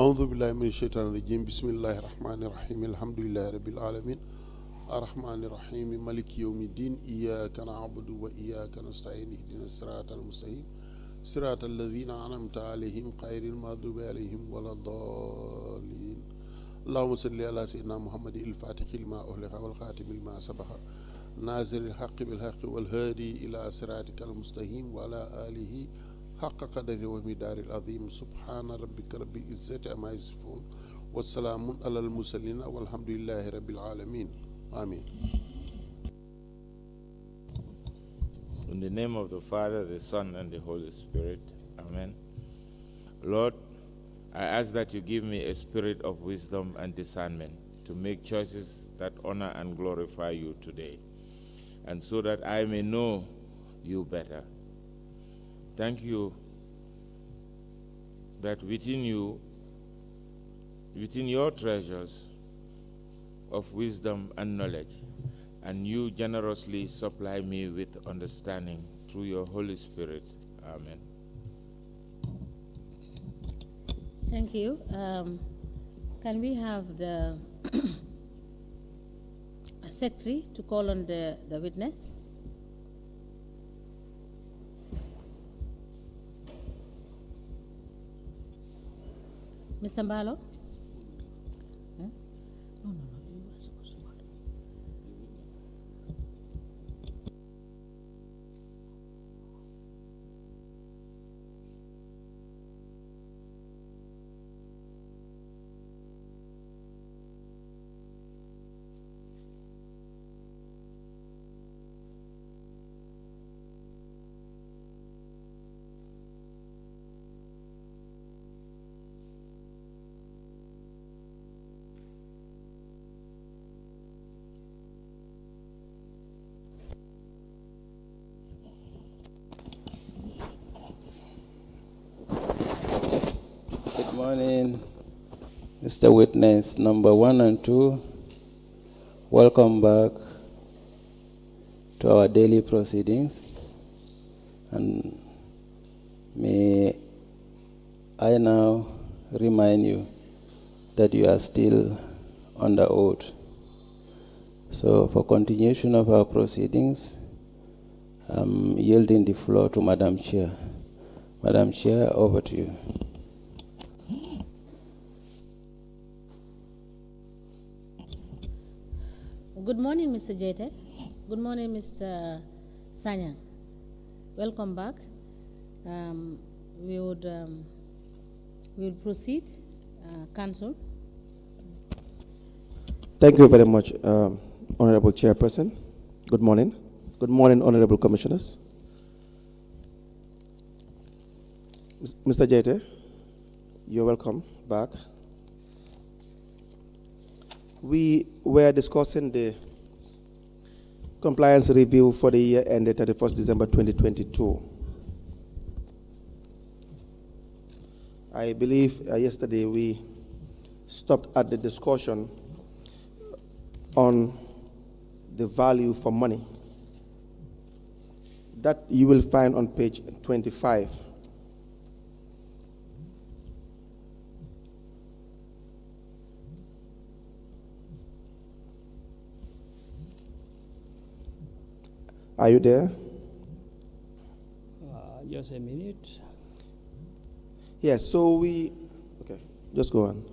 أعوذ بالله من الشيطان الرجيم بسم الله الرحمن الرحيم الحمد لله رب العالمين الرحمن الرحيم مالك يوم الدين إياك نعبد وإياك نستعين اهدنا الصراط المستقيم صراط الذين أنعمت عليهم غير المغضوب عليهم ولا الضالين اللهم صل على سيدنا محمد الفاتح لما أغلق والخاتم لما سبق ناصر الحق بالحق والهادي إلى صراطك المستقيم وعلى آله حق قدره ومقداره العظيم سبحان ربك رب العزة عما يصفون والسلام على المرسلين والحمد لله رب العالمين آمين. In the name of the Father, the Son, and the Holy Spirit. Amen. Lord, I ask that you give me a spirit of wisdom and discernment to make choices that honor and glorify you today, and so that I may know you better. Thank you that within your treasures of wisdom and knowledge, and you generously supply me with understanding through your Holy Spirit. Amen. Thank you. Can we have the secretary to call on the witness? Mr. Mbalo? No. You are supposed to call. Good morning, Mr. Witness number 1 and 2. Welcome back to our daily proceedings. And may I now remind you that you are still under oath. So for continuation of our proceedings, I'm yielding the floor to Madam Chair. Madam Chair, over to you. Good morning, Mr. Jete. Good morning, Mr. Sanyang. Welcome back. We will proceed. Council. Thank you very much, Honorable Chairperson. Good morning. Good morning, Honorable Commissioners. Mr. Jete, you're welcome back. We were discussing the compliance review for the year ended 31st December 2022. I believe yesterday we stopped at the discussion on the value for money. That you will find on page 25. Are you there? Just a minute. Yes, so okay, just go on.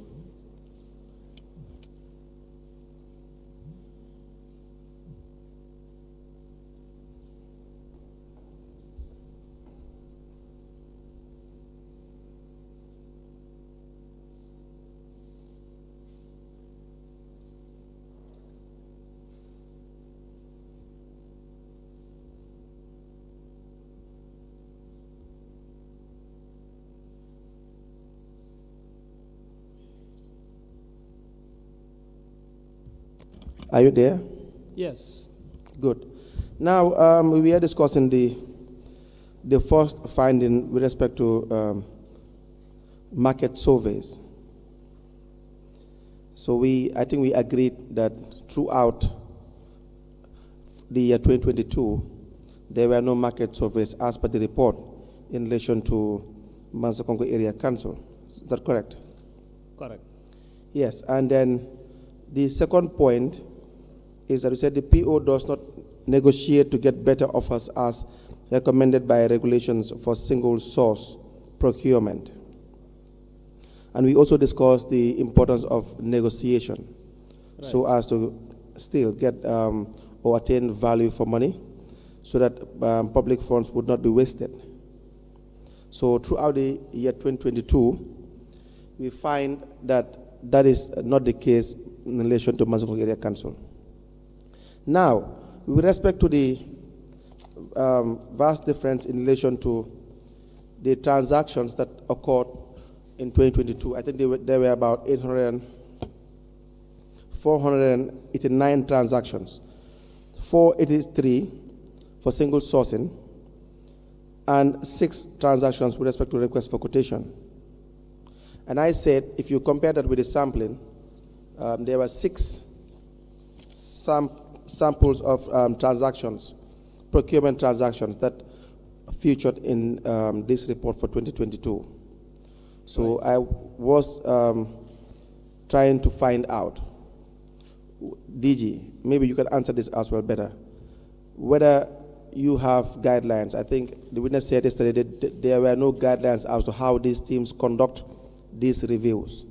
Are you there? Yes. Good. Now, we are discussing the first finding with respect to market surveys. So I think we agreed that throughout the year 2022, there were no market surveys as per the report in relation to Mansa Congo Area Council. Is that correct? Correct. Yes, and then the second point is that we said the PO does not negotiate to get better offers as recommended by regulations for single source procurement. And we also discussed the importance of negotiation so as to still get or attain value for money so that public funds would not be wasted. So throughout the year 2022, we find that that is not the case in relation to Karan Area Council. Now, with respect to the vast difference in relation to the transactions that occurred in 2022, I think there were about 489 transactions, 483 for single sourcing, and 6 transactions with respect to request for quotation. And I said, if you compare that with the sampling, there were 6 samples of transactions, procurement transactions that featured in this report for 2022. So I was trying to find out, DG, maybe you can answer this as well better, whether you have guidelines. I think the witness said yesterday that there were no guidelines as to how these teams conduct these reviews.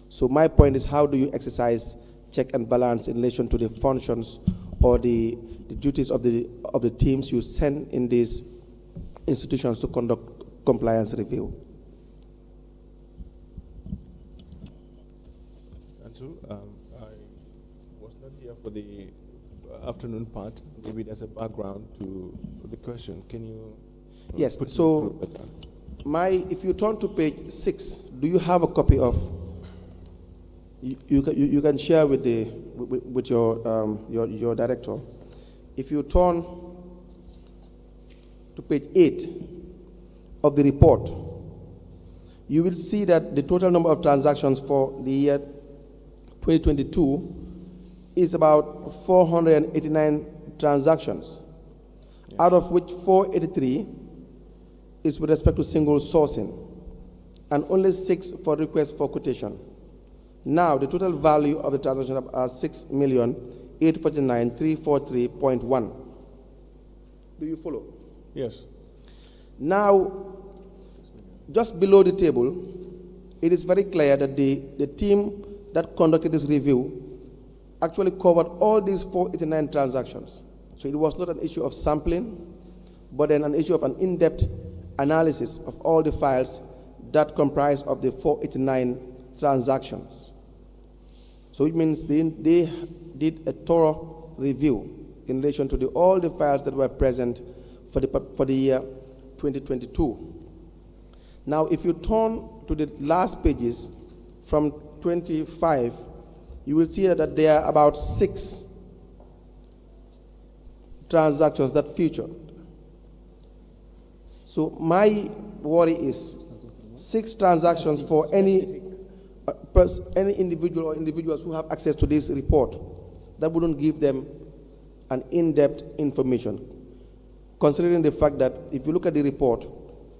So my point is, how do you exercise check and balance in relation to the functions or the duties of the teams you send in these institutions to conduct compliance review? And so I was not here for the afternoon part. Maybe there's a background to the question. Can you? Yes. So if you turn to page 6, do you have a copy of? You can share with your director. If you turn to page 8 of the report, you will see that the total number of transactions for the year 2022 is about 489 transactions, out of which 483 is with respect to single sourcing, and only 6 for request for quotation. Now, the total value of the transaction are 6,849,343.1. Do you follow? Yes. Now, just below the table, it is very clear that the team that conducted this review actually covered all these 489 transactions. So it was not an issue of sampling, but then an issue of an in-depth analysis of all the files that comprise of the 489 transactions. So it means they did a thorough review in relation to all the files that were present for the year 2022. Now, if you turn to the last pages from 25, you will see that there are about 6 transactions that featured. So my worry is 6 transactions for any individual or individuals who have access to this report, that wouldn't give them an in-depth information. Considering the fact that if you look at the report,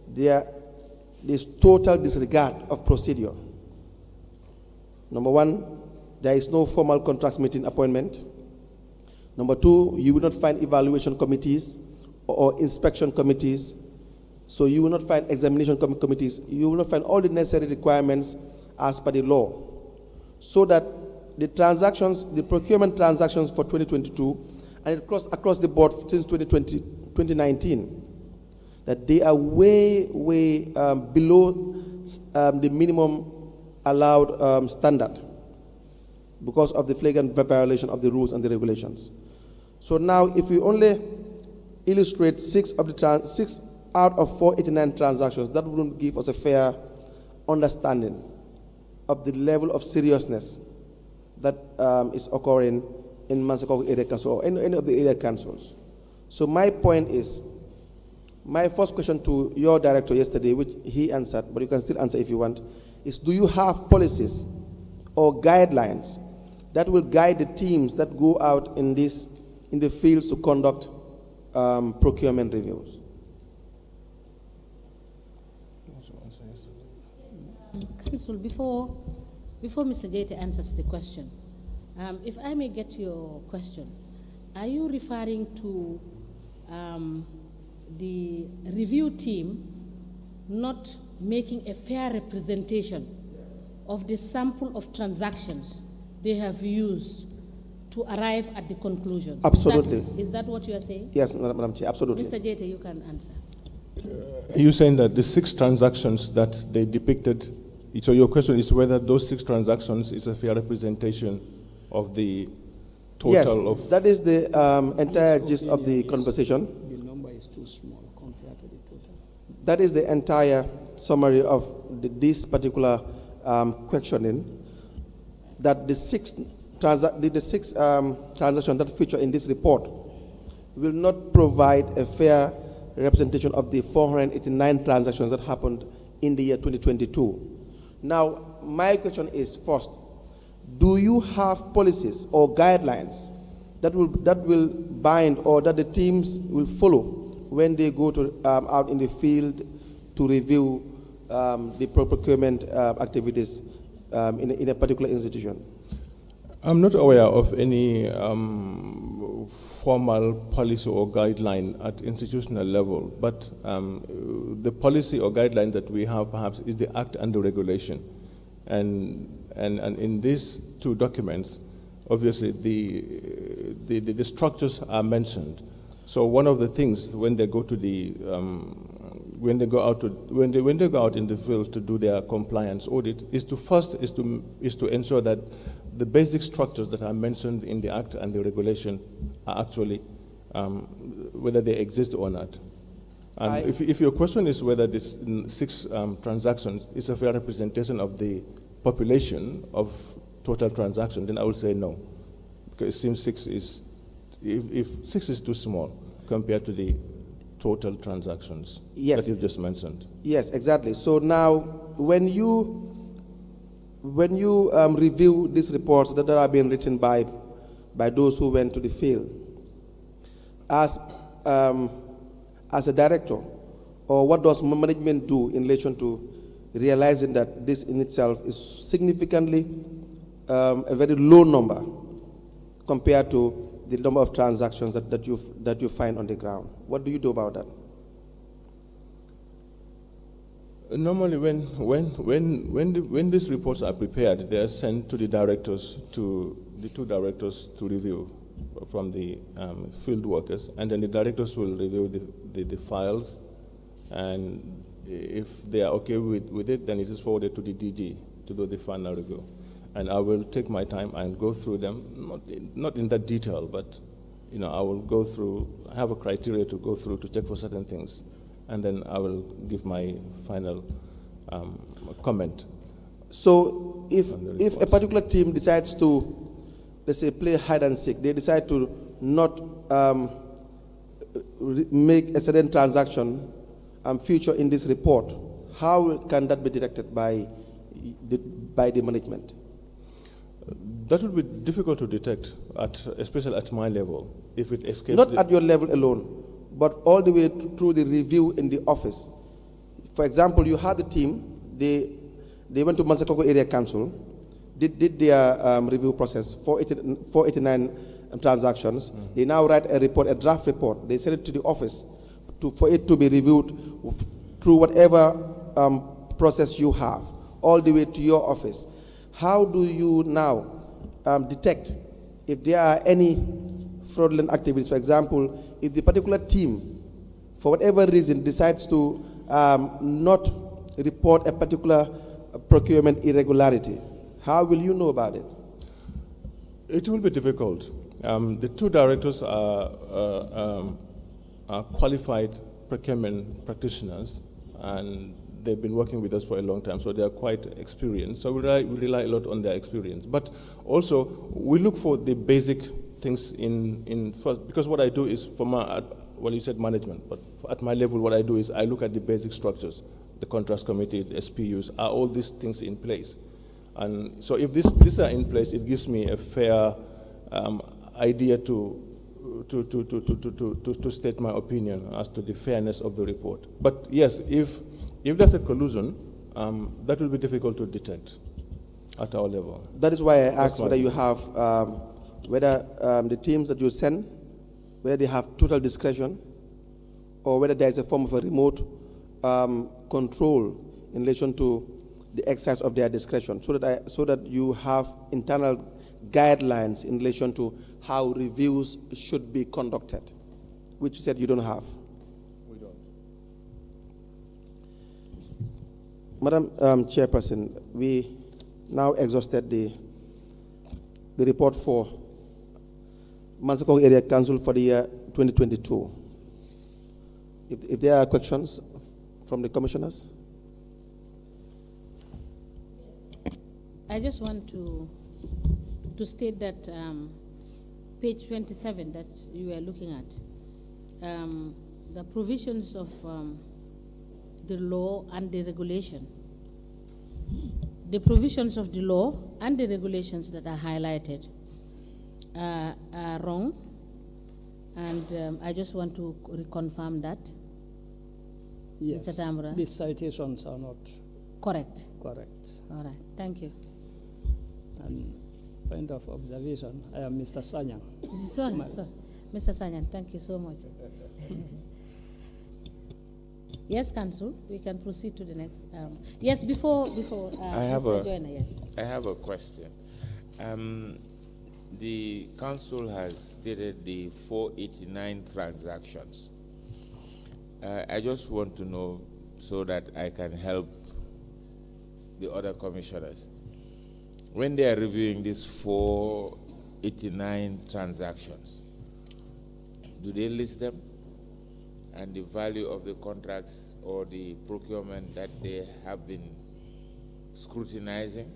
there's total disregard of procedure. Number 1, there is no formal contracts meeting appointment. Number 2, you will not find evaluation committees or inspection committees. So you will not find examination committees. You will not find all the necessary requirements as per the law. So that the transactions, the procurement transactions for 2022, and across the board since 2019, that they are way below the minimum allowed standard because of the flagrant violation of the rules and the regulations. So now, if we only illustrate 6 out of 489 transactions, that wouldn't give us a fair understanding of the level of seriousness that is occurring in Karan Area Council or any of the area councils. So my point is, my first question to your director yesterday, which he answered, but you can still answer if you want, is do you have policies or guidelines that will guide the teams that go out in the fields to conduct procurement reviews? Council, before before Mr. Jete answers the question, if I may get your question, are you referring to the review team not making a fair representation of the sample of transactions they have used to arrive at the conclusion? Absolutely. Is that what you are saying? Yes, Madam Chair, absolutely. Mr. Jete, you can answer. Are you saying that the 6 transactions that they depicted, so your question is whether those 6 transactions is a fair representation of the total Yes, of... that is the entire gist of the conversation. The number is too small compared to the total. That is the entire summary of this particular questioning, that the 6 transactions that feature in this report will not provide a fair representation of the 489 transactions that happened in the year 2022. Now, my question is, first, do you have policies or guidelines that will bind, or that the teams will follow when they go to out in the field to review the procurement activities in a particular institution? I'm not aware of any formal policy or guideline at institutional level, but the policy or guideline that we have perhaps is the Act and the regulation. And in these 2 documents, obviously the structures are mentioned. So one of the things when they go to the when they go out in the field to do their compliance audit is to ensure that the basic structures that are mentioned in the Act and the regulation are actually whether they exist or not. And if your question is whether this 6 transactions is a fair representation of the population of total transaction, then I would say no, because it seems 6 is, if 6 is too small compared to the total transactions that you've just mentioned. Yes, exactly. So now, when you review these reports that are being written by those who went to the field, as a director, or what does management do in relation to realizing that this in itself is significantly a very low number compared to the number of transactions that you find on the ground? What do you do about that? Normally, when these reports are prepared, they are sent to the directors, to the 2 directors to review from the field workers, and then the directors will review the files, and if they are okay with it, then it is forwarded to the DG to do the final review. And I will take my time and go through them, not in that detail, but I will go through. I have a criteria to go through to check for certain things, and then I will give my final comment. So, if a particular team decides to, let's say, play hide and seek, they decide to not make a certain transaction feature in this report, how can that be detected by the management? That would be difficult to detect, especially at my level, if it escapes. Not at your level alone, but all the way through the review in the office. For example, you had the team, they went to Karan Area Council, did their review process, 489 transactions. Mm-hmm. They now write a report, a draft report. They send it to the office for it to be reviewed through whatever process you have, all the way to your office. How do you now detect if there are any fraudulent activities? For example, if the particular team, for whatever reason, decides to not report a particular procurement irregularity, how will you know about it? It will be difficult. The 2 directors are qualified procurement practitioners, and they've been working with us for a long time, so they are quite experienced. So we rely a lot on their experience. But also, we look for the basic things in first, because what I do is, well, you said management, but at my level, what I do is I look at the basic structures, the contracts committee, the SPUs, are all these things in place? And so if these are in place, it gives me a fair idea to state my opinion as to the fairness of the report. But yes, if there's a collusion, that will be difficult to detect. at our level. That is why I asked my whether you have, the teams that you send, whether they have total discretion, or whether there is a form of a remote control in relation to the exercise of their discretion, so that you have internal guidelines in relation to how reviews should be conducted, which you said you don't have. We don't. Madam Chairperson, we now exhausted the report for Karan Area Council for the year 2022. If there are questions from the commissioners. I just want to state that page 27 that you were looking at, the provisions of the law and the regulation. The provisions of the law and the regulations that are highlighted are wrong, and I just want to reconfirm that. Yes, Mr. Tamra. these citations are not Correct. correct. All right. Thank you. And point of observation, I am Mr. Sanyang. Sorry. Mr. Sanyan, thank you so much. Yes, Council, we can proceed to the next. Yes, before Mr. Joyner, yes. I have a question. The council has stated the 489 transactions. I just want to know so that I can help the other commissioners. When they are reviewing these 489 transactions, do they list them and the value of the contracts or the procurement that they have been scrutinizing?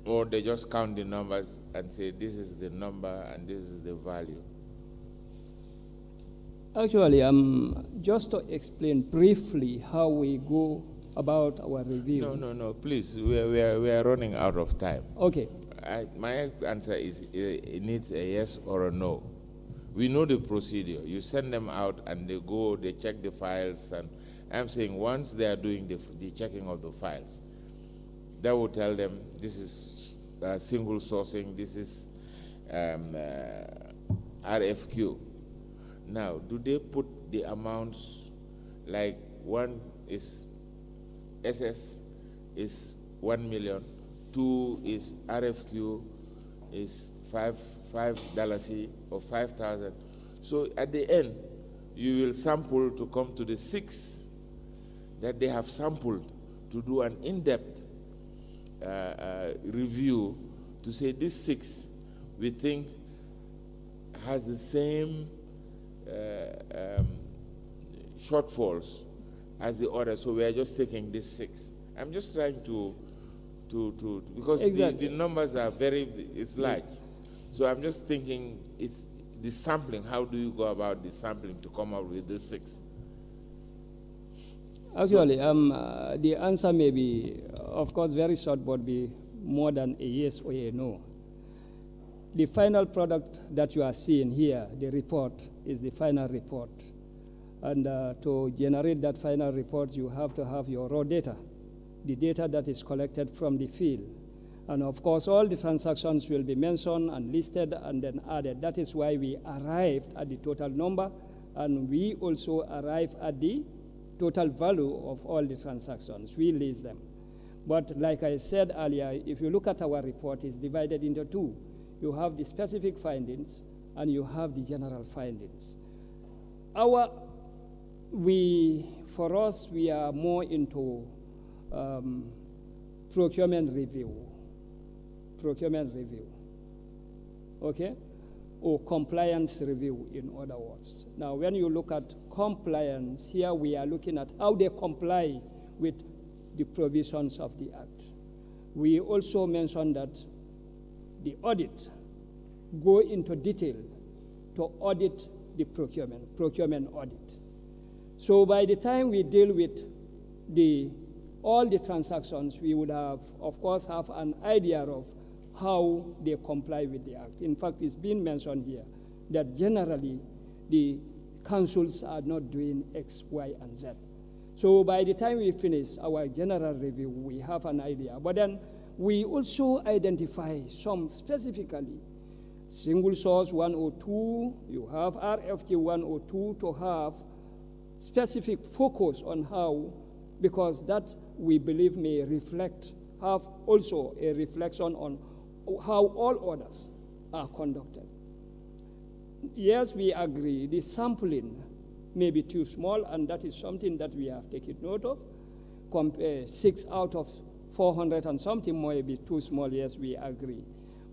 Or they just count the numbers and say this is the number and this is the value? Actually, just to explain briefly how we go about our review. No, please, we are running out of time. Okay. My answer is it needs a yes or a no. We know the procedure. You send them out and they go, they check the files, and I'm saying once they are doing the checking of the files, that will tell them this is single sourcing, this is RFQ. Now, do they put the amounts like one is SS is 1 million, 2 is RFQ is $5 or 5,000. So at the end, you will sample to come to the 6 that they have sampled to do an in-depth review to say this 6 we think has the same shortfalls as the other, so we are just taking this 6. I'm just trying to because exactly. the numbers are it's large. So I'm just thinking it's the sampling. How do you go about the sampling to come up with this 6? Actually, the answer may be, of course, very short, but be more than a yes or a no. The final product that you are seeing here, the report, is the final report. And to generate that final report, you have to have your raw data, the data that is collected from the field. And of course, all the transactions will be mentioned and listed and then added. That is why we arrived at the total number, and we also arrived at the total value of all the transactions. We list them. But like I said earlier, if you look at our report, it's divided into 2. You have the specific findings and you have the general findings. For us, we are more into procurement review, okay? Or compliance review, in other words. Now, when you look at compliance, here we are looking at how they comply with the provisions of the Act. We also mentioned that the audit go into detail to audit the procurement audit. So by the time we deal with all the transactions, we would have, of course, have an idea of how they comply with the Act. In fact, it's been mentioned here that generally the councils are not doing X, Y, and Z. So by the time we finish our general review, we have an idea. But then we also identify some specifically. Single source 102, you have RFT 102 to have specific focus on how, because that we believe may reflect, have also a reflection on how all others are conducted. Yes, we agree, the sampling may be too small, and that is something that we have taken note of. 6 out of 400 and something may be too small, yes, we agree.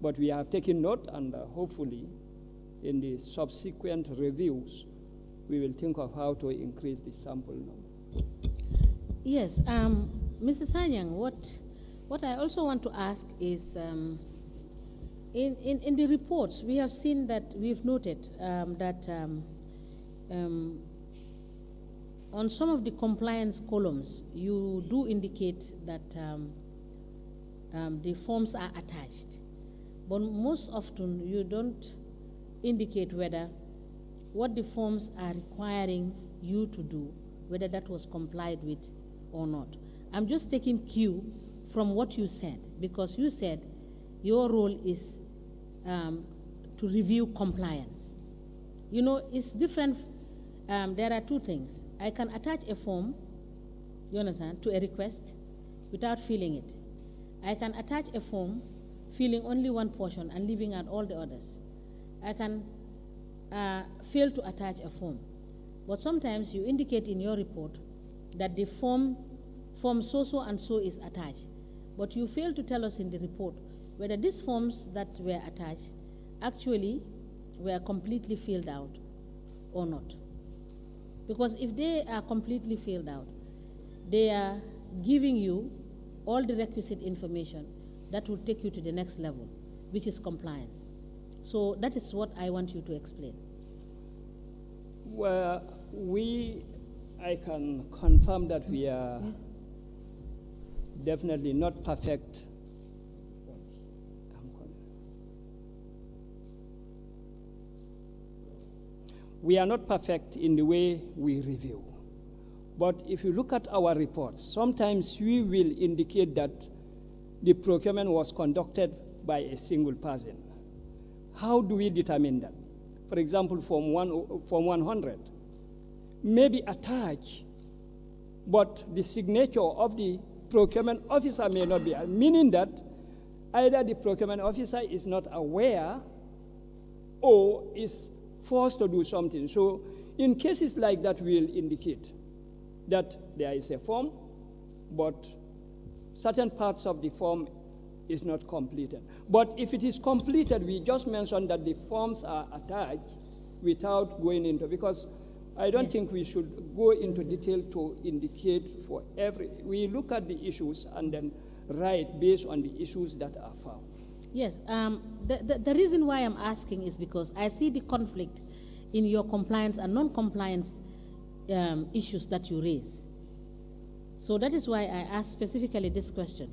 But we have taken note, and hopefully in the subsequent reviews, we will think of how to increase the sample number. Yes, Mr. Sanyang, what I also want to ask is, in the reports, we have seen that, we've noted that on some of the compliance columns, you do indicate that the forms are attached. But most often, you don't indicate whether what the forms are requiring you to do, whether that was complied with or not. I'm just taking cue from what you said, because you said your role is to review compliance. You know, it's different. There are two things. I can attach a form, you understand, to a request without filling it. I can attach a form filling only one portion and leaving out all the others. I can fail to attach a form. But sometimes you indicate in your report that the form so and so is attached. But you fail to tell us in the report whether these forms that were attached actually were completely filled out or not. Because if they are completely filled out, they are giving you all the requisite information that will take you to the next level, which is compliance. So that is what I want you to explain. Well, I can confirm that we are definitely not perfect. We are not perfect in the way we review. But if you look at our reports, sometimes we will indicate that the procurement was conducted by a single person. How do we determine that? For example, Form 100 may be attached, but the signature of the procurement officer may not be, meaning that either the procurement officer is not aware or is forced to do something. So in cases like that, we'll indicate that there is a form, but certain parts of the form is not completed. But if it is completed, we just mention that the forms are attached without going into, because I don't think we should go into detail to indicate for every, we look at the issues and then write based on the issues that are found. Yes, the reason why I'm asking is because I see the conflict in your compliance and non-compliance issues that you raise. So that is why I asked specifically this question.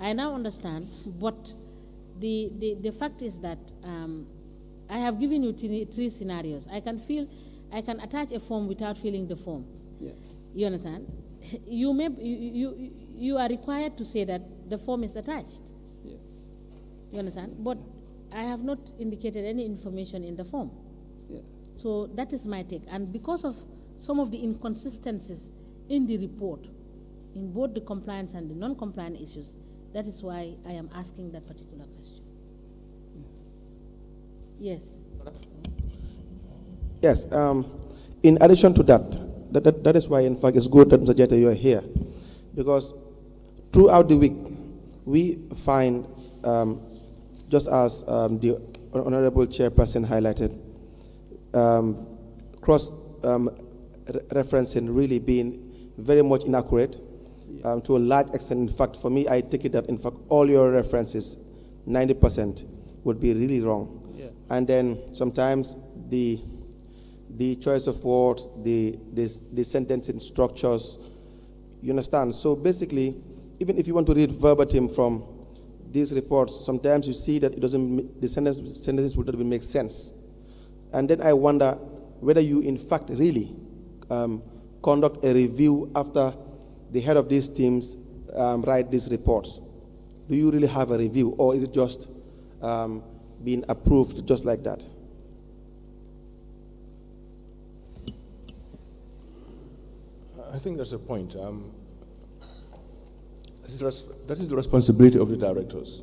I now understand, but the fact is that I have given you three scenarios. I can attach a form without filling the form. Yeah. You understand? You are required to say that the form is attached. Yeah. You understand? But I have not indicated any information in the form. Yeah. So that is my take. And because of some of the inconsistencies in the report, in both the compliance and the non-compliant issues, that is why I am asking that particular question. Yes. Yes. In addition to that is why, in fact, it's good that Mr. Jetta, you are here, because throughout the week we find, just as the Honorable Chairperson highlighted, cross-referencing really being very much inaccurate. To a large extent. In fact, for me, I take it that, in fact, all your references, 90%, would be really wrong. Yeah. And then sometimes the choice of words, the sentencing structures, you understand? So basically, even if you want to read verbatim from these reports, sometimes you see that it doesn't, the sentences would not even make sense. And then I wonder whether you, in fact, really conduct a review after the head of these teams write these reports? Do you really have a review, or is it just being approved just like that? I think that's a point. That is the responsibility of the directors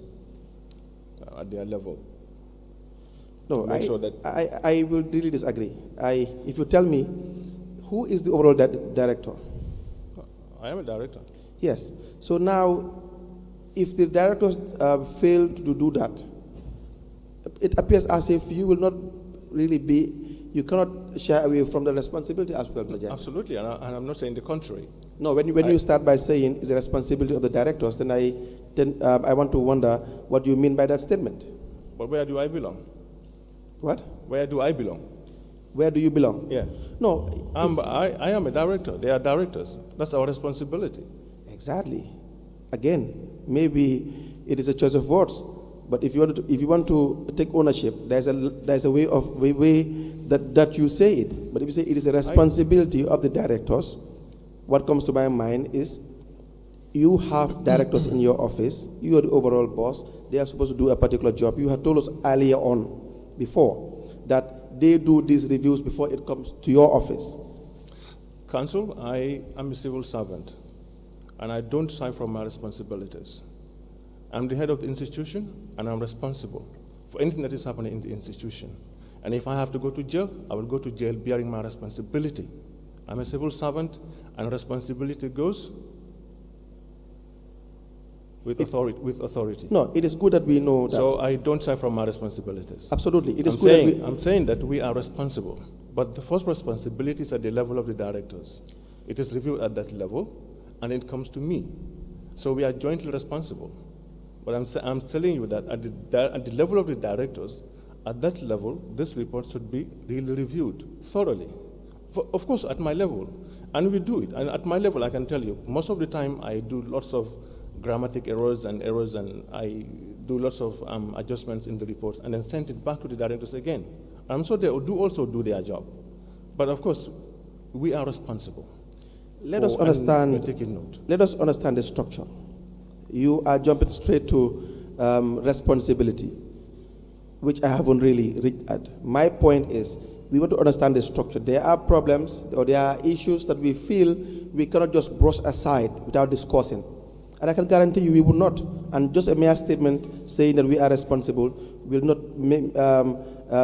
at their level. No, make sure that I will really disagree. If you tell me, who is the overall director? I am a director. Yes. So now, if the directors fail to do that, it appears as if you will not really you cannot shy away from the responsibility as well, Mr. Jai. Absolutely, and I'm not saying the contrary. No, when you start by saying it's the responsibility of the directors, then I want to wonder what you mean by that statement. But where do I belong? What? Where do I belong? Where do you belong? Yeah. No. I am a director. They are directors. That's our responsibility. Exactly. Again, maybe it is a choice of words, but if you want to take ownership, there's a way that you say it. But if you say it is a responsibility of the directors, what comes to my mind is you have directors in your office. You are the overall boss. They are supposed to do a particular job. You had told us earlier on, before, that they do these reviews before it comes to your office. Council, I am a civil servant, and I don't shy from my responsibilities. I'm the head of the institution, and I'm responsible for anything that is happening in the institution. And if I have to go to jail, I will go to jail bearing my responsibility. I'm a civil servant, and responsibility goes with authority. No, it is good that we know that. So I don't shy from my responsibilities. Absolutely. It is I'm saying that we are responsible, but the first responsibility is at the level of the directors. It is reviewed at that level, and it comes to me. So we are jointly responsible. But I'm telling you that at the level of the directors, at that level, this report should be really reviewed thoroughly. Of course, at my level, and we do it. And at my level, I can tell you, most of the time I do lots of grammatic errors, and I do lots of adjustments in the reports, and then send it back to the directors again. I'm sure they also do their job. But of course, we are responsible. Let us understand the structure. You are jumping straight to responsibility, which I haven't really reached at. My point is, we want to understand the structure. There are problems or there are issues that we feel we cannot just brush aside without discussing. And I can guarantee you we will not. And just a mere statement saying that we are responsible will not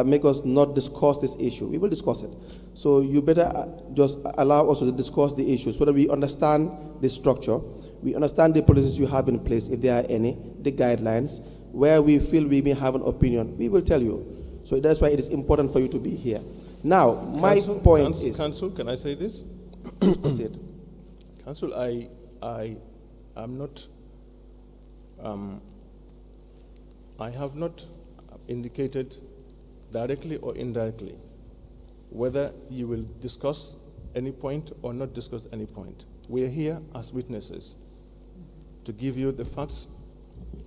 make us not discuss this issue. We will discuss it. So you better just allow us to discuss the issue so that we understand the structure, we understand the policies you have in place, if there are any, the guidelines. Where we feel we may have an opinion, we will tell you. So that's why it is important for you to be here. Now, my point is... Council, can I say this? Please proceed. Council, I am not... I have not indicated directly or indirectly whether you will discuss any point or not discuss any point. We are here as witnesses to give you the facts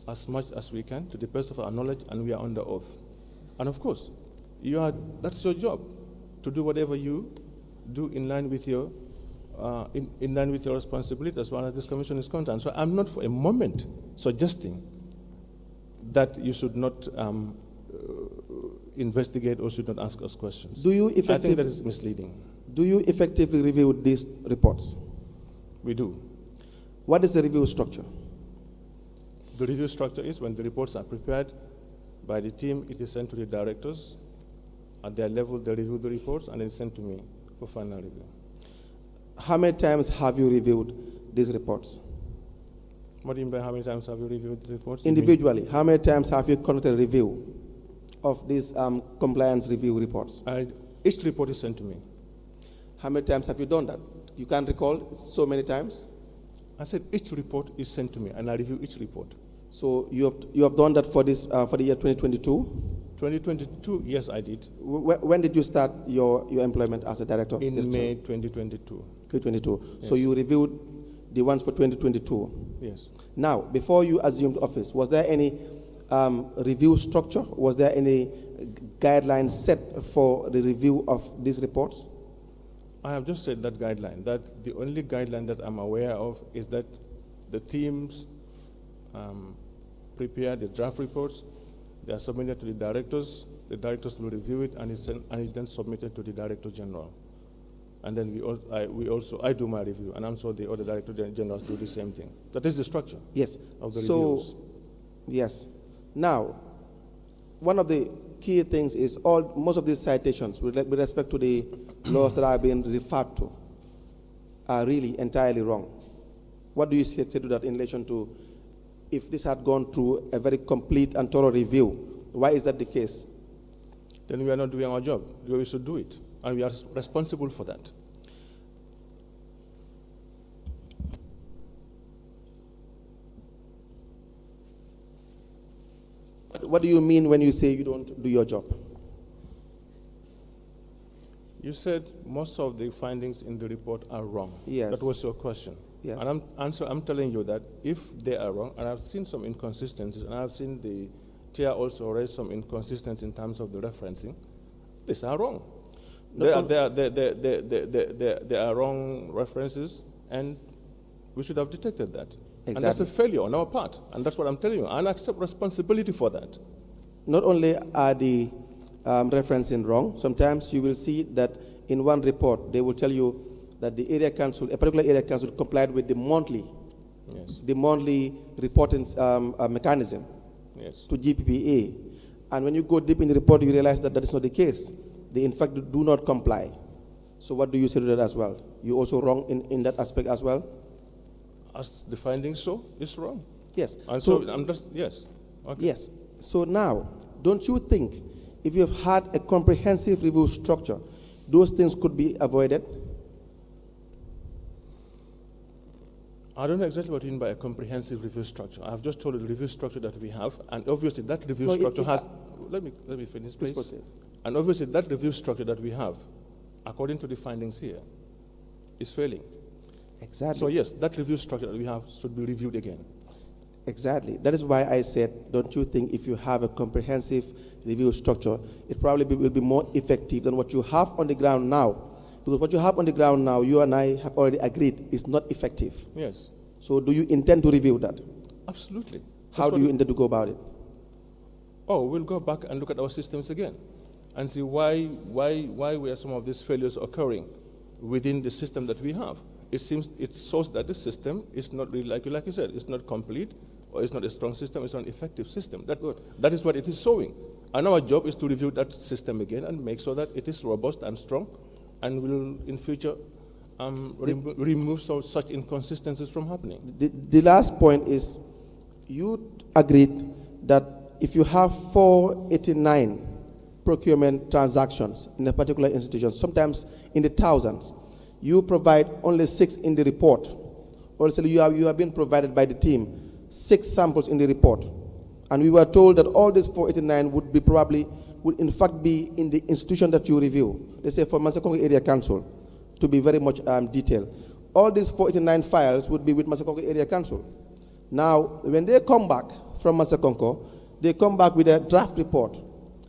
as much as we can to the best of our knowledge, and we are under oath. And of course, that's your job, to do whatever you do in line with your responsibility as far as this commission is concerned. So I'm not for a moment suggesting that you should not investigate or should not ask us questions. I think that is misleading. Do you effectively review these reports? We do. What is the review structure? The review structure is when the reports are prepared by the team, it is sent to the directors. At their level, they review the reports and then sent to me for final review. How many times have you reviewed these reports? What do you mean by how many times have you reviewed the reports? Individually, how many times have you conducted a review of these compliance review reports? Each report is sent to me. How many times have you done that? You can't recall so many times? I said each report is sent to me, and I review each report. So you have done that for the year 2022? 2022, yes, I did. When did you start your employment as a director? In May 2022. 2022. Yes. So you reviewed the ones for 2022? Yes. Now, before you assumed office, was there any review structure? Was there any guidelines set for the review of these reports? I have just said that guideline, that the only guideline that I'm aware of is that the teams prepare the draft reports, they are submitted to the directors will review it, and it's then submitted to the Director General. And then I do my review, and I'm sure the other Director Generals do the same thing. That is the structure Yes. of the So, reviews. yes. Now, one of the key things is most of these citations with respect to the laws that are being referred to are really entirely wrong. What do you say to that in relation to if this had gone through a very complete and thorough review? Why is that the case? Then we are not doing our job the way we should do it, and we are responsible for that. What do you mean when you say you don't do your job? You said most of the findings in the report are wrong. Yes. That was your question. Yes. And I'm telling you that if they are wrong, and I've seen some inconsistencies, and I've seen the chair also raise some inconsistencies in terms of the referencing, these are wrong. They are wrong references, and we should have detected that. Exactly. And that's a failure on our part, and that's what I'm telling you. And I accept responsibility for that. Not only are the referencing wrong, sometimes you will see that in one report they will tell you that the area council, a particular area council, complied with the monthly reporting mechanism to GPPA. And when you go deep in the report, you realize that that is not the case. They in fact do not comply. So what do you say to that as well? You also wrong in that aspect as well? As the findings show, it's wrong. Yes. And so I'm just, yes. Okay. Yes. So now, don't you think if you have had a comprehensive review structure, those things could be avoided? I don't know exactly what you mean by a comprehensive review structure. I have just told you the review structure that we have, and obviously that review structure has. Let me finish, please. Proceed. And obviously that review structure that we have, according to the findings here, is failing. Exactly. So yes, that review structure that we have should be reviewed again. Exactly. That is why I said, don't you think if you have a comprehensive review structure, it probably will be more effective than what you have on the ground now? Because what you have on the ground now, you and I have already agreed, is not effective. Yes. So do you intend to review that? Absolutely. How do you intend to go about it? Oh, we'll go back and look at our systems again and see why were some of these failures occurring within the system that we have. It shows that the system is not really, like you said, it's not complete, or it's not a strong system, it's not an effective system. That is what it is showing. And our job is to review that system again and make sure that it is robust and strong, and will in future remove such inconsistencies from happening. The last point is, you agreed that if you have 489 procurement transactions in a particular institution, sometimes in the thousands, you provide only 6 in the report. Also, you have been provided by the team 6 samples in the report. And we were told that all these 489 would in fact be in the institution that you review. Let's say for Masakongo Area Council, to be very much detailed. All these 489 files would be with Masakongo Area Council. Now, when they come back from Masakongo, they come back with a draft report,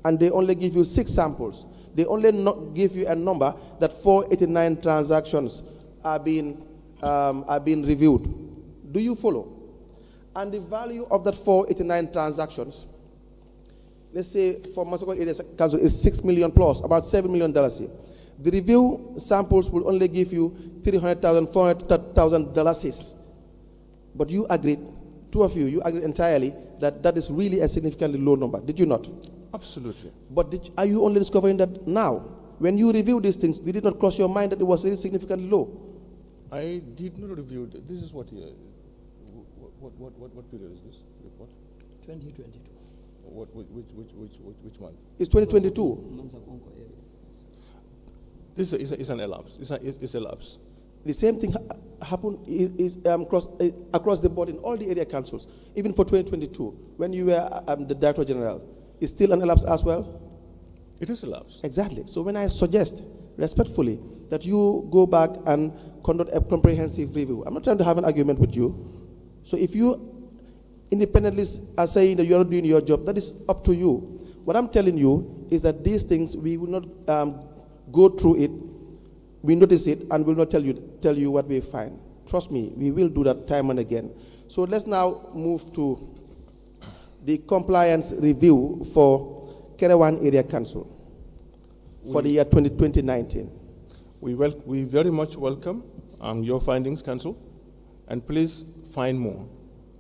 and they only give you 6 samples. They only give you a number that 489 transactions are being reviewed. Do you follow? And the value of that 489 transactions, let's say for Masakongo Area Council, is $6 million plus, about $7 million here. The review samples will only give you $300,000, $400,000. But you agreed, 2 of you agreed entirely that is really a significantly low number. Did you not? Absolutely. But are you only discovering that now? When you review these things, did it not cross your mind that it was really significantly low? I did not review it. This is what here. What period is this report? 2022. Which month? It's 2022. This is an elapse. It's a lapse. The same thing happened across the board in all the area councils, even for 2022, when you were the Director General. It's still an elapse as well? It is a lapse. Exactly. So when I suggest, respectfully, that you go back and conduct a comprehensive review, I'm not trying to have an argument with you. So if you independently are saying that you are not doing your job, that is up to you. What I'm telling you is that these things, we will not go through it we notice it and will not tell you what we find. Trust me, we will do that time and again. So let's now move to the compliance review for Karan Area Council for the year 2019. We very much welcome your findings, Council, and please find more,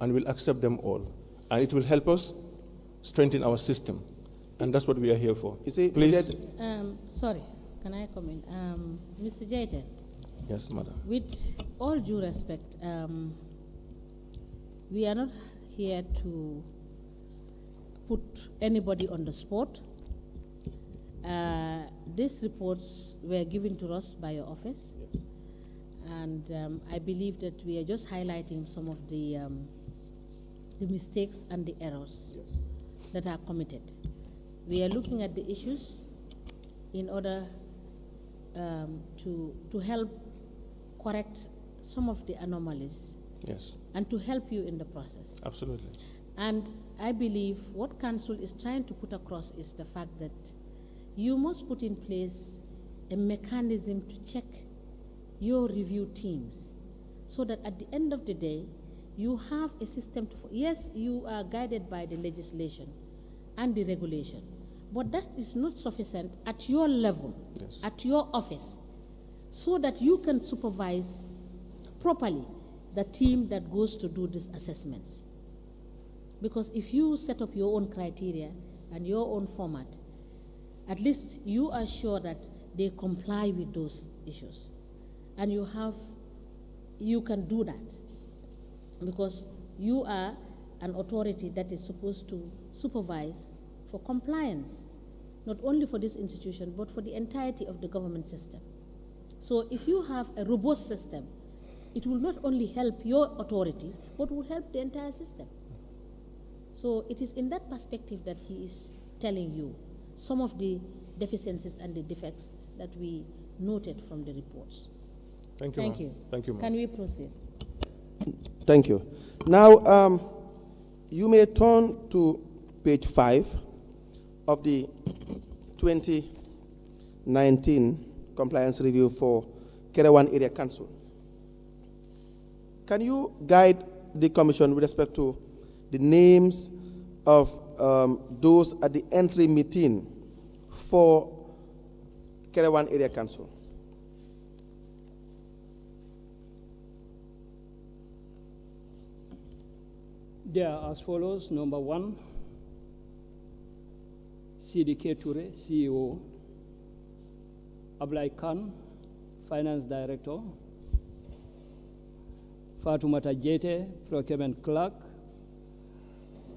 and we'll accept them all. And it will help us strengthen our system, and that's what we are here for. You see, please. Sorry, can I comment? Mr. Jaita. Yes, madam. With all due respect, we are not here to put anybody on the spot. These reports were given to us by your office, and I believe that we are just highlighting some of the mistakes and the errors that are committed. We are looking at the issues in order to help correct some of the anomalies. Yes. And to help you in the process. Absolutely. And I believe what Council is trying to put across is the fact that you must put in place a mechanism to check your review teams so that at the end of the day, you have a system yes, you are guided by the legislation and the regulation, but that is not sufficient at your level, yes, at your office, so that you can supervise properly the team that goes to do these assessments. Because if you set up your own criteria and your own format, at least you are sure that they comply with those issues. And you can do that because you are an authority that is supposed to supervise for compliance, not only for this institution, but for the entirety of the government system. So if you have a robust system, it will not only help your authority, but will help the entire system. So it is in that perspective that he is telling you some of the deficiencies and the defects that we noted from the reports. Thank you. Thank you. Thank you, ma'am. Can we proceed? Thank you. Now, you may turn to page 5 of the 2019 compliance review for Karan Area Council. Can you guide the Commission with respect to the names of those at the entry meeting for Karan Area Council? They are as follows. Number 1, CDK Ture, CEO. Ablai Khan, Finance Director. Fatoumata Jete, Procurement Clerk.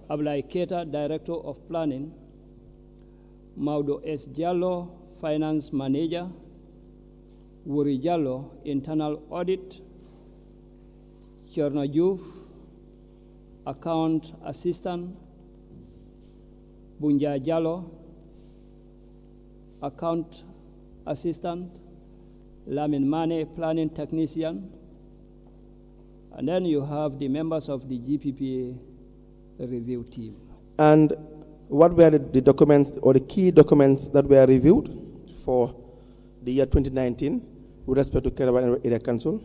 Ablai Keta, Director of Planning. Maudo S. Jallo, Finance Manager. Wuri Jallo, Internal Audit. Cherno Diouf, Account Assistant. Bunja Jallo, Account Assistant. Lamin Mane, Planning Technician. And then you have the members of the GPPA review team. And what were the documents or the key documents that were reviewed for the year 2019 with respect to Karan Area Council?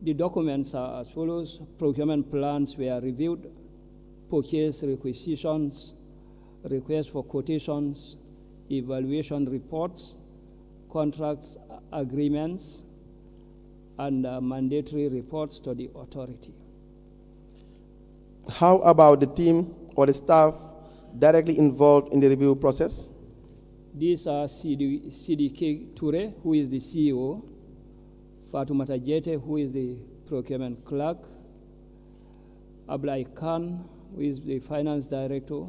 The documents are as follows. Procurement plans were reviewed, purchase requisitions, requests for quotations, evaluation reports, contracts agreements, and mandatory reports to the authority. How about the team or the staff directly involved in the review process? These are CDK Ture, who is the CEO, Fatoumata Jete, who is the procurement clerk, Ablai Khan, who is the finance director,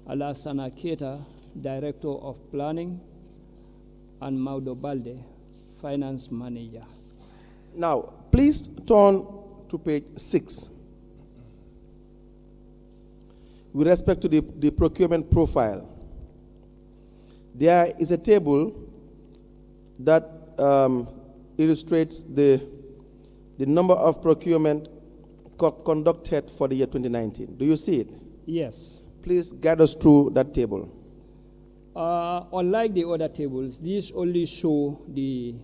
Alassana Keta, director of planning, and Maudo Balde, finance manager. Now, please turn to page 6. With respect to the procurement profile, there is a table that illustrates the number of procurement conducted for the year 2019. Do you see it? Yes. Please guide us through that table. Unlike the other tables, these only show the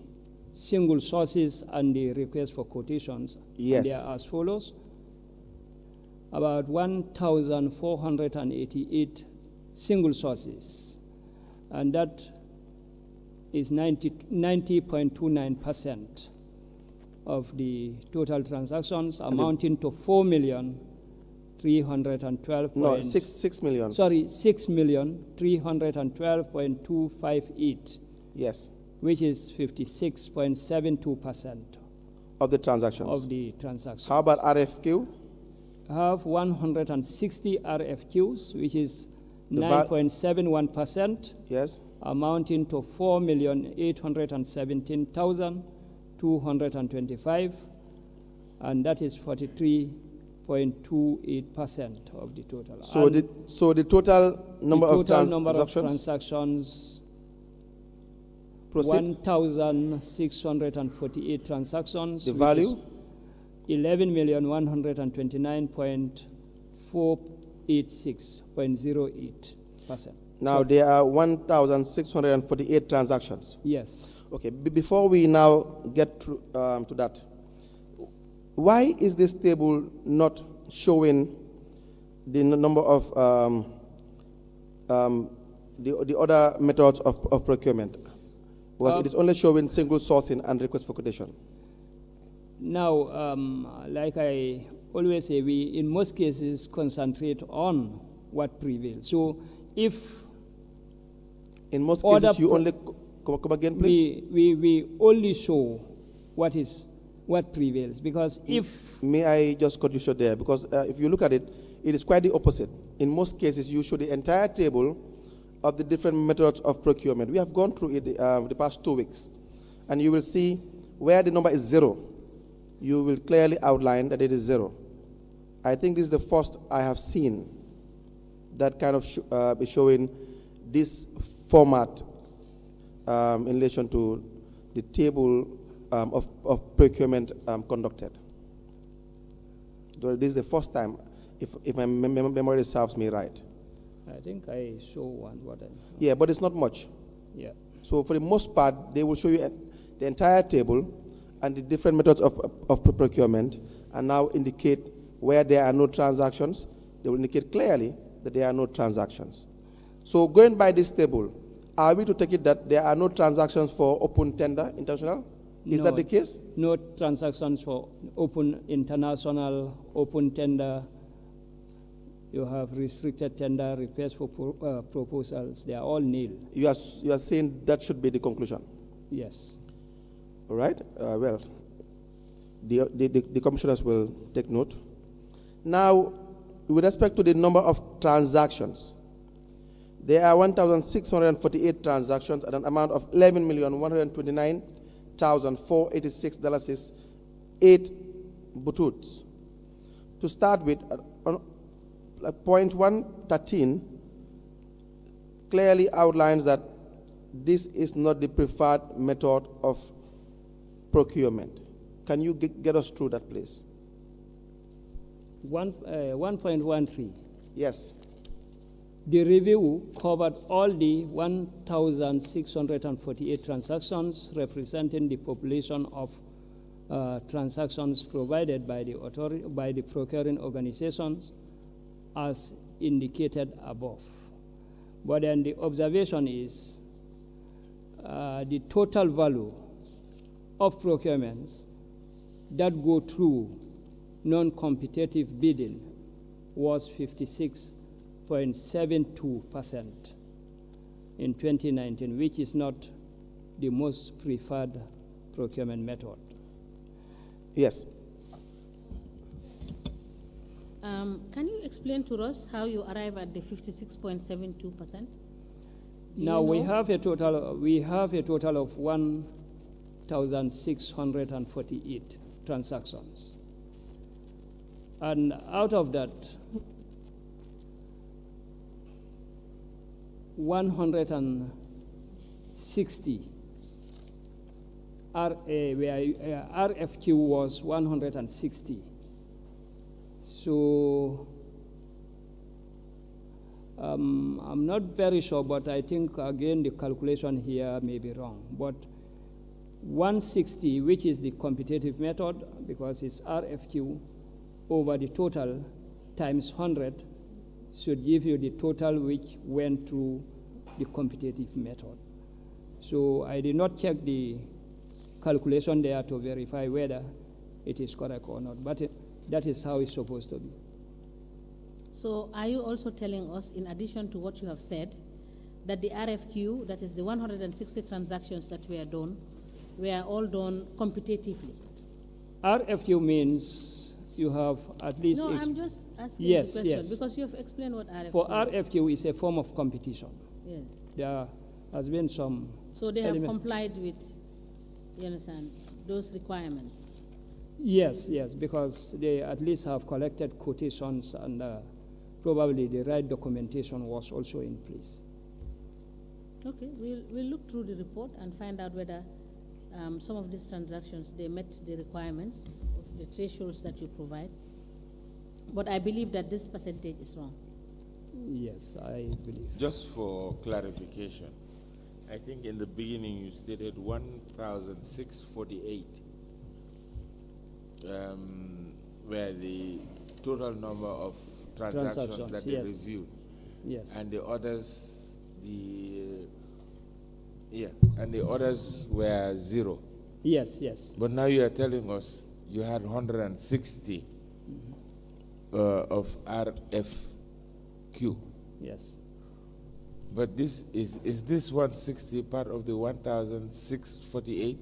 single sources and the request for quotations. Yes. And they are as follows. About 1,488 single sources, and that is 90.29% of the total transactions, amounting to 4,312. No, 6 million. Sorry, 6,312,258. Yes. Which is 56.72% Of the transactions. of the transactions. How about RFQ? Have 160 RFQs, which is The va- 9.71%, Yes. amounting to 4,817,225, and that is 43.28% of the total. So And the total number the of total number of transactions? transactions, Proceed. 1,648 transactions. The which value? is 11,129,486.08%. Now there are 1,648 transactions. Yes. Okay, before we now get to that, why is this table not showing the number of the other methods of procurement? Because it is only showing single sourcing and request for quotation. Now, like I always say, we in most cases concentrate on what prevails. So if In most Other cases, you pro- only come again, please. we only show what prevails, because if May I just cut you short there? Because if you look at it, it is quite the opposite. In most cases, you show the entire table of the different methods of procurement. We have gone through it the past 2 weeks, and you will see where the number is 0. You will clearly outline that it is 0. I think this is the first I have seen that kind of is showing this format in relation to the table of procurement conducted. Though this is the first time, if my memory serves me right. I think I show one what I Yeah, but it's not much. yeah. So for the most part, they will show you the entire table and the different methods of procurement, and now indicate where there are no transactions. They will indicate clearly that there are no transactions. So going by this table, are we to take it that there are no transactions for open tender international? Is that the case? No transactions for open international, open tender. You have restricted tender, requests for proposals. They are all nil. You are saying that should be the conclusion. Yes. All right? Well, the commissioners will take note. Now, with respect to the number of transactions, there are 1,648 transactions at an amount of $11,129,486, 8 butoots. To start with, point 113 clearly outlines that this is not the preferred method of procurement. Can you get us through that, please? 1.13. Yes. The review covered all the 1,648 transactions, representing the population of transactions provided by the procuring organizations, as indicated above. But then the observation is the total value of procurements that go through non-competitive bidding was 56.72% in 2019, which is not the most preferred procurement method. Yes. Can you explain to us how you arrive at the 56.72%? Now we have a total of 1,648 transactions, and out of that, 160 RFQ was 160. So I'm not very sure, but I think, again, the calculation here may be wrong. But 160, which is the competitive method, because it's RFQ over the total times 100, should give you the total which went through the competitive method. So I did not check the calculation there to verify whether it is correct or not, but that is how it's supposed to be. So are you also telling us, in addition to what you have said, that the RFQ, that is the 160 transactions that were all done competitively? RFQ means you have at least... No, I'm just asking yes, the question, yes. because you have explained what RFQ For is. RFQ is a form of competition. Yeah. There has been some... So they have complied with, you understand, those requirements? Yes, yes, because they at least have collected quotations, and probably the right documentation was also in place. Okay, we'll look through the report and find out whether some of these transactions, they met the requirements, the thresholds that you provide. But I believe that this percentage is wrong. Yes, I believe. Just for clarification, I think in the beginning you stated 1,648 were the total number of transactions that they yes. reviewed. Yes. And the others, and the others were 0. Yes, yes. But now you are telling us you had 160 of RFQ. Yes. But this is this 160 part of the 1,648?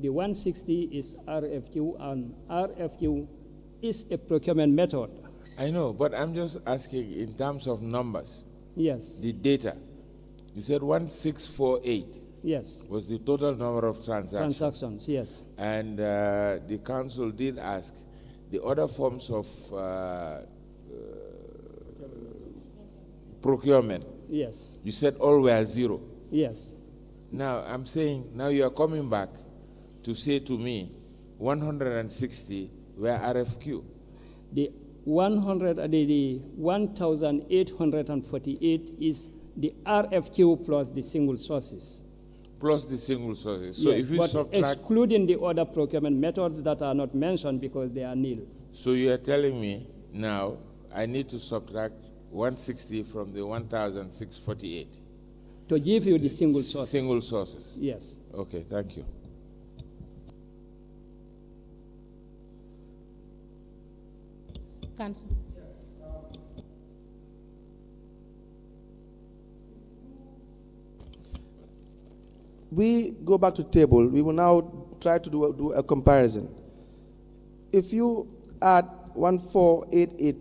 The 160 is RFQ, and RFQ is a procurement method. I know, but I'm just asking in terms of numbers. Yes. The data. You said 1,648. Yes. Was the total number of transactions. Transactions, yes. And the council did ask the other forms of procurement. Yes. You said all were 0. Yes. Now I'm saying, now you are coming back to say to me 160 were RFQ. The 1,848 is the RFQ plus the single sources. Plus the single sources. So yes, if you but subtract... excluding the other procurement methods that are not mentioned because they are nil. So you are telling me now I need to subtract 160 from the 1,648. To give you the single sources. Single sources. Yes. Okay, thank you. Council. We go back to table. We will now try to do a comparison. If you add 1,488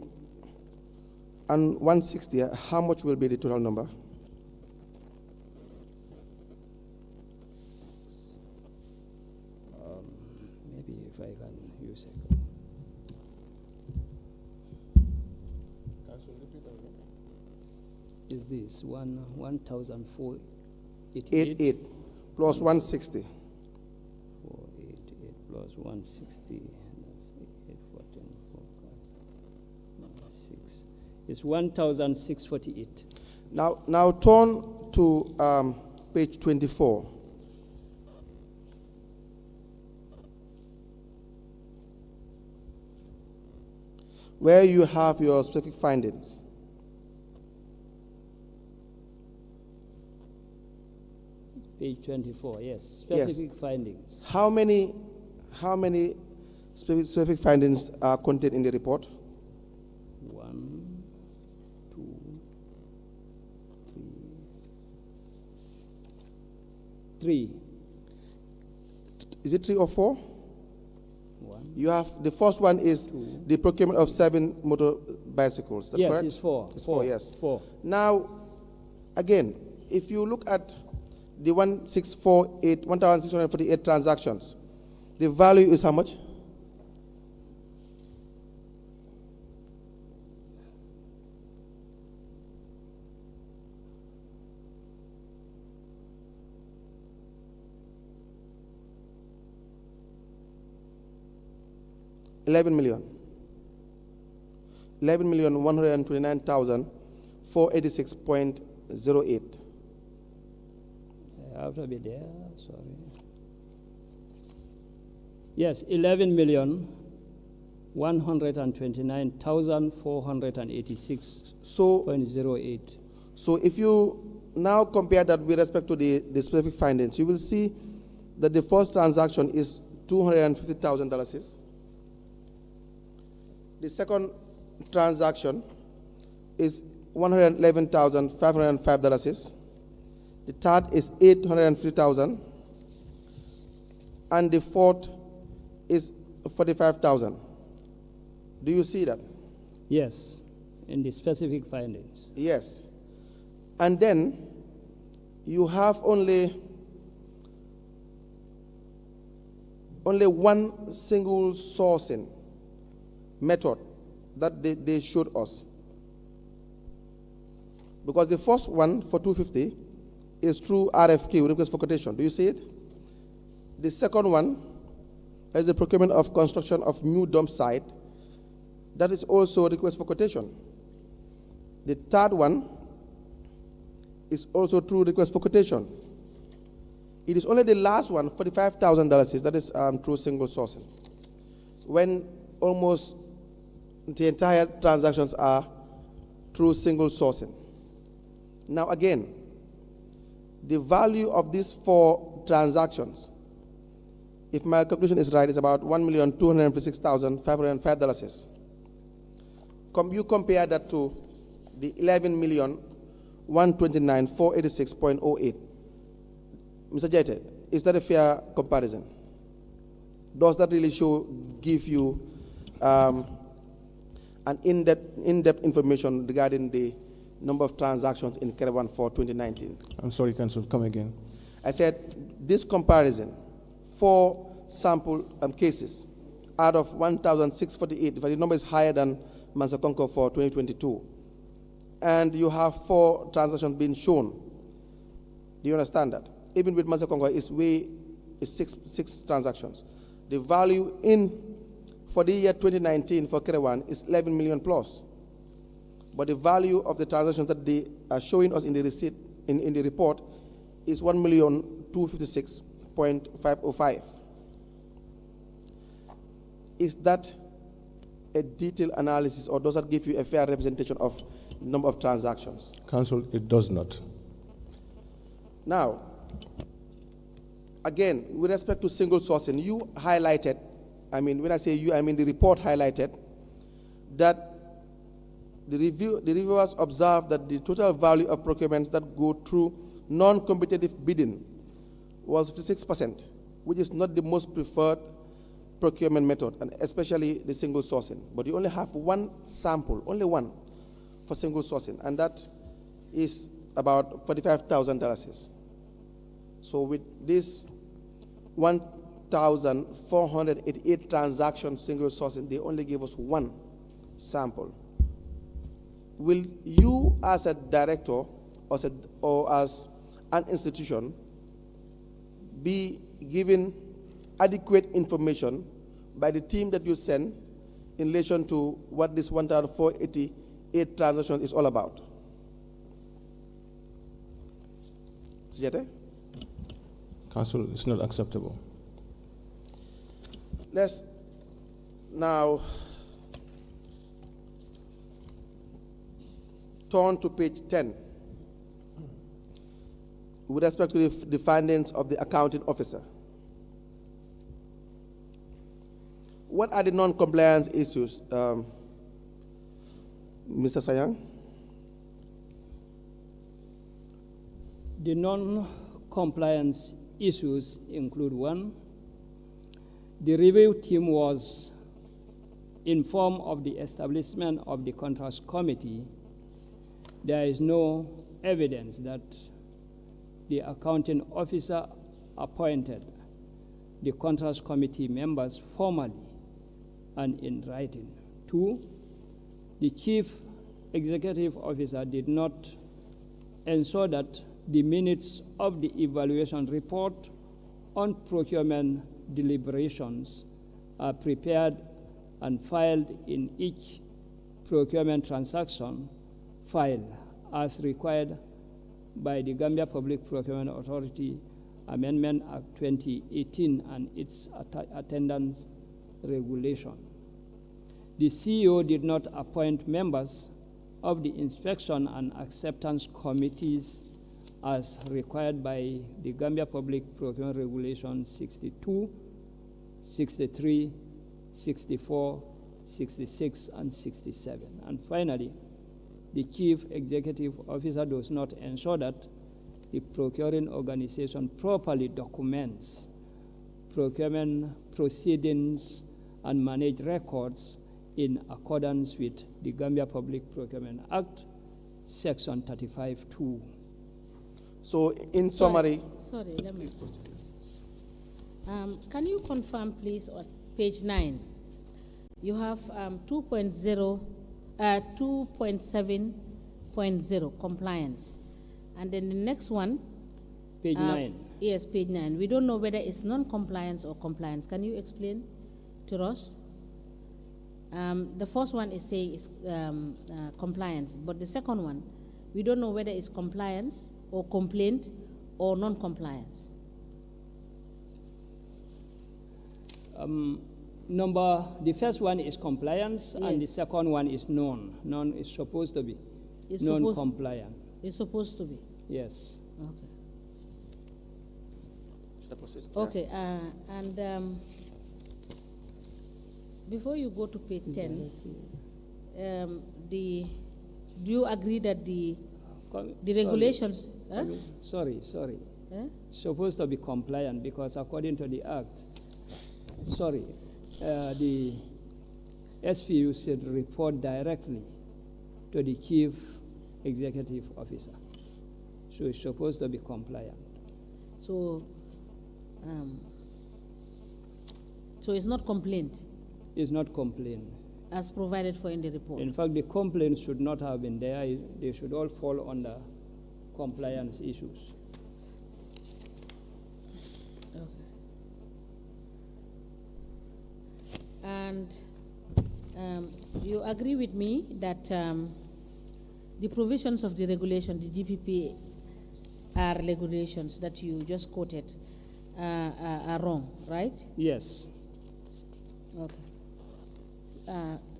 and 160, how much will be the total number? Maybe if I can use it. Is this 1,488? 88 plus 160. 488 plus 160. That's 8, 14, 4, 5, 6. It's 1,648. Now turn to page 24. Where you have your specific findings. Page 24, yes. Specific findings. How many specific findings are contained in the report? 1, 2, 3. 3. Is it 3 or 4? 1. You have the first one is 2. the procurement of 7 motor bicycles. That's Yes, correct? it's 4. It's 4, yes. 4. Now, again, if you look at the 1,648 transactions, the value is how much? $11,129,000 486.08. I have to be there, sorry. Yes, 11,129,486.08. So if you now compare that with respect to the specific findings, you will see that the first transaction is $250,000. The second transaction is $111,505. The third is $850,000, and the fourth is $45,000. Do you see that? Yes, in the specific findings. Yes. And then you have only one single sourcing method that they showed us. Because the first one for 250 is through RFQ, request for quotation. Do you see it? The second one is the procurement of construction of new dump site. That is also request for quotation. The third one is also through request for quotation. It is only the last one, $45,000, that is through single sourcing. When almost the entire transactions are through single sourcing. Now again, the value of these 4 transactions, if my calculation is right, is about $1,256,505. You compare that to the $11,129,486.08. Mr. Jete, is that a fair comparison? Does that really give you an in-depth information regarding the number of transactions in Caravan for 2019? I'm sorry, Council, come again. I said this comparison, 4 sample cases out of 1,648, if the number is higher than Mansakonko for 2022, and you have 4 transactions being shown. Do you understand that? Even with Mansakonko, it's 6 transactions. The value for the year 2019 for Caravan is 11 million plus. But the value of the transactions that they are showing us in the receipt, in the report, is 1,256,505. Is that a detailed analysis, or does that give you a fair representation of the number of transactions? Council, it does not. Now, again, with respect to single sourcing, you highlighted, when I say you, I mean the report highlighted, that the reviewers observed that the total value of procurements that go through non-competitive bidding was 56%, which is not the most preferred procurement method, and especially the single sourcing. But you only have one sample, only one, for single sourcing, and that is about $45,000. So with this 1,488 transactions single sourcing, they only gave us one sample. Will you, as a director or as an institution, be given adequate information by the team that you send in relation to what this 1,488 transactions is all about? Sujete? Council, it's not acceptable. Let's now turn to page 10 with respect to the findings of the accounting officer. What are the non-compliance issues, Mr. Sayang? The non-compliance issues include: 1, the review team was informed of the establishment of the contracts committee. There is no evidence that the accounting officer appointed the contracts committee members formally and in writing. 2, the chief executive officer did not ensure that the minutes of the evaluation report on procurement deliberations are prepared and filed in each procurement transaction file as required by the Gambia Public Procurement Authority Amendment Act 2018 and its attendance regulation. The CEO did not appoint members of the inspection and acceptance committees as required by the Gambia Public Procurement Regulation 62, 63, 64, 66, and 67. And finally, the Chief Executive Officer does not ensure that the procuring organization properly documents procurement proceedings and manage records in accordance with the Gambia Public Procurement Act, Section 35(2). So, in summary, Sorry, let me. Can you confirm, please, on page 9, you have 2.7.0 compliance, and then the next one, Page 9. Yes, page 9. We don't know whether it's non-compliance or compliance. Can you explain to us? The first one is saying it's compliance, but the second one, we don't know whether it's compliance or complaint or non-compliance. The first one is compliance, Yes. and the second one is non. Non is supposed to be non-compliant. It's supposed to be. Yes. Okay. should I proceed? Okay, and before you go to page 10, do you agree that the regulations? Sorry. Eh? Supposed to be compliant because according to the Act, the SPU should report directly to the Chief Executive Officer. So it's supposed to be compliant. So it's not complaint It's not complaint. as provided for in the report. In fact, the complaints should not have been there. They should all fall under compliance issues. Okay. And you agree with me that the provisions of the regulation, the GPP are regulations that you just quoted, are wrong, right? Yes. Okay.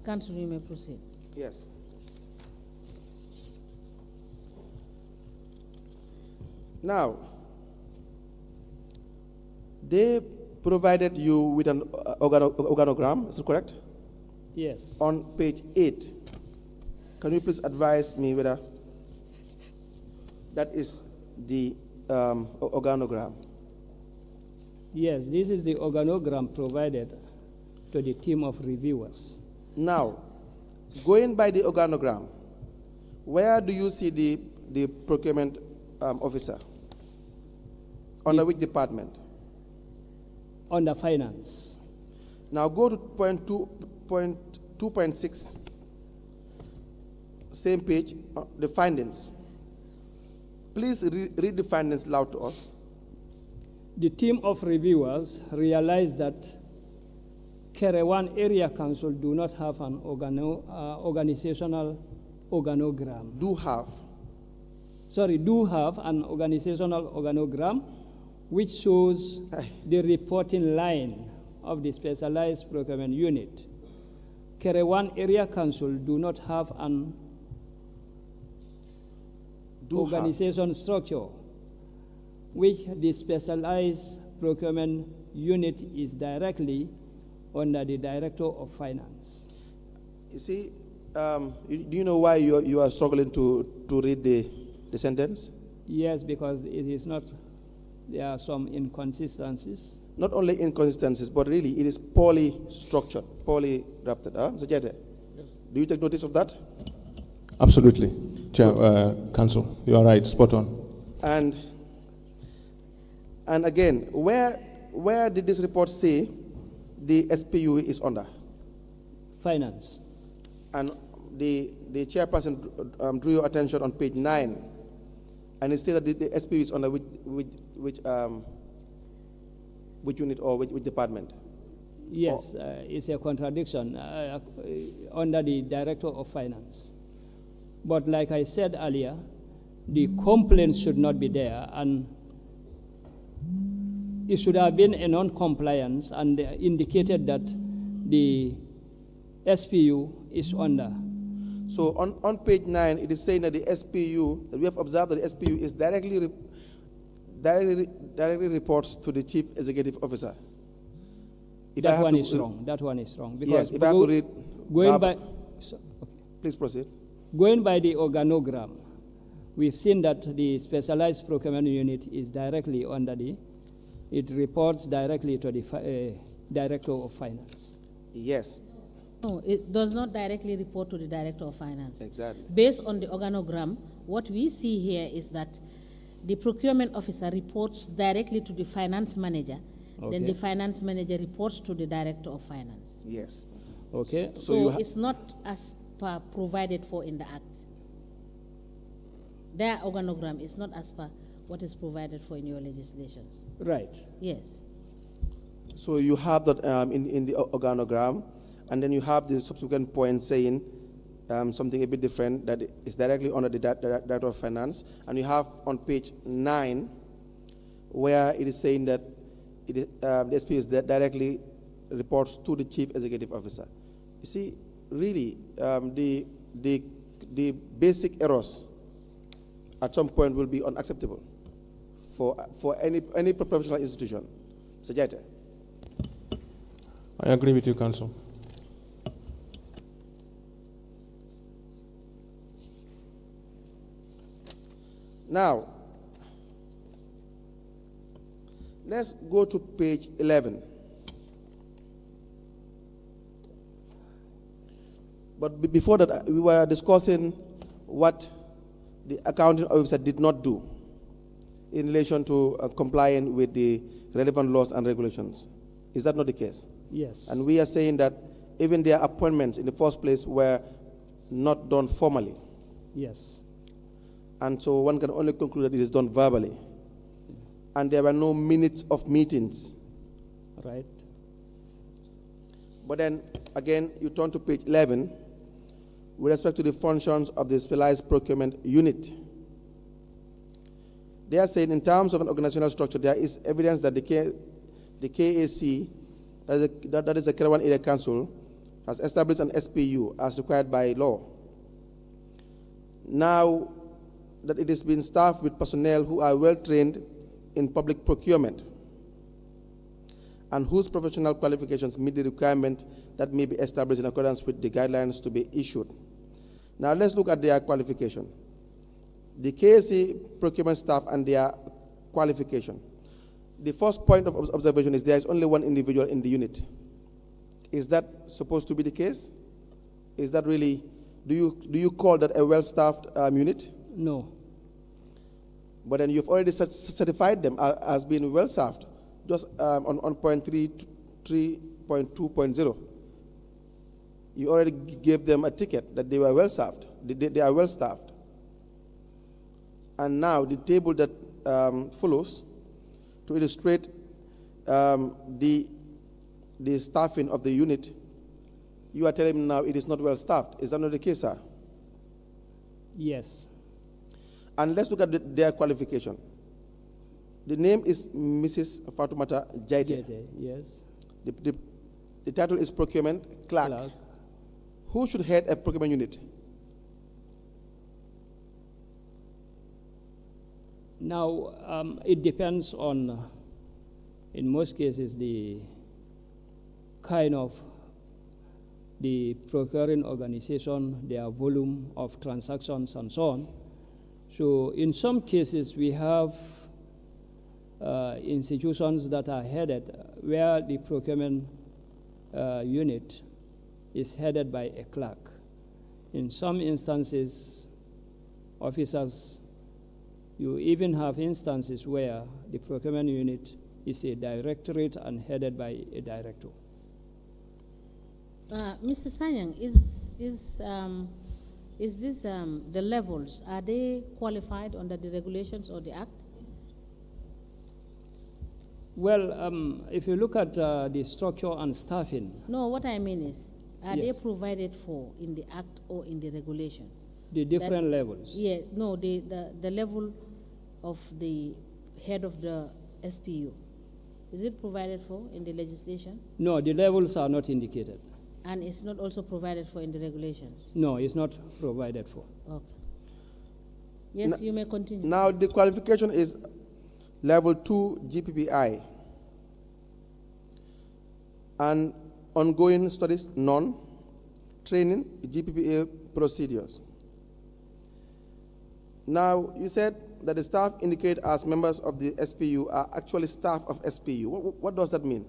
Council, you may proceed. Yes. Now, they provided you with an organogram, is it correct? Yes. On page 8. Can you please advise me whether that is the organogram? Yes, this is the organogram provided to the team of reviewers. Now, going by the organogram, where do you see the procurement officer? Under which department? Under finance. Now go to point 2.6, same page, the findings. Please read the findings loud to us. The team of reviewers realized that Karan Area Council do not have an organizational organogram. Do have. Do have an organizational organogram which shows the reporting line of the specialized procurement unit. Karan Area Council do not have an organization structure which the specialized procurement unit is directly under the Director of Finance. You see, do you know why you are struggling to read the sentence? Yes, because it is not, there are some inconsistencies. Not only inconsistencies, but really it is poorly structured, poorly drafted. Mr. Jete, yes. Do you take notice of that? Absolutely. Chair, Council, you are right, spot on. And again, where did this report say the SPU is under? Finance. And the chairperson drew your attention on page 9, and it stated that the SPU is under which unit or which department? Yes, it's a contradiction under the Director of Finance. But like I said earlier, the complaints should not be there, and it should have been a non-compliance and indicated that the SPU is under. So on page 9, it is saying that the SPU, that we have observed that the SPU is directly reports to the Chief Executive Officer. That one is wrong. That one is wrong. Yes, if I have to read, going by, okay. Please proceed. Going by the organogram, we've seen that the specialized procurement unit is directly under it reports directly to the Director of Finance. Yes. No, it does not directly report to the Director of Finance. Exactly. Based on the organogram, what we see here is that the procurement officer reports directly to the finance manager, then the finance manager reports to the Director of Finance. Yes. Okay. So it's not as per provided for in the Act. Their organogram is not as per what is provided for in your legislations. Right. Yes. So you have that in the organogram, and then you have the subsequent point saying something a bit different, that is directly under the Director of Finance. And you have on page 9 where it is saying that the SP is directly reports to the Chief Executive Officer. You see, really, the basic errors at some point will be unacceptable for any professional institution. Sajate. I agree with you, Council. Now, let's go to page 11. But before that, we were discussing what the accounting officer did not do in relation to complying with the relevant laws and regulations. Is that not the case? Yes. And we are saying that even their appointments in the first place were not done formally. Yes. And so one can only conclude that it is done verbally. And there were no minutes of meetings. Right. But then, again, you turn to page 11 with respect to the functions of the specialized procurement unit. They are saying in terms of an organizational structure, there is evidence that the KAC, that is the Karan Area Council, has established an SPU as required by law. Now that it is being staffed with personnel who are well trained in public procurement and whose professional qualifications meet the requirement that may be established in accordance with the guidelines to be issued. Now let's look at their qualification. The KAC procurement staff and their qualification. The first point of observation is there is only one individual in the unit. Is that supposed to be the case? Is that really, do you call that a well-staffed unit? No. But then you've already certified them as being well-staffed, just on point 3.2.0. You already gave them a ticket that they were well-staffed. They are well-staffed. And now the table that follows to illustrate the staffing of the unit, you are telling me now it is not well-staffed. Is that not the case, sir? Yes. And let's look at their qualification. The name is Mrs. Fatoumata Jaite. Yes. The title is Procurement Clerk. Who should head a procurement unit? Now, it depends on, in most cases, the kind of the procuring organization, their volume of transactions, and so on. So in some cases, we have institutions that are headed where the procurement unit is headed by a clerk. In some instances, officers, you even have instances where the procurement unit is a directorate and headed by a director. Mr. Sanyang, is this the levels? Are they qualified under the regulations or the Act? Well, if you look at the structure and staffing. No, what I mean is, are Yes. they provided for in the Act or in the regulation? The different levels. Yeah, no, the level of the head of the SPU. Is it provided for in the legislation? No, the levels are not indicated. And it's not also provided for in the regulations? No, it's not provided for. Okay. Yes, you may continue. Now, the qualification is level 2 GPPI. And ongoing studies, none. Training, GPPA procedures. Now, you said that the staff indicated as members of the SPU are actually staff of SPU. What does that mean?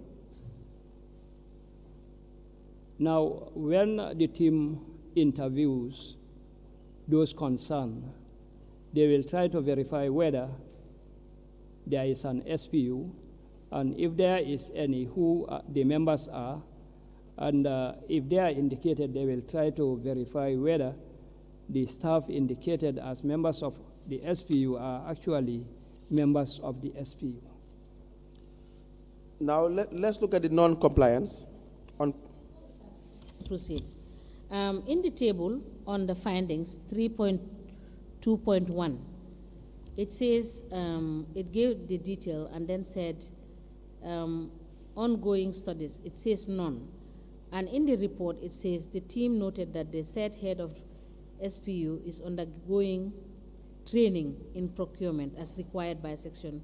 Now, when the team interviews those concerned, they will try to verify whether there is an SPU, and if there is any, who the members are, and if they are indicated, they will try to verify whether the staff indicated as members of the SPU are actually members of the SPU. Now, let's look at the non-compliance. Proceed. In the table on the findings, 3.2.1, it says, it gave the detail and then said ongoing studies. It says none. And in the report, it says the team noted that the said head of SPU is undergoing training in procurement as required by Section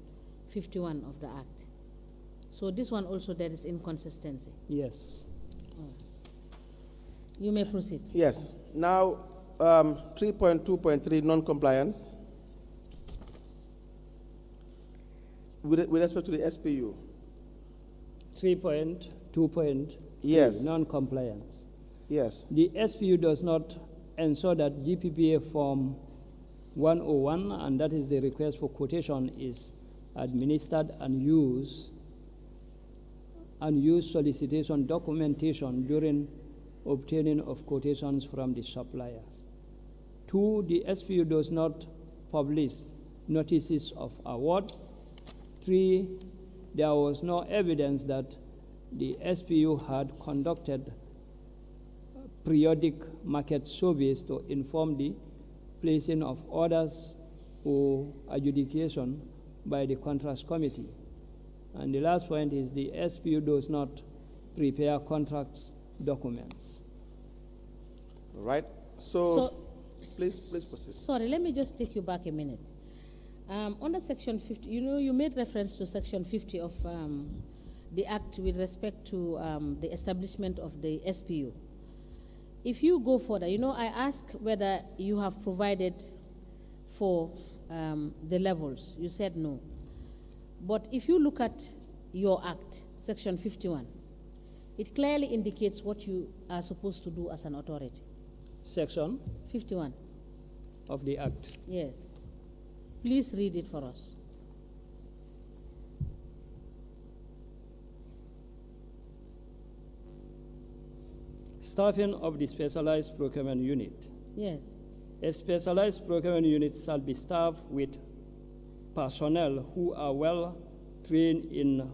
51 of the Act. So this one also, there is inconsistency. Yes. You may proceed. Yes. Now, 3.2.3, non-compliance. With respect to the SPU. 3.2.3, yes. non-compliance. Yes. The SPU does not ensure that GPPA Form 101, and that is the request for quotation, is administered and used solicitation documentation during obtaining of quotations from the suppliers. 2, the SPU does not publish notices of award. 3, there was no evidence that the SPU had conducted periodic market surveys to inform the placing of orders or adjudication by the contracts committee. And the last point is the SPU does not prepare contracts documents. Right. So please proceed. Sorry, let me just take you back a minute. Under Section 50, you made reference to Section 50 of the Act with respect to the establishment of the SPU. If you go further, I ask whether you have provided for the levels. You said no. But if you look at your Act, Section 51, it clearly indicates what you are supposed to do as an authority. Section 51 of the Act. Yes. Please read it for us. Staffing of the specialized procurement unit. Yes. A specialized procurement unit shall be staffed with personnel who are well trained in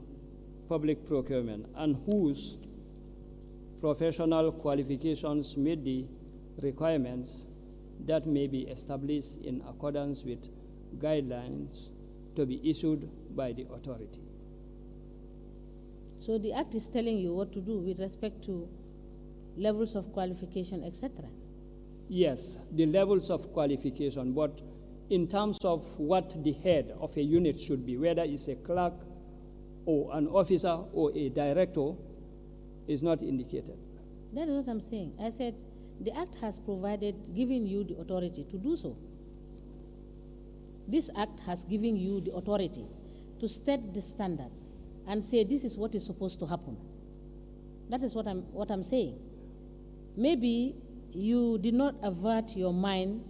public procurement and whose professional qualifications meet the requirements that may be established in accordance with guidelines to be issued by the authority. So the Act is telling you what to do with respect to levels of qualification, etc. Yes, the levels of qualification, but in terms of what the head of a unit should be, whether it's a clerk or an officer or a director, is not indicated. That is what I'm saying. I said the Act has given you the authority to do so. This Act has given you the authority to set the standard and say this is what is supposed to happen. That is what I'm saying. Maybe you did not avert your mind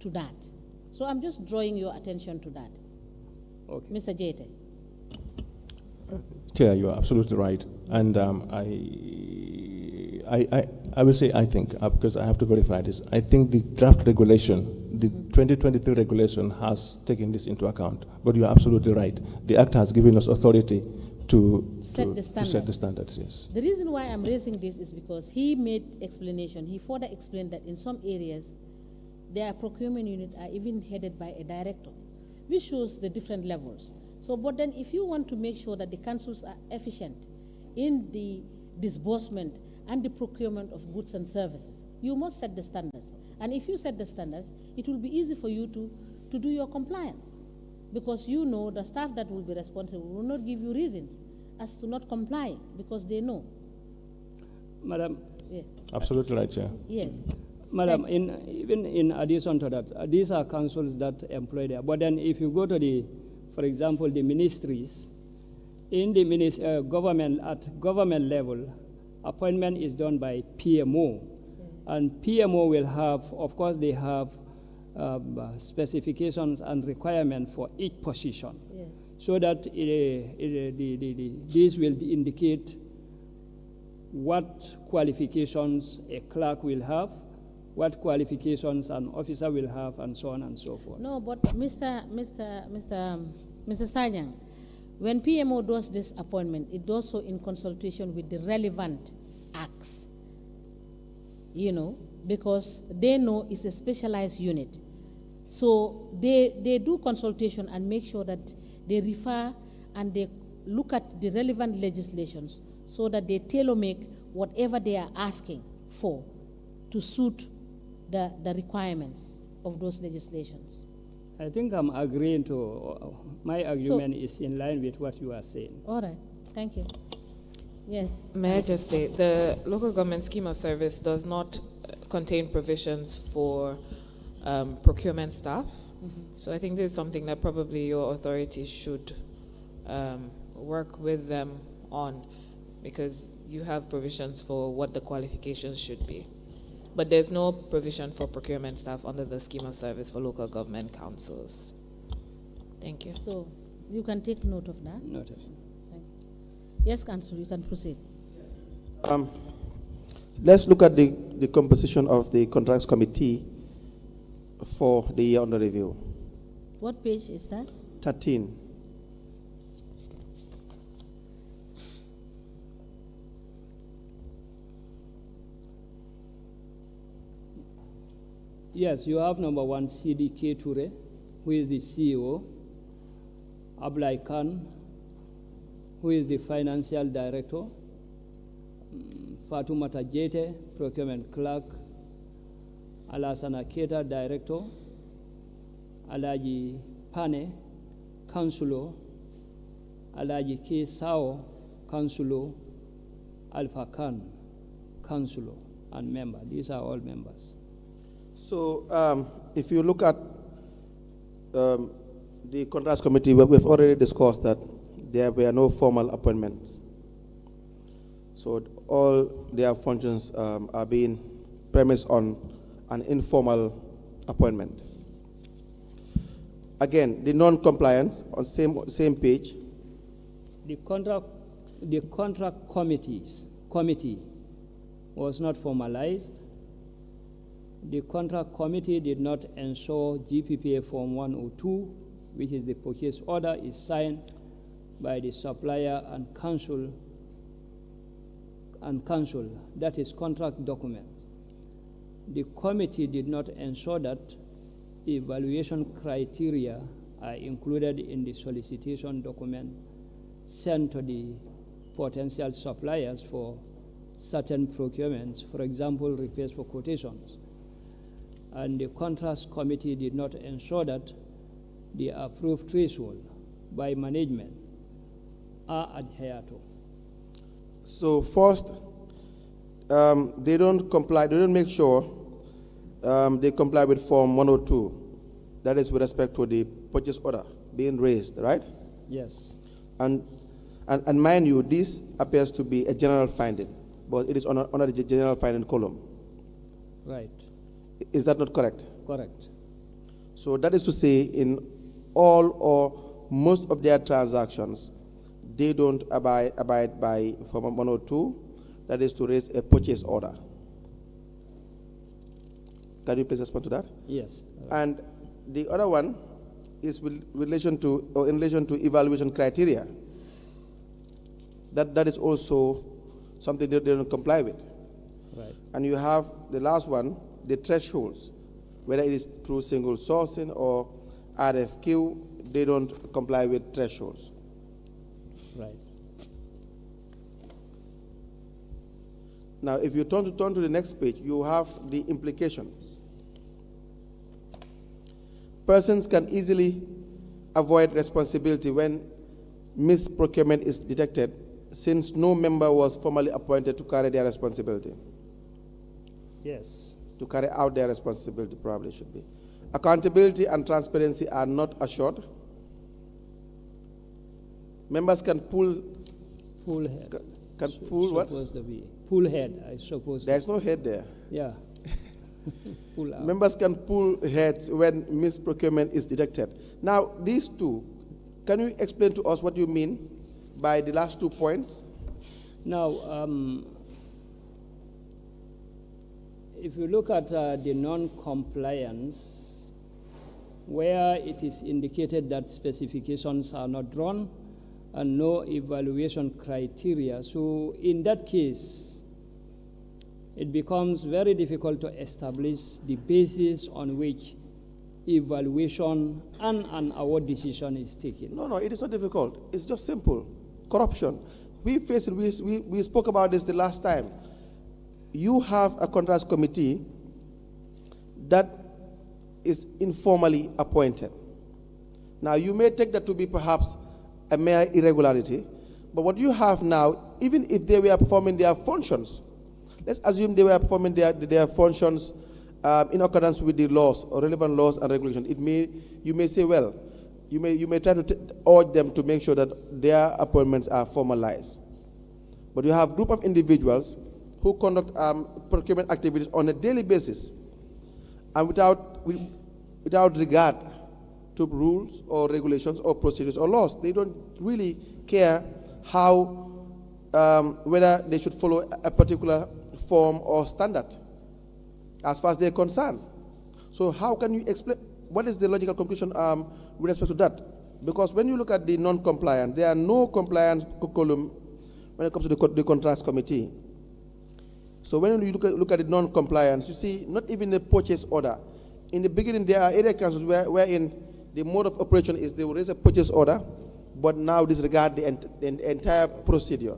to that. So I'm just drawing your attention to that. Okay. Mr. Jete. Chair, you are absolutely right. And I will say I think, because I have to verify this, I think the draft regulation, the 2023 regulation has taken this into account. But you are absolutely right. The Act has given us authority to set the standards, yes. The reason why I'm raising this is because he made explanation. He further explained that in some areas, their procurement unit are even headed by a director, which shows the different levels. So, but then if you want to make sure that the councils are efficient in the disbursement and the procurement of goods and services, you must set the standards. And if you set the standards, it will be easy for you to do your compliance, because you know the staff that will be responsible will not give you reasons as to not comply, because they know. Madam. Yeah. Absolutely right, Chair. Yes. Madam, even in addition to that, these are councils that employ there. But then if you go to the, for example, the ministries, in the government, at government level, appointment is done by PMO. And PMO will have, of course, they have specifications and requirements for each position. Yeah. So that this will indicate what qualifications a clerk will have, what qualifications an officer will have, and so on and so forth. No, but Mr. Sanyang, when PMO does this appointment, it does so in consultation with the relevant acts, you know, because they know it's a specialized unit. So they do consultation and make sure that they refer and they look at the relevant legislations so that they tailor-make whatever they are asking for to suit the requirements of those legislations. I think I'm agreeing to, my argument is in line with what you are saying. All right, thank you. Yes. May I just say, the local government scheme of service does not contain provisions for procurement staff. So I think this is something that probably your authorities should work with them on, because you have provisions for what the qualifications should be. But there's no provision for procurement staff under the scheme of service for local government councils. Thank you. So you can take note of that. Noted. Thank you. Yes, Council, you can proceed. Let's look at the composition of the contracts committee for the year under review. What page is that? 13. Yes, you have number 1, CDK Ture, who is the CEO, Ablai Khan, who is the financial director, Fatumata Jete, procurement clerk, Alasana Keta, director, Alaji Pane, councilor, Alaji K. Sao, councilor, Alpha Khan, councilor, and member. These are all members. So if you look at the contracts committee, we've already discussed that there were no formal appointments. So all their functions are being premised on an informal appointment. Again, the non-compliance on same page. The contract committee was not formalized. The contract committee did not ensure GPPA Form 102, which is the purchase order, is signed by the supplier and council. That is contract document. The committee did not ensure that evaluation criteria are included in the solicitation document sent to the potential suppliers for certain procurements, for example, requests for quotations. And the contracts committee did not ensure that the approved threshold by management are adhered to. So first, they don't comply. They don't make sure they comply with Form 102. That is with respect to the purchase order being raised, right? Yes. And mind you, this appears to be a general finding, but it is under the general finding column. Right. Is that not correct? Correct. So that is to say, in all or most of their transactions, they don't abide by Form 102, that is to raise a purchase order. Can you please respond to that? Yes. And the other one is in relation to evaluation criteria. That is also something they don't comply with. Right. And you have the last one, the thresholds whether it is through single sourcing or RFQ, they don't comply with thresholds. Right. Now, if you turn to the next page, you have the implications. Persons can easily avoid responsibility when misprocurement is detected, since no member was formally appointed to carry their responsibility. Yes. To carry out their responsibility, probably should be. Accountability and transparency are not assured. Members can pull head. Can pull what? Supposed to be pull head, I suppose. There's no head there. Yeah. Pull out. Members can pull heads when misprocurement is detected. Now, these two, can you explain to us what you mean by the last 2 points? Now, if you look at the non-compliance, where it is indicated that specifications are not drawn and no evaluation criteria, so in that case, it becomes very difficult to establish the basis on which evaluation and an award decision is taken. No, it is not difficult. It's just simple. Corruption. We face it. We spoke about this the last time. You have a contracts committee that is informally appointed. Now, you may take that to be perhaps a mere irregularity, but what you have now, even if they were performing their functions, let's assume they were performing their functions in accordance with the laws or relevant laws and regulations. You may say, well, you may try to urge them to make sure that their appointments are formalized. But you have a group of individuals who conduct procurement activities on a daily basis and without regard to rules or regulations or procedures or laws. They don't really care how, whether they should follow a particular form or standard as far as they're concerned. So how can you explain, what is the logical conclusion with respect to that? Because when you look at the non-compliant, there are no compliance column when it comes to the contracts committee. So when you look at the non-compliance, you see not even the purchase order. In the beginning, there are area councils wherein the mode of operation is they will raise a purchase order, but now disregard the entire procedure.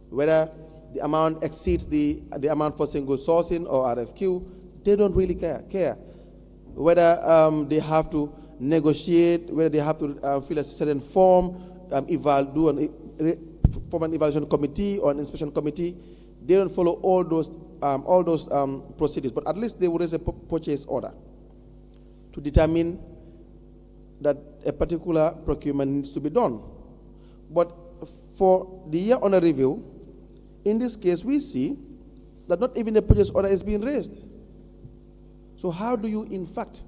Whether the amount exceeds the amount for single sourcing or RFQ, they don't really care. Whether they have to negotiate, whether they have to fill a certain form, form an evaluation committee or an inspection committee, they don't follow all those procedures. But at least they will raise a purchase order to determine that a particular procurement needs to be done. But for the year under review, in this case, we see that not even the purchase order is being raised. So how do you, in fact,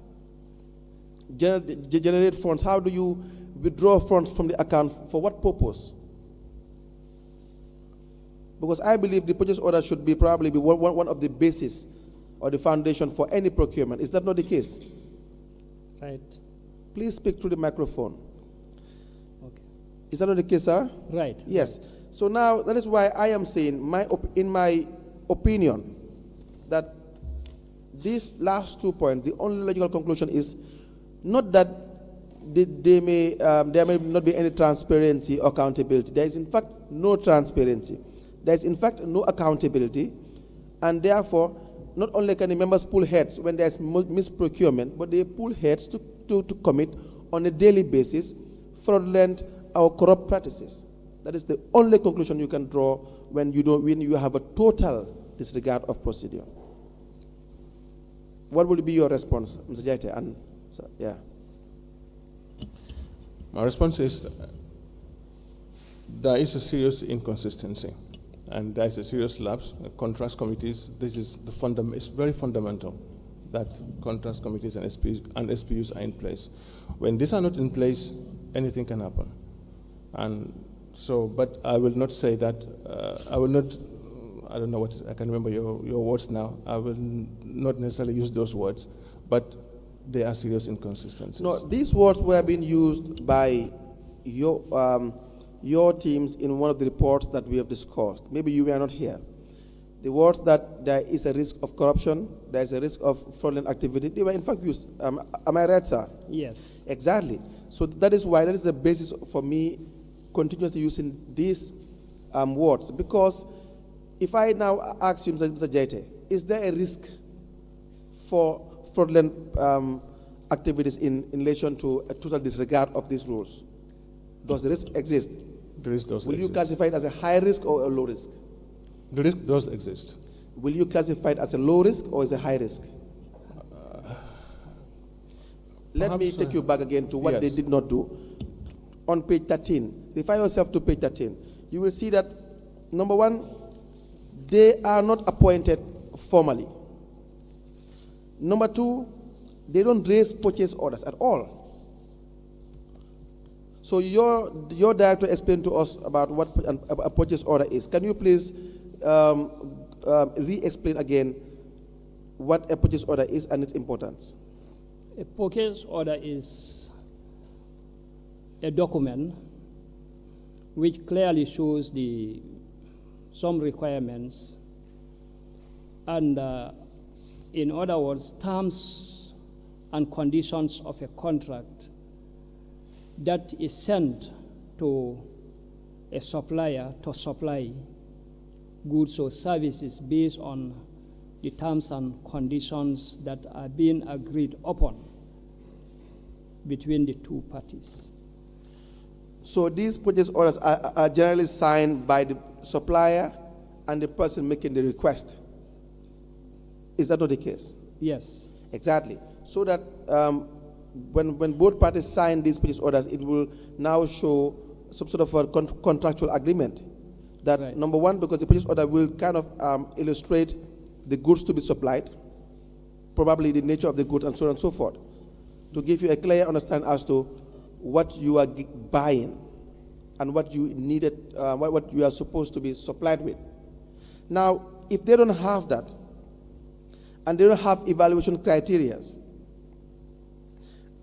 generate funds? How do you withdraw funds from the account? For what purpose? Because I believe the purchase order should be probably one of the basis or the foundation for any procurement. Is that not the case? Right. Please speak through the microphone. Okay. Is that not the case, sir? Right. Yes. So now, that is why I am saying, in my opinion, that these last 2 points, the only logical conclusion is not that there may not be any transparency or accountability. There is, in fact, no transparency. There is, in fact, no accountability. And therefore, not only can the members pull heads when there is misprocurement, but they pull heads to commit on a daily basis fraudulent or corrupt practices. That is the only conclusion you can draw when you have a total disregard of procedure. What will be your response, Mr. Jaite? And so, yeah. My response is there is a serious inconsistency, and there is a serious lapse. Contracts committees, this is it's very fundamental that contracts committees and SPUs are in place. When these are not in place, anything can happen. And so, but I will not say that, I don't know what, I can remember your words now. I will not necessarily use those words, but there are serious inconsistencies. No, these words were being used by your teams in one of the reports that we have discussed. Maybe you were not here. The words that there is a risk of corruption, there is a risk of fraudulent activity, they were in fact used. Am I right, sir? Yes. Exactly. So that is why, that is the basis for me continuously using these words. Because if I now ask you, Mr. Jaite, is there a risk for fraudulent activities in relation to a total disregard of these rules? Does the risk exist? The risk does Will exist. you classify it as a high risk or a low risk? The risk does exist. Will you classify it as a low risk or as a high risk? Let me perhaps, take you back again to what yes. they did not do. On page 13, refer yourself to page 13. You will see that, number one, they are not appointed formally. Number two, they don't raise purchase orders at all. So your director explained to us about what a purchase order is. Can you please re-explain again what a purchase order is and its importance? A purchase order is a document which clearly shows some requirements and, in other words, terms and conditions of a contract that is sent to a supplier to supply goods or services based on the terms and conditions that are being agreed upon between the two parties. So these purchase orders are generally signed by the supplier and the person making the request. Is that not the case? Yes. Exactly. So that when both parties sign these purchase orders, it will now show some sort of a contractual agreement. That, right. Number one, because the purchase order will kind of illustrate the goods to be supplied, probably the nature of the goods, and so on and so forth, to give you a clear understanding as to what you are buying and what you needed, what you are supposed to be supplied with. Now, if they don't have that, and they don't have evaluation criteria,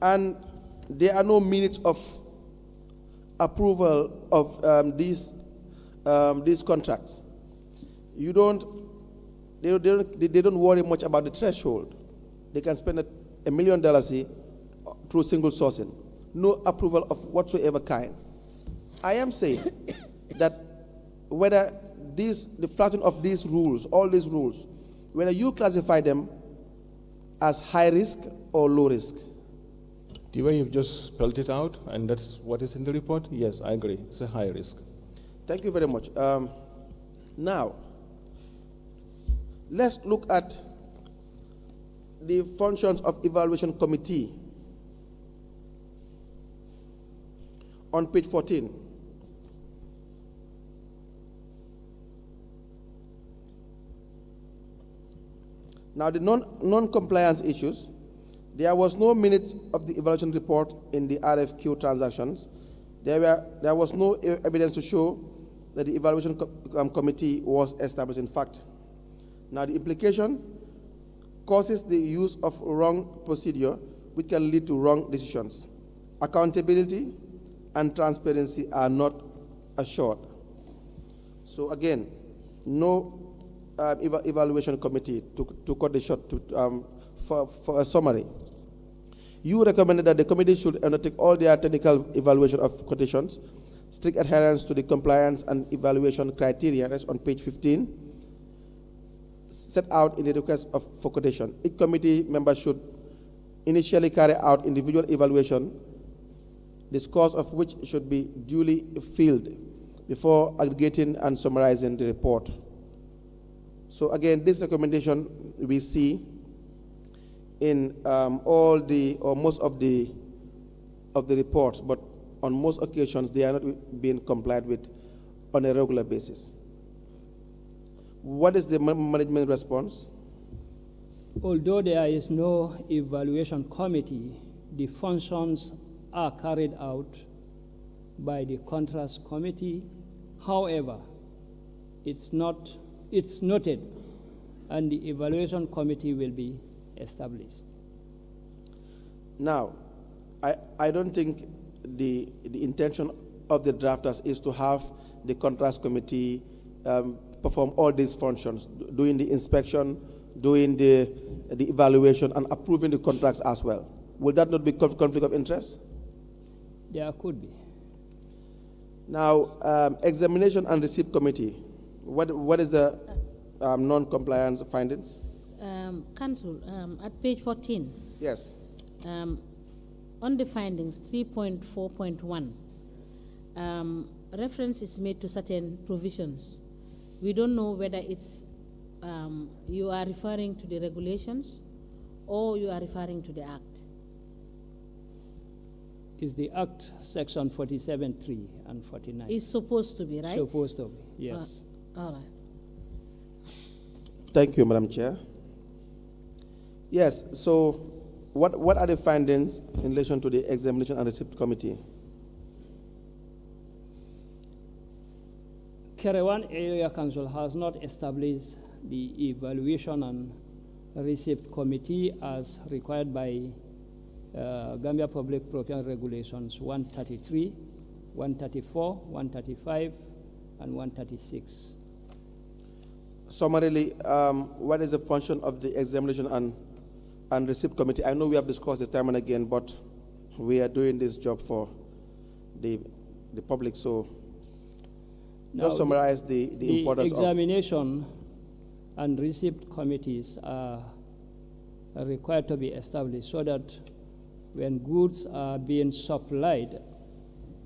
and there are no minutes of approval of these contracts, they don't worry much about the threshold. They can spend $1 million through single sourcing, no approval of whatsoever kind. I am saying that whether the flouting of these rules, all these rules, whether you classify them as high risk or low risk. The way you've just spelled it out, and that's what is in the report, yes, I agree. It's a high risk. Thank you very much. Now, let's look at the functions of evaluation committee on page 14. Now, the non-compliance issues, there was no minutes of the evaluation report in the RFQ transactions. There was no evidence to show that the evaluation committee was established in fact. Now, the implication causes the use of wrong procedure, which can lead to wrong decisions. Accountability and transparency are not assured. So again, no evaluation committee to cut the short for a summary. You recommended that the committee should undertake all their technical evaluation of quotations, strict adherence to the compliance and evaluation criteria, that's on page 15, set out in the request for quotation. Each committee member should initially carry out individual evaluation, the scores of which should be duly filled before aggregating and summarizing the report. So again, this recommendation we see in all the or most of the reports, but on most occasions they are not being complied with on a regular basis. What is the management response? Although there is no evaluation committee, the functions are carried out by the contracts committee. However, it's noted, and the evaluation committee will be established. Now, I don't think the intention of the drafters is to have the contracts committee perform all these functions, doing the inspection, doing the evaluation, and approving the contracts as well. Will that not be conflict of interest? There could be. Now, examination and receipt committee. What is the non-compliance findings? Council, at page 14. Yes. On the findings, 3.4.1, reference is made to certain provisions. We don't know whether it's you are referring to the regulations or you are referring to the Act. Is the Act section 47.3 and 49? It's supposed to be, right? Supposed to be, yes. All right. Thank you, Madam Chair. Yes, so what are the findings in relation to the examination and receipt committee? Karan Area Council has not established the evaluation and receipt committee as required by Gambia Public Procurement Regulations 133, 134, 135, and 136. Summarily, what is the function of the examination and receipt committee? I know we have discussed this time and again, but we are doing this job for the public, so now, just summarize the importance of examination and receipt committees are required to be established so that when goods are being supplied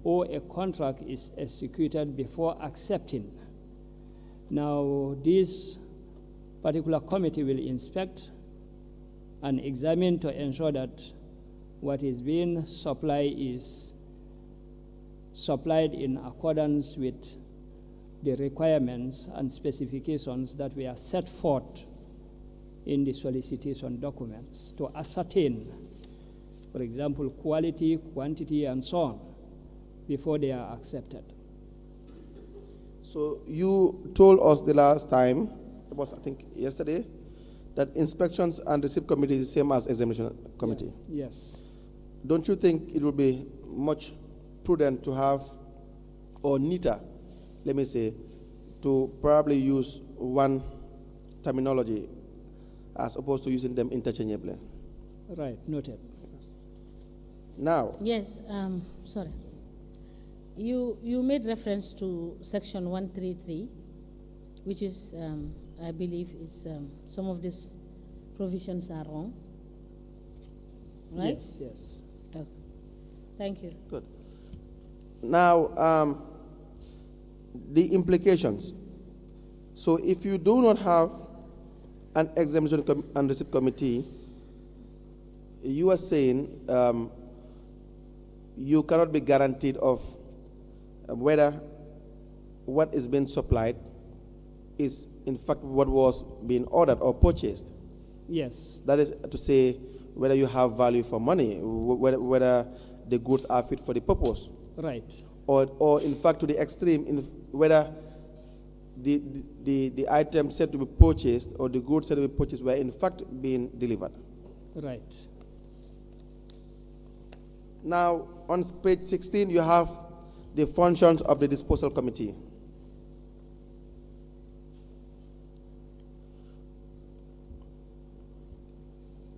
or a contract is executed before accepting. Now, this particular committee will inspect and examine to ensure that what is being supplied is supplied in accordance with the requirements and specifications that were set forth in the solicitation documents to ascertain, for example, quality, quantity, and so on, before they are accepted. So you told us the last time, it was I think yesterday, that inspections and receipt committee is the same as examination committee. Yeah. Yes. Don't you think it would be much prudent to have, or neater, let me say, to probably use one terminology as opposed to using them interchangeably? Right, noted. Now. Yes, sorry. You made reference to section 133, which is, I believe, is some of these provisions are wrong. Right? Yes, yes. Okay. Thank you. Good. Now, the implications. So if you do not have an examination and receipt committee, you are saying you cannot be guaranteed of whether what is being supplied is in fact what was being ordered or purchased. Yes. That is to say, whether you have value for money, whether the goods are fit for the purpose. Right. Or in fact to the extreme, whether the item said to be purchased or the goods said to be purchased were in fact being delivered. Right. Now, on page 16, you have the functions of the disposal committee.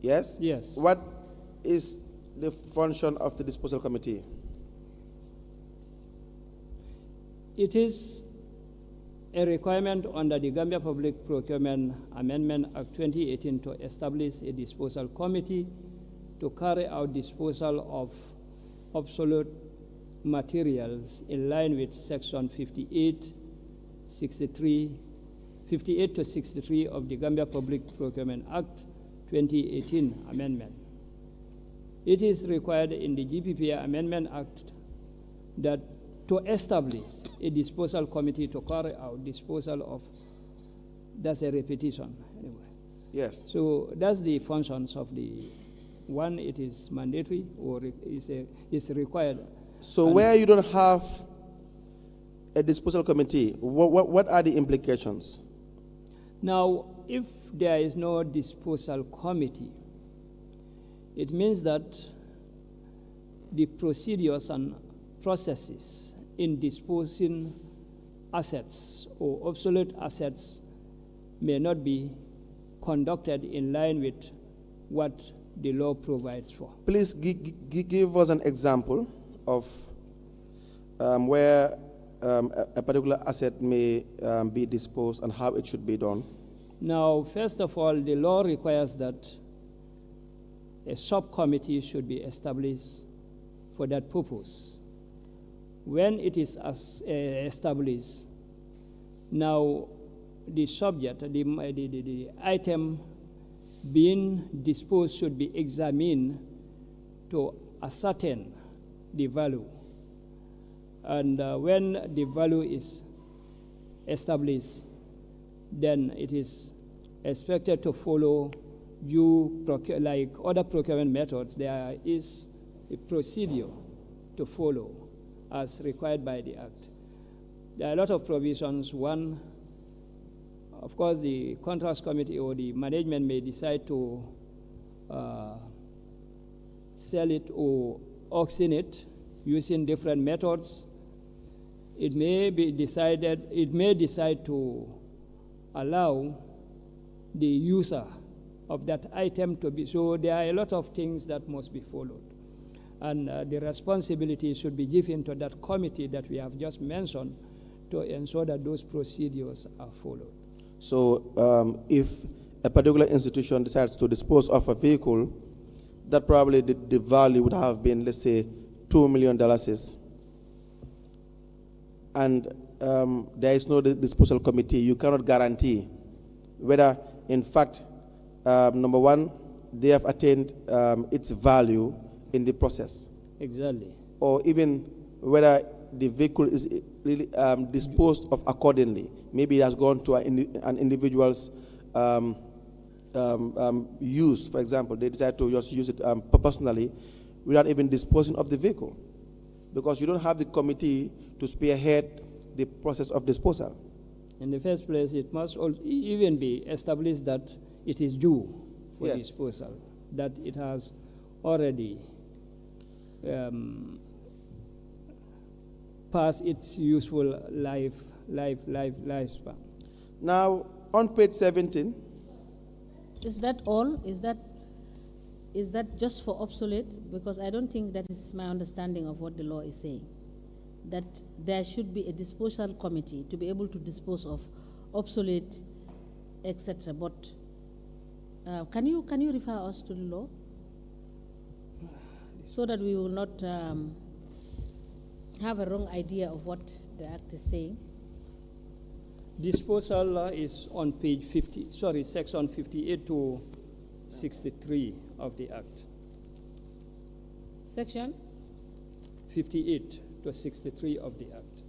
Yes? Yes. What is the function of the disposal committee? It is a requirement under the Gambia Public Procurement Amendment Act 2018 to establish a disposal committee to carry out disposal of obsolete materials in line with section 58 to 63 of the Gambia Public Procurement Act 2018 amendment. It is required in the GPPA Amendment Act that to establish a disposal committee to carry out disposal of, that's a repetition anyway. Yes. So that's the functions of the one, it is mandatory or is required. So and where you don't have a disposal committee, what are the implications? Now, if there is no disposal committee, it means that the procedures and processes in disposing assets or obsolete assets may not be conducted in line with what the law provides for. Please give us an example of where a particular asset may be disposed and how it should be done. Now, first of all, the law requires that a subcommittee should be established for that purpose. When it is established, now the subject, the item being disposed should be examined to ascertain the value. And when the value is established, then it is expected to follow like other procurement methods. There is a procedure to follow as required by the Act. There are a lot of provisions. One, of course, the contracts committee or the management may decide to sell it or auction it using different methods. It may decide to allow the user of that item to be. So there are a lot of things that must be followed. And the responsibility should be given to that committee that we have just mentioned to ensure that those procedures are followed. So if a particular institution decides to dispose of a vehicle, that probably the value would have been, let's say, $2 million. And there is no disposal committee. You cannot guarantee whether, in fact, number one, they have attained its value in the process. Exactly. Or even whether the vehicle is really disposed of accordingly. Maybe it has gone to an individual's use. For example, they decide to just use it personally without even disposing of the vehicle, because you don't have the committee to spearhead the process of disposal. In the first place, it must even be established that it is due for disposal, that it has already past its useful lifespan. Now, on page 17. Is that all? Is that just for obsolete? Because I don't think that is my understanding of what the law is saying. That there should be a disposal committee to be able to dispose of obsolete, etc. But can you refer us to the law so that we will not have a wrong idea of what the Act is saying? Disposal is on page section 58 to 63 of the Act. Section 58 to 63 of the Act.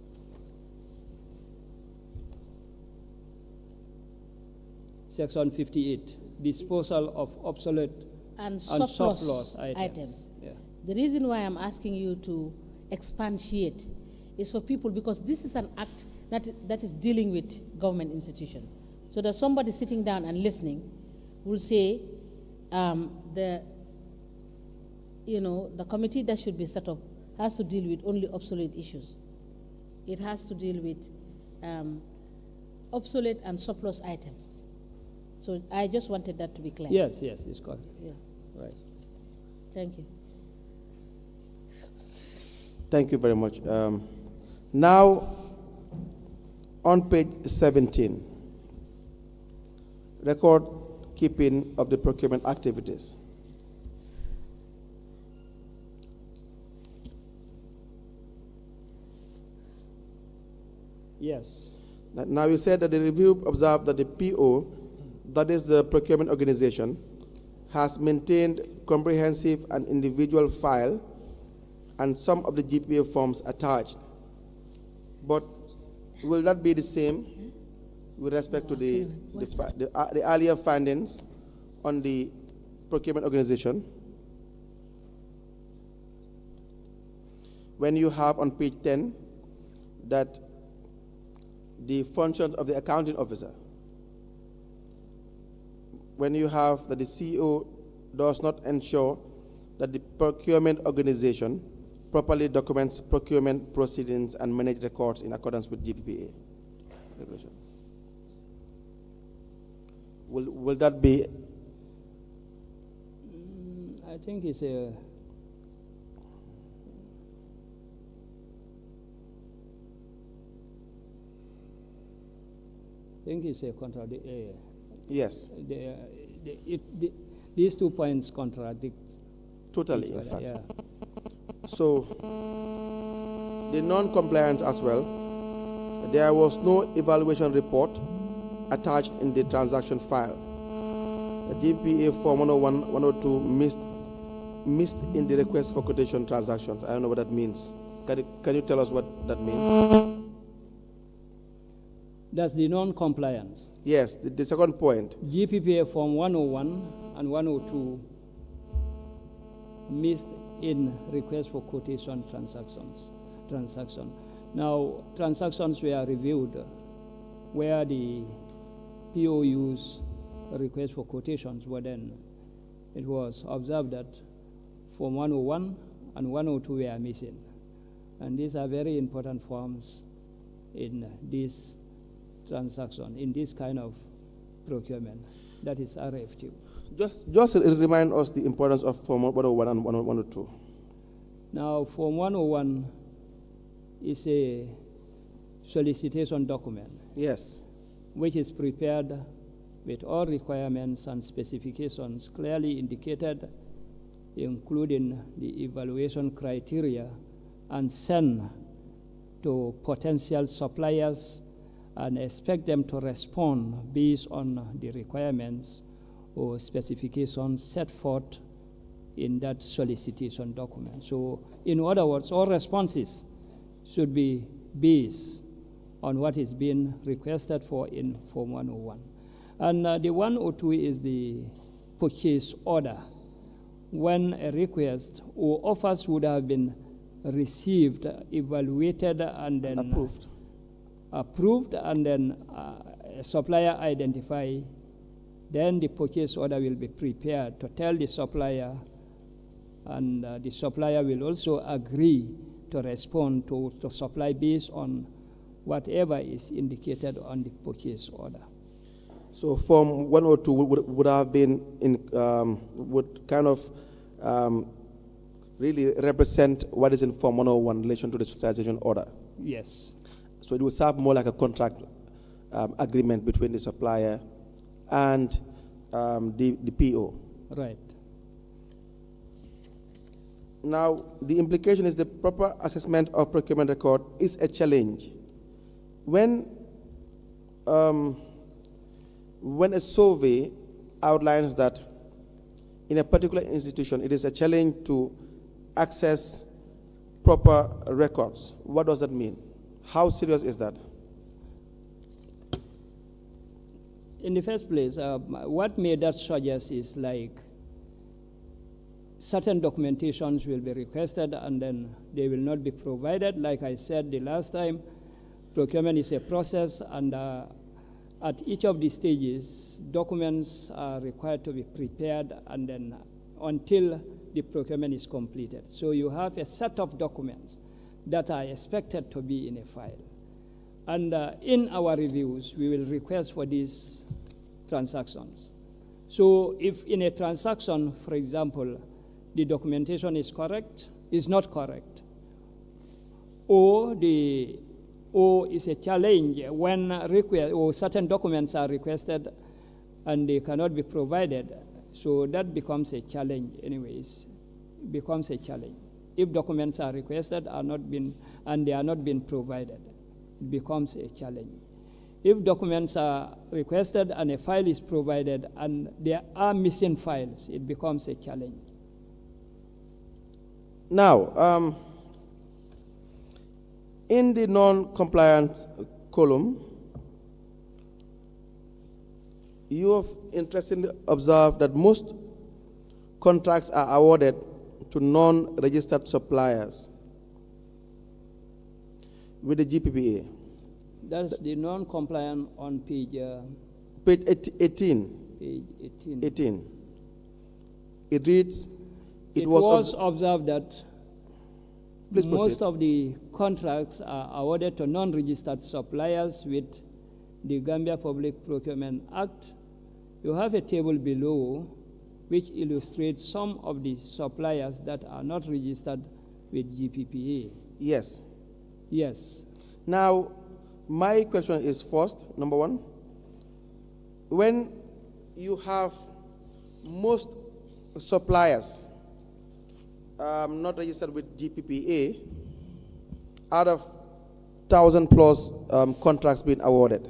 Section 58, disposal of obsolete and surplus items. Yeah. The reason why I'm asking you to expatiate is for people, because this is an act that is dealing with government institution. So that somebody sitting down and listening will say, the committee that should be set up has to deal with only obsolete issues. It has to deal with obsolete and surplus items. So I just wanted that to be clear. Yes, it's correct. Yeah. Right. Thank you. Thank you very much. Now, on page 17, record keeping of the procurement activities. Yes. Now, you said that the review observed that the PO, that is the procurement organization, has maintained comprehensive and individual file and some of the GPA forms attached. But will that be the same with respect to the earlier findings on the procurement organization? When you have on page 10 that the functions of the accounting officer, when you have that the CEO does not ensure that the procurement organization properly documents procurement proceedings and manage records in accordance with GPPA. regulation. Will that be? I think it's a contradiction. Yes. These 2 points contradict. Totally, in fact. Yeah. So, the non-compliance as well, there was no evaluation report attached in the transaction file. The GPA Form 101, 102 missed in the request for quotation transactions. I don't know what that means. Can you tell us what that means? That's the non-compliance. Yes, the second point. GPPA Form 101 and 102 missed in request for quotation transaction. Now, transactions were reviewed where the POU's request for quotations were then. It was observed that Form 101 and 102 were missing. And these are very important forms in this transaction, in this kind of procurement. That is RFQ. Just remind us the importance of Form 101 and 102. Now, Form 101 is a solicitation document. Yes. Which is prepared with all requirements and specifications clearly indicated, including the evaluation criteria, and sent to potential suppliers and expect them to respond based on the requirements or specifications set forth in that solicitation document. So, in other words, all responses should be based on what is being requested for in Form 101. And the 102 is the purchase order, when a request or offers would have been received, evaluated, and then approved, and then a supplier identified, then the purchase order will be prepared to tell the supplier, and the supplier will also agree to respond to supply based on whatever is indicated on the purchase order. So Form 102 would have been would kind of really represent what is in Form 101 in relation to the solicitation order. Yes. So it will serve more like a contract agreement between the supplier and the PO. Right. Now, the implication is the proper assessment of procurement record is a challenge. When a survey outlines that in a particular institution it is a challenge to access proper records, what does that mean? How serious is that? In the first place, what may that suggest is like certain documentations will be requested and then they will not be provided. Like I said the last time, procurement is a process, and at each of the stages, documents are required to be prepared and then until the procurement is completed. So you have a set of documents that are expected to be in a file. And in our reviews, we will request for these transactions. So if in a transaction, for example, the documentation is not correct, or is a challenge when or certain documents are requested and they cannot be provided, so that becomes a challenge anyways, becomes a challenge. If documents are requested and they are not being provided, it becomes a challenge. If documents are requested and a file is provided and there are missing files, it becomes a challenge. Now, in the non-compliance column, you have interestingly observed that most contracts are awarded to non-registered suppliers with the GPPA. That's the non-compliant on page 18. Page 18. 18. It reads, it was observed that most of the contracts are awarded to non-registered suppliers with the Gambia Public Procurement Act, you have a table below which illustrates some of the suppliers that are not registered with GPPA. Yes. Yes. Now, my question is first, number one, when you have most suppliers not registered with GPPA, out of 1,000 plus contracts being awarded,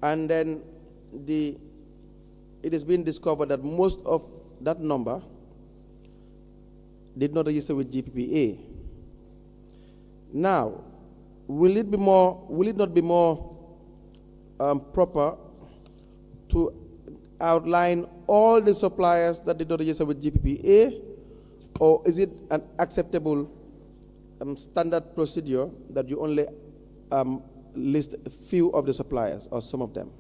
and then it has been discovered that most of that number did not register with GPPA. Now, will it not be more proper to outline all the suppliers that did not register with GPPA, or is it an acceptable standard procedure that you only list a few of the suppliers or some of them?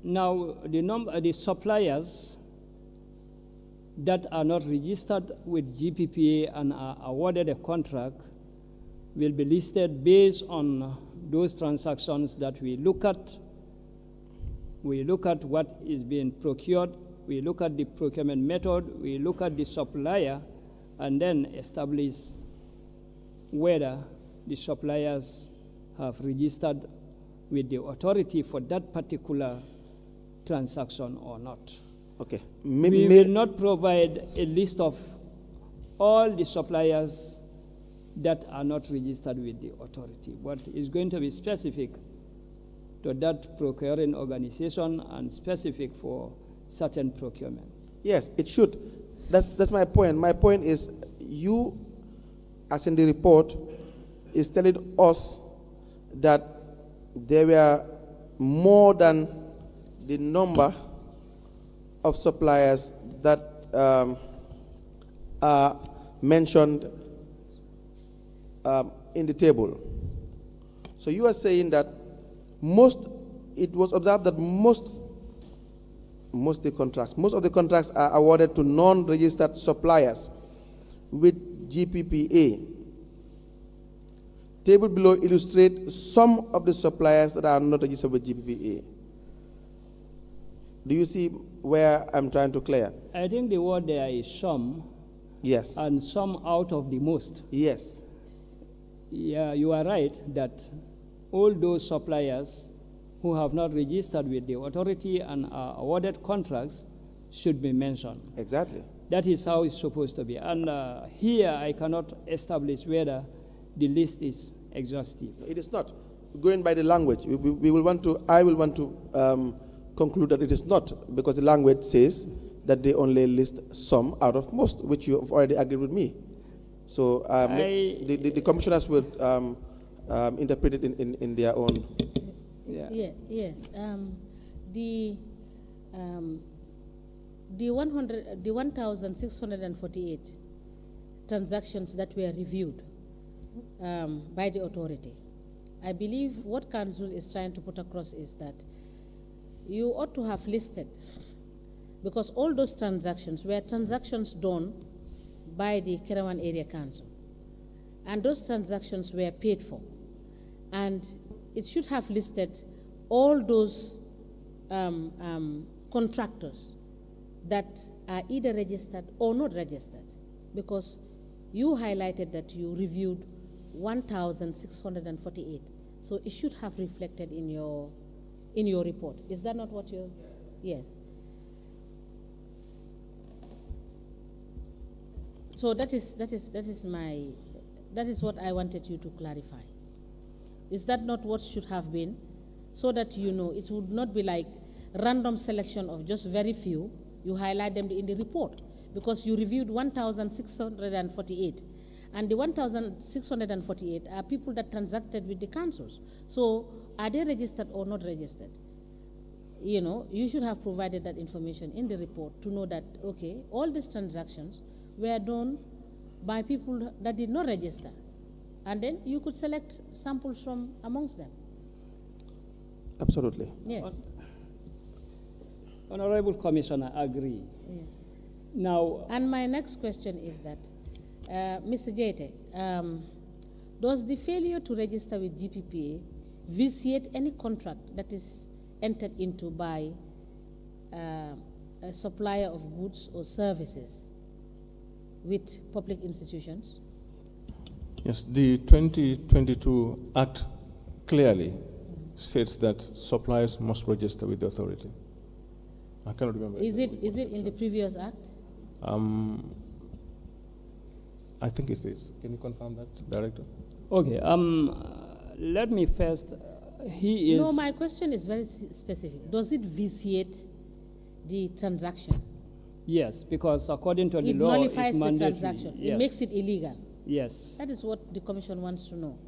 Now, the suppliers that are not registered with GPPA and are awarded a contract will be listed based on those transactions that we look at. We look at what is being procured, we look at the procurement method, we look at the supplier, and then establish whether the suppliers have registered with the authority for that particular transaction or not. Okay. We will not provide a list of all the suppliers that are not registered with the authority, but it's going to be specific to that procuring organization and specific for certain procurements. Yes, it should. That's my point. My point is, you, as in the report, is telling us that there were more than the number of suppliers that are mentioned in the table. So you are saying that it was observed that most of the contracts are awarded to non-registered suppliers with GPPA. Table below illustrates some of the suppliers that are not registered with GPPA. Do you see where I'm trying to clear? I think the word there is some. Yes. And some out of the most. Yes. Yeah, you are right that all those suppliers who have not registered with the authority and are awarded contracts should be mentioned. Exactly. That is how it's supposed to be. And here I cannot establish whether the list is exhaustive. It is not. Going by the language, I will want to conclude that it is not, because the language says that they only list some out of most, which you have already agreed with me. So the commissioners will interpret it in their own. Yeah. Yes. The 1,648 transactions that were reviewed by the authority, I believe what Council is trying to put across is that you ought to have listed, because all those transactions were transactions done by the Karan Area Council, and those transactions were paid for, and it should have listed all those contractors that are either registered or not registered, because you highlighted that you reviewed 1,648. So it should have reflected in your report. Is that not what you? Yes. So that is what I wanted you to clarify. Is that not what should have been? So that you know, it would not be like random selection of just very few. You highlight them in the report, because you reviewed 1,648. And the 1,648 are people that transacted with the councils. So are they registered or not registered? You know, you should have provided that information in the report to know that, okay, all these transactions were done by people that did not register. And then you could select samples from amongst them. Absolutely. Yes. Honorable Commissioner, I agree. Yeah. Now, and my next question is that, Mr. Jete, does the failure to register with GPPA vitiate any contract that is entered into by a supplier of goods or services with public institutions? Yes, the 2022 Act clearly states that suppliers must register with the authority. I cannot remember. Is it in the previous act? I think it is. Can you confirm that, Director? Okay. Let me first. He is. No, my question is very specific. Does it vitiate the transaction? Yes, because according to the It law, nullifies it's the mandatory. transaction. Yes. It makes it illegal. Yes. That is what the Commission wants to know.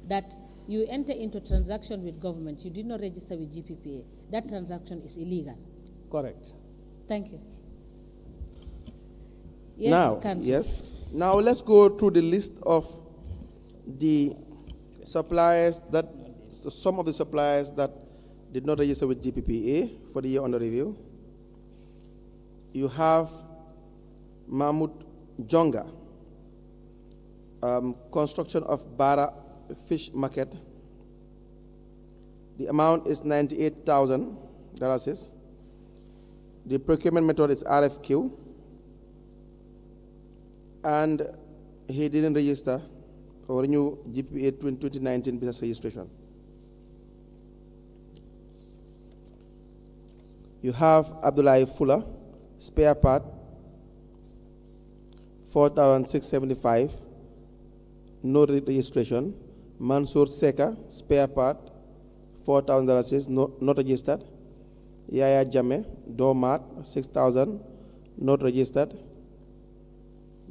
That you enter into a transaction with government, you did not register with GPPA. That transaction is illegal. Correct. Thank you. Yes, Now, Council. yes. Now let's go through the list of the suppliers that, some of the suppliers that did not register with GPPA for the year under review. You have Mahmoud Jonga, construction of Bara Fish Market. The amount is $98,000. The procurement method is RFQ. And he didn't register or renew GPPA 2019 business registration. You have Abdullahi Fuller, spare part, $4,675, no registration. Mansoor Seka, spare part, $4,000, not registered. Yaya Jame, Domat, $6,000, not registered.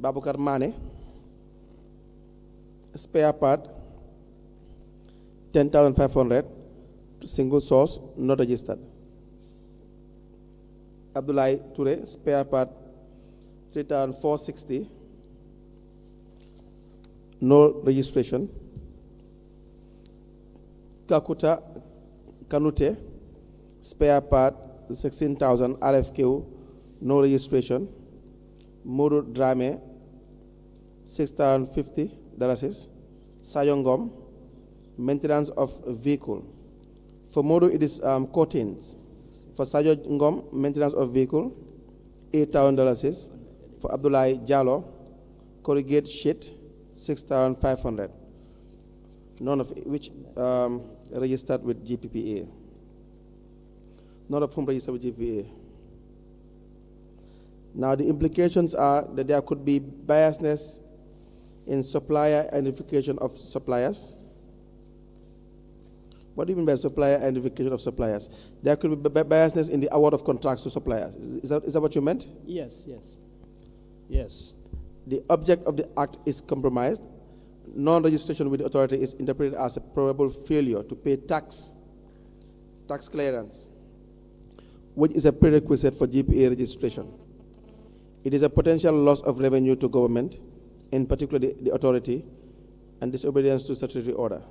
Babukar Mane, spare part, $10,500, single source, not registered. Abdullahi Ture, spare part, $3,460, no registration. Kakuta Kanute, spare part, $16,000, RFQ, no registration. Muru Drame, $6,050. Sayongom, maintenance of vehicle. For Muru, it is coatings. For Sayongom, maintenance of vehicle, $8,000. For Abdullahi Jallo, corrugate sheet, $6,500. None of which registered with GPPA. None of whom registered with GPPA. Now, the implications are that there could be biasness in supplier identification of suppliers. What do you mean by supplier identification of suppliers? There could be biasness in the award of contracts to suppliers. Is that what you meant? Yes, yes. Yes. The object of the act is compromised. Non-registration with the authority is interpreted as a probable failure to pay tax clearance, which is a prerequisite for GPA registration. It is a potential loss of revenue to government, in particular the authority, and disobedience to statutory order.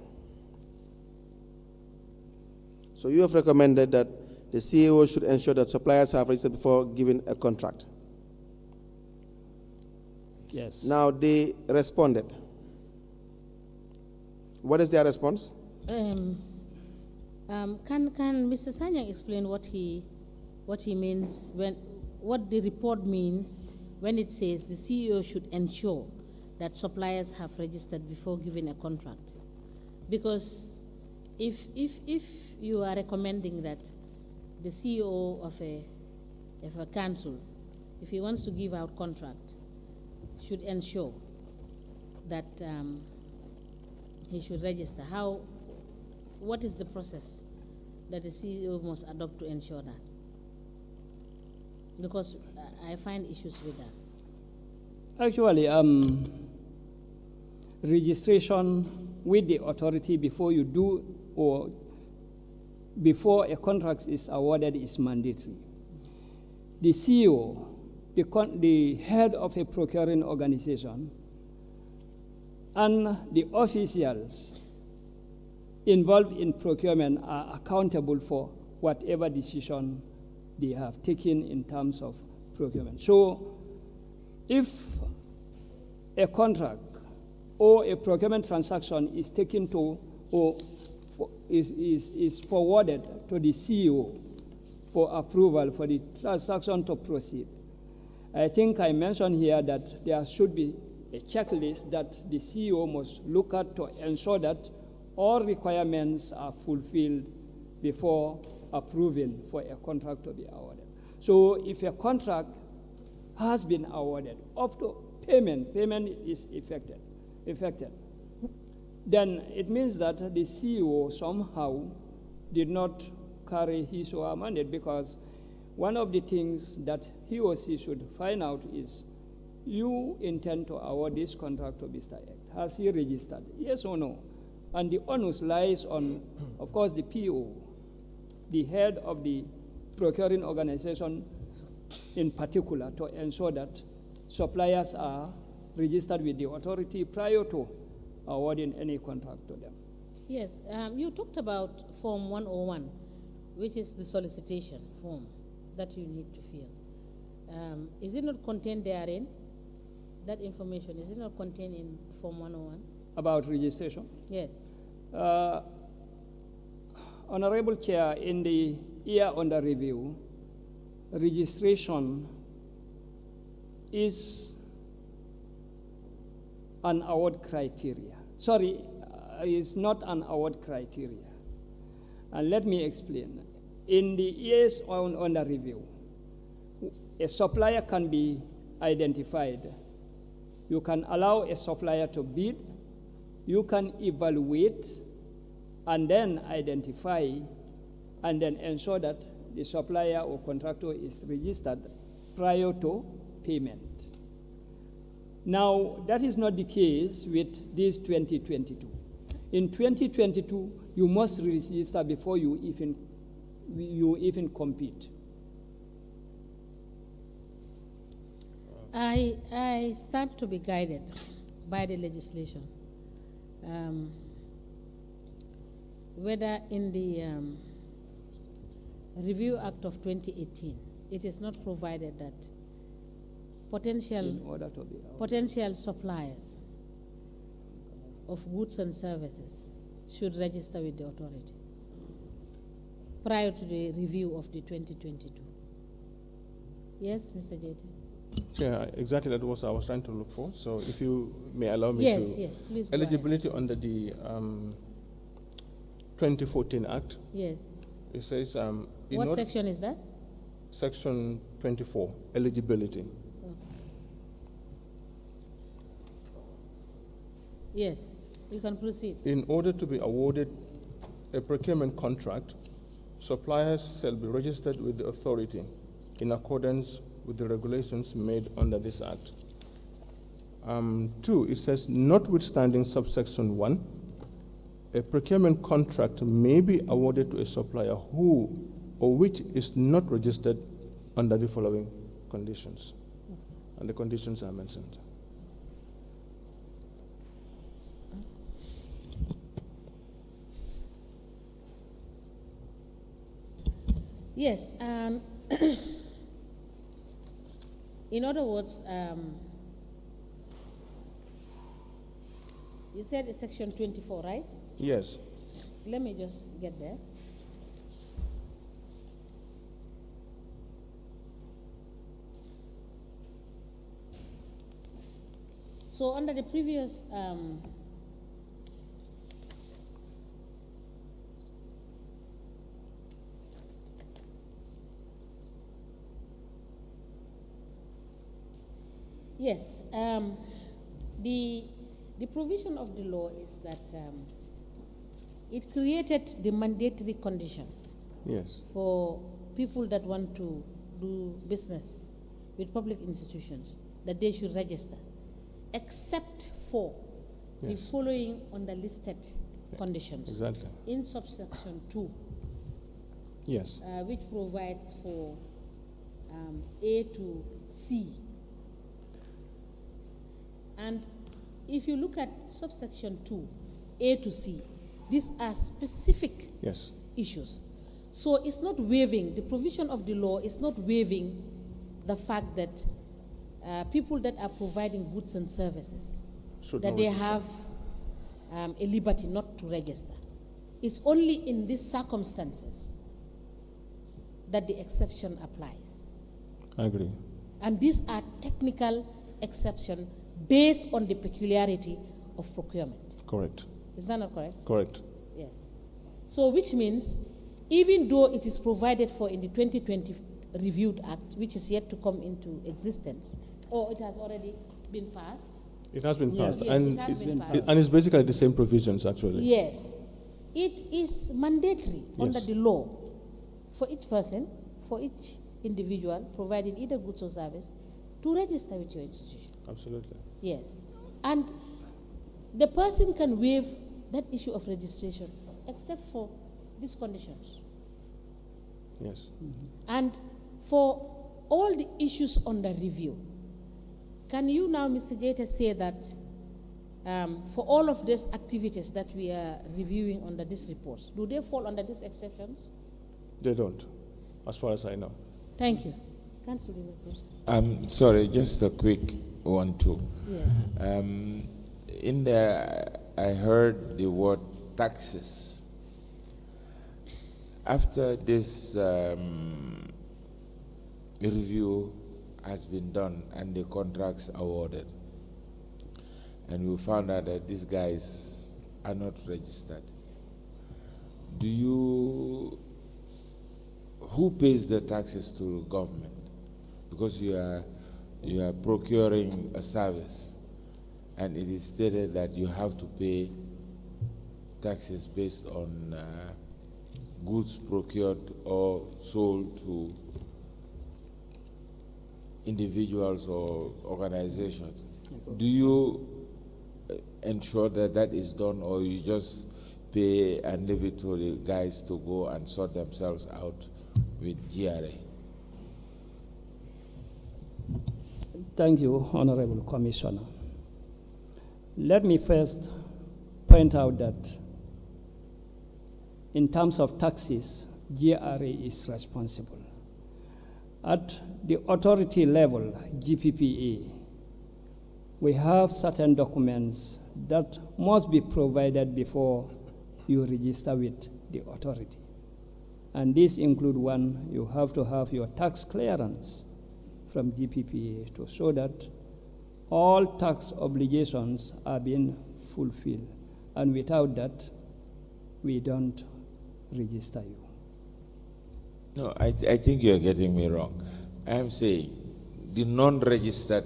So you have recommended that the CEO should ensure that suppliers have registered before giving a contract. Yes. Now they responded. What is their response? Can Mr. Sanyang explain what he means what the report means when it says the CEO should ensure that suppliers have registered before giving a contract? Because if you are recommending that the CEO of a council, if he wants to give out contract, should ensure that he should register, what is the process that the CEO must adopt to ensure that? Because I find issues with that. Actually, registration with the authority before you do or before a contract is awarded is mandatory. The CEO, the head of a procuring organization, and the officials involved in procurement are accountable for whatever decision they have taken in terms of procurement. So if a contract or a procurement transaction is taken to or is forwarded to the CEO for approval for the transaction to proceed. I think I mentioned here that there should be a checklist that the CEO must look at to ensure that all requirements are fulfilled before approving for a contract to be awarded. So if a contract has been awarded, up to payment is effected, then it means that the CEO somehow did not carry his or her mandate, because one of the things that he or she should find out is, you intend to award this contract to Mr. X. Has he registered? Yes or no? And the onus lies on, of course, the PO, the head of the procuring organization in particular, to ensure that suppliers are registered with the authority prior to awarding any contract to them. Yes, you talked about Form 101, which is the solicitation form that you need to fill. Is it not contained therein? That information, is it not contained in Form 101? About registration? Yes. Honorable Chair, in the year under review, registration is an award criteria. Sorry, is not an award criteria. And let me explain. In the years under review, a supplier can be identified. You can allow a supplier to bid, you can evaluate, and then identify, and then ensure that the supplier or contractor is registered prior to payment. Now, that is not the case with this 2022. In 2022, you must register before you even compete. I stand to be guided by the legislation. Whether in the Review Act of 2018, it is not provided that potential suppliers of goods and services should register with the authority prior to the review of the 2022. Yes, Mr. Jete? Chair, exactly that was I was trying to look for. So if you may allow me to. Yes, please. Eligibility under the 2014 Act. Yes. It says. What section is that? Section 24, eligibility. Yes, you can proceed. In order to be awarded a procurement contract, suppliers shall be registered with the authority in accordance with the regulations made under this Act. 2, it says, notwithstanding subsection 1, a procurement contract may be awarded to a supplier who or which is not registered under the following conditions. And the conditions are mentioned. Yes. In other words, you said it's section 24, right? Yes. Let me just get there. So under the previous yes, the provision of the law is that it created the mandatory condition Yes. for people that want to do business with public institutions that they should register, except for the following underlisted conditions. Exactly. In subsection 2, Yes. which provides for A to C. And if you look at subsection 2, A to C, these are specific Yes. issues. So it's not waiving, the provision of the law is not waiving the fact that people that are providing goods and services, Should that not they register. have a liberty not to register. it's only in these circumstances that the exception applies. I agree. And these are technical exceptions based on the peculiarity of procurement. Correct. Is that not correct? Correct. Yes. So which means, even though it is provided for in the 2020 reviewed act, which is yet to come into existence, or it has already been passed? It has been passed. Yes, it has been passed. And it's basically the same provisions, actually. Yes. It is mandatory under the law for each person, for each individual providing either goods or service, to register with your institution. Absolutely. Yes. And the person can waive that issue of registration except for these conditions. Yes. And for all the issues under review, can you now, Mr. Jeta, say that for all of these activities that we are reviewing under these reports, do they fall under these exceptions? They don't, as far as I know. Thank you. Council, Sorry, just a quick one too. Yes. In there, I heard the word taxes. After this review has been done and the contracts awarded, and we found out that these guys are not registered, who pays the taxes to government? Because you are procuring a service, and it is stated that you have to pay taxes based on goods procured or sold to individuals or organizations. Do you ensure that that is done, or you just pay and leave it to the guys to go and sort themselves out with GRA? Thank you, Honorable Commissioner. Let me first point out that in terms of taxes, GRA is responsible. At the authority level, GPPA, we have certain documents that must be provided before you register with the authority. And these include one, you have to have your tax clearance from GPPA to show that all tax obligations are being fulfilled. And without that, we don't register you. No, I think you're getting me wrong. I'm saying the non-registered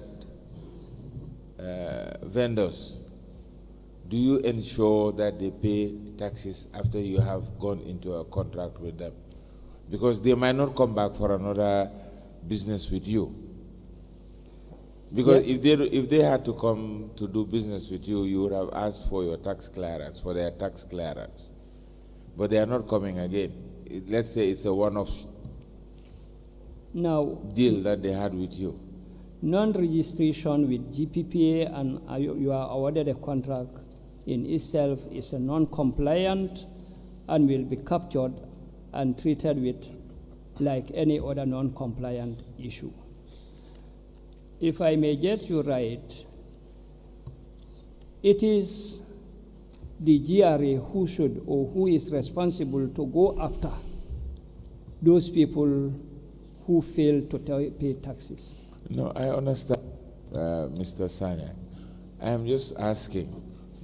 vendors, do you ensure that they pay taxes after you have gone into a contract with them? Because they might not come back for another business with you. Because if they had to come to do business with you, you would have asked for your tax clearance, for their tax clearance. But they are not coming again. Let's say it's a one-off deal that they had with you. Non-registration with GPPA and you are awarded a contract in itself is a non-compliant and will be captured and treated with like any other non-compliant issue. If I may get you right, it is the GRA who should or who is responsible to go after those people who fail to pay taxes. No, I understand, Mr. Sanya. I am just asking,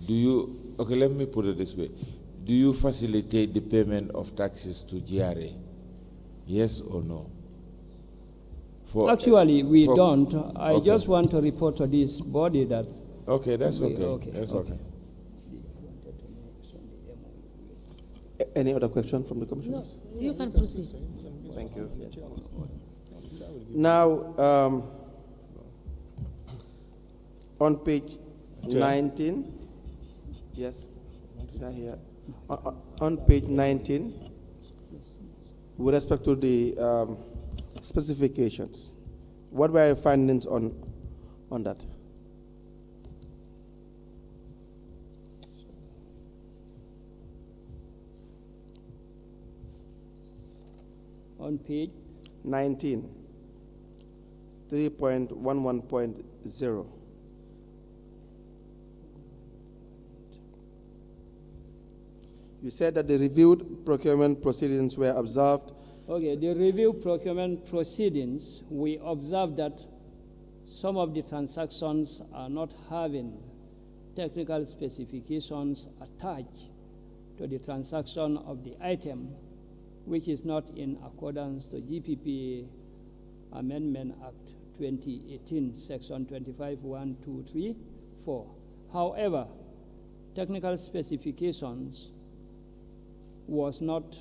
let me put it this way. Do you facilitate the payment of taxes to GRA? Yes or no? Actually, we don't. I just want to report to this body that... Okay, that's okay. That's okay. Any other question from the commissioner? No, you can proceed. Thank you. Now, on page 19, yes, here. On page 19, with respect to the specifications, what were your findings on that? On page 19, 3.11.0. You said that the reviewed procurement proceedings were observed. Okay, the review procurement proceedings, we observed that some of the transactions are not having technical specifications attached to the transaction of the item, which is not in accordance to GPPA Amendment Act 2018, Section 25(1), 2, 3, 4. However, technical specifications was not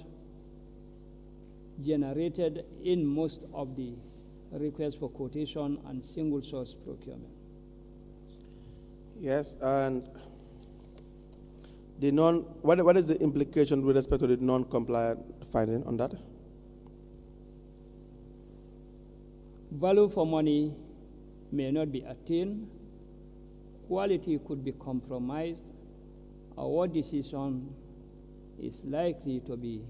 generated in most of the requests for quotation and single source procurement. Yes, and the what is the implication with respect to the non-compliant finding on that? Value for money may not be attained, quality could be compromised, award decision is likely to be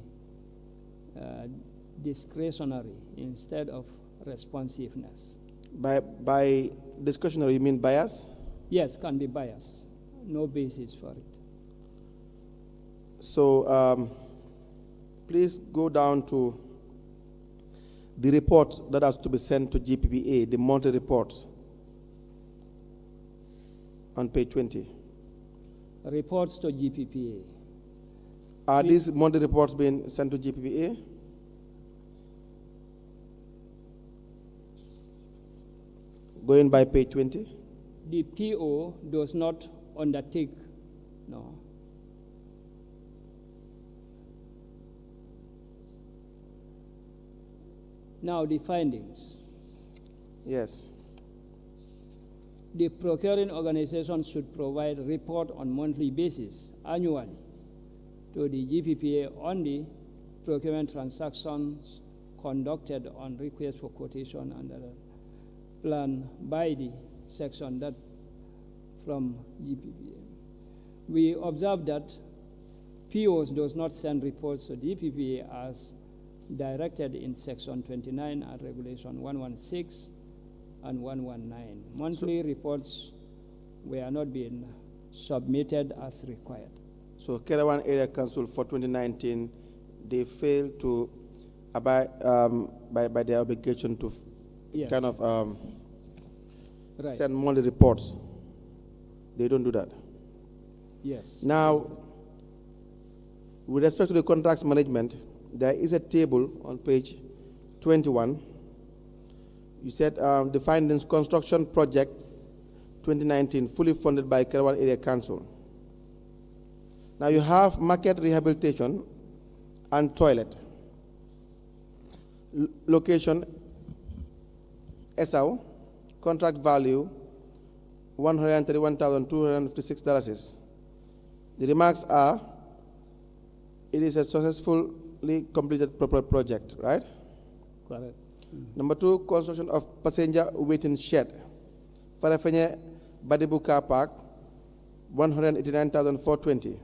discretionary instead of responsiveness. By discretionary, you mean bias? Yes, can be bias. No basis for it. So please go down to the report that has to be sent to GPPA, the monthly reports on page 20. Reports to GPPA. Are these monthly reports being sent to GPPA? Going by page 20? The PO does not undertake, no. Now the findings. Yes. The procuring organization should provide report on monthly basis annually to the GPPA on the procurement transactions conducted on request for quotation under the plan by the section that from GPPA. We observe that POs does not send reports to GPPA as directed in section 29 and regulation 116 and 119. Monthly reports were not being submitted as required. So Karan Area Council for 2019, they failed to abide by their obligation to Yes. kind of Right. send monthly reports. They don't do that. Yes. Now, with respect to the contracts management, there is a table on page 21. You said the findings construction project 2019 fully funded by Karan Area Council. Now you have market rehabilitation and toilet. Location, SAO, contract value $131,256. The remarks are, it is a successfully completed project, right? Correct. Number 2, construction of passenger waiting shed. Farafenye Badibu Car Park, $189,420.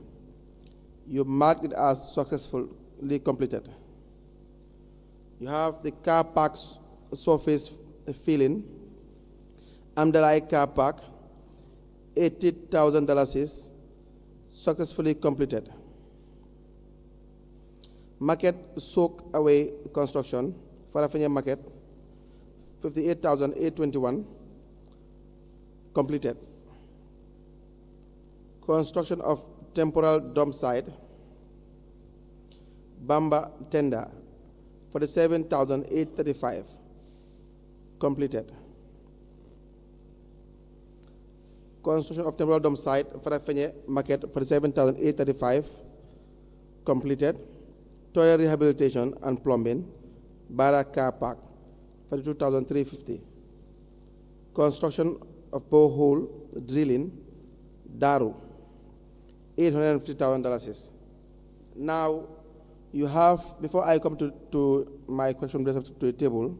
You marked it as successfully completed. You have the car park's surface filling. Amdalai Car Park, $80,000 is successfully completed. Market soak away construction, Farafenye Market, $58,821, completed. Construction of temporal dump site, Bamba Tender, $47,835, completed. Construction of temporal dump site, Farafenye Market, $47,835, completed. Toilet rehabilitation and plumbing, Bara Car Park, $42,350. Construction of borehole drilling, Daru, $850,000. Now, you have, before I come to my question to the table,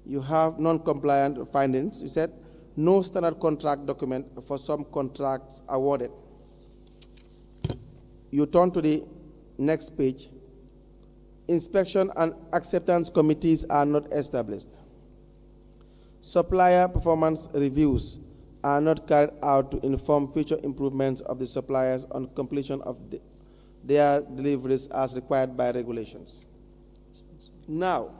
you have non-compliant findings. You said no standard contract document for some contracts awarded. You turn to the next page. Inspection and acceptance committees are not established. Supplier performance reviews are not carried out to inform future improvements of the suppliers on completion of their deliveries as required by regulations. Now,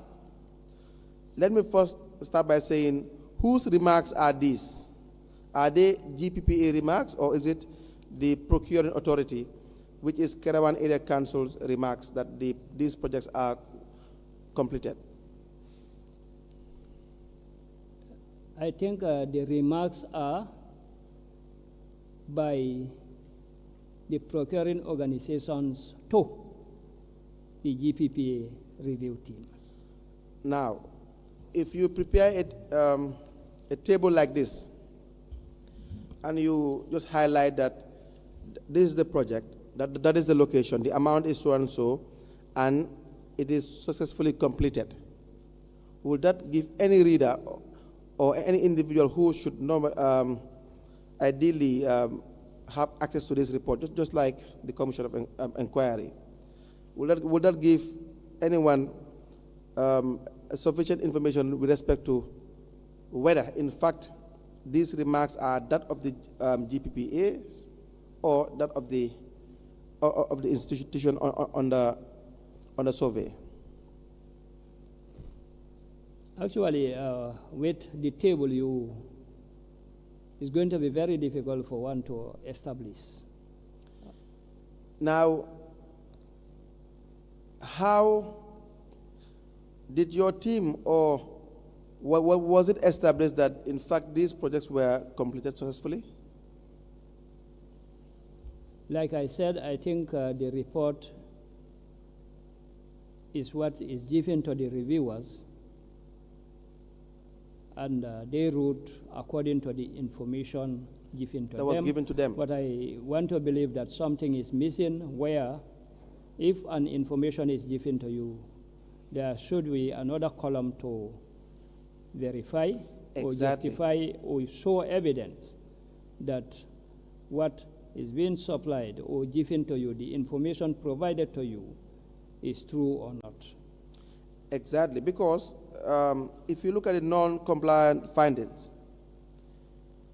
let me first start by saying, whose remarks are these? Are they GPPA remarks, or is it the procuring authority, which is Karan Area Council's remarks that these projects are completed? I think the remarks are by the procuring organizations to the GPPA review team. Now, if you prepare a table like this, and you just highlight that this is the project, that is the location, the amount is so and so, and it is successfully completed, would that give any reader or any individual who should ideally have access to this report, just like the Commission of Inquiry, would that give anyone sufficient information with respect to whether, in fact, these remarks are that of the GPPA or that of the institution on the survey? Actually, with the table, it's going to be very difficult for one to establish. Now, how did your team, or was it established that, in fact, these projects were completed successfully? Like I said, I think the report is what is given to the reviewers, and they wrote according to the information given to them. That was given to them. But I want to believe that something is missing, where if an information is given to you, there should be another column to verify or justify or show evidence that what is being supplied or given to you, the information provided to you, is true or not. Exactly, because if you look at the non-compliant findings,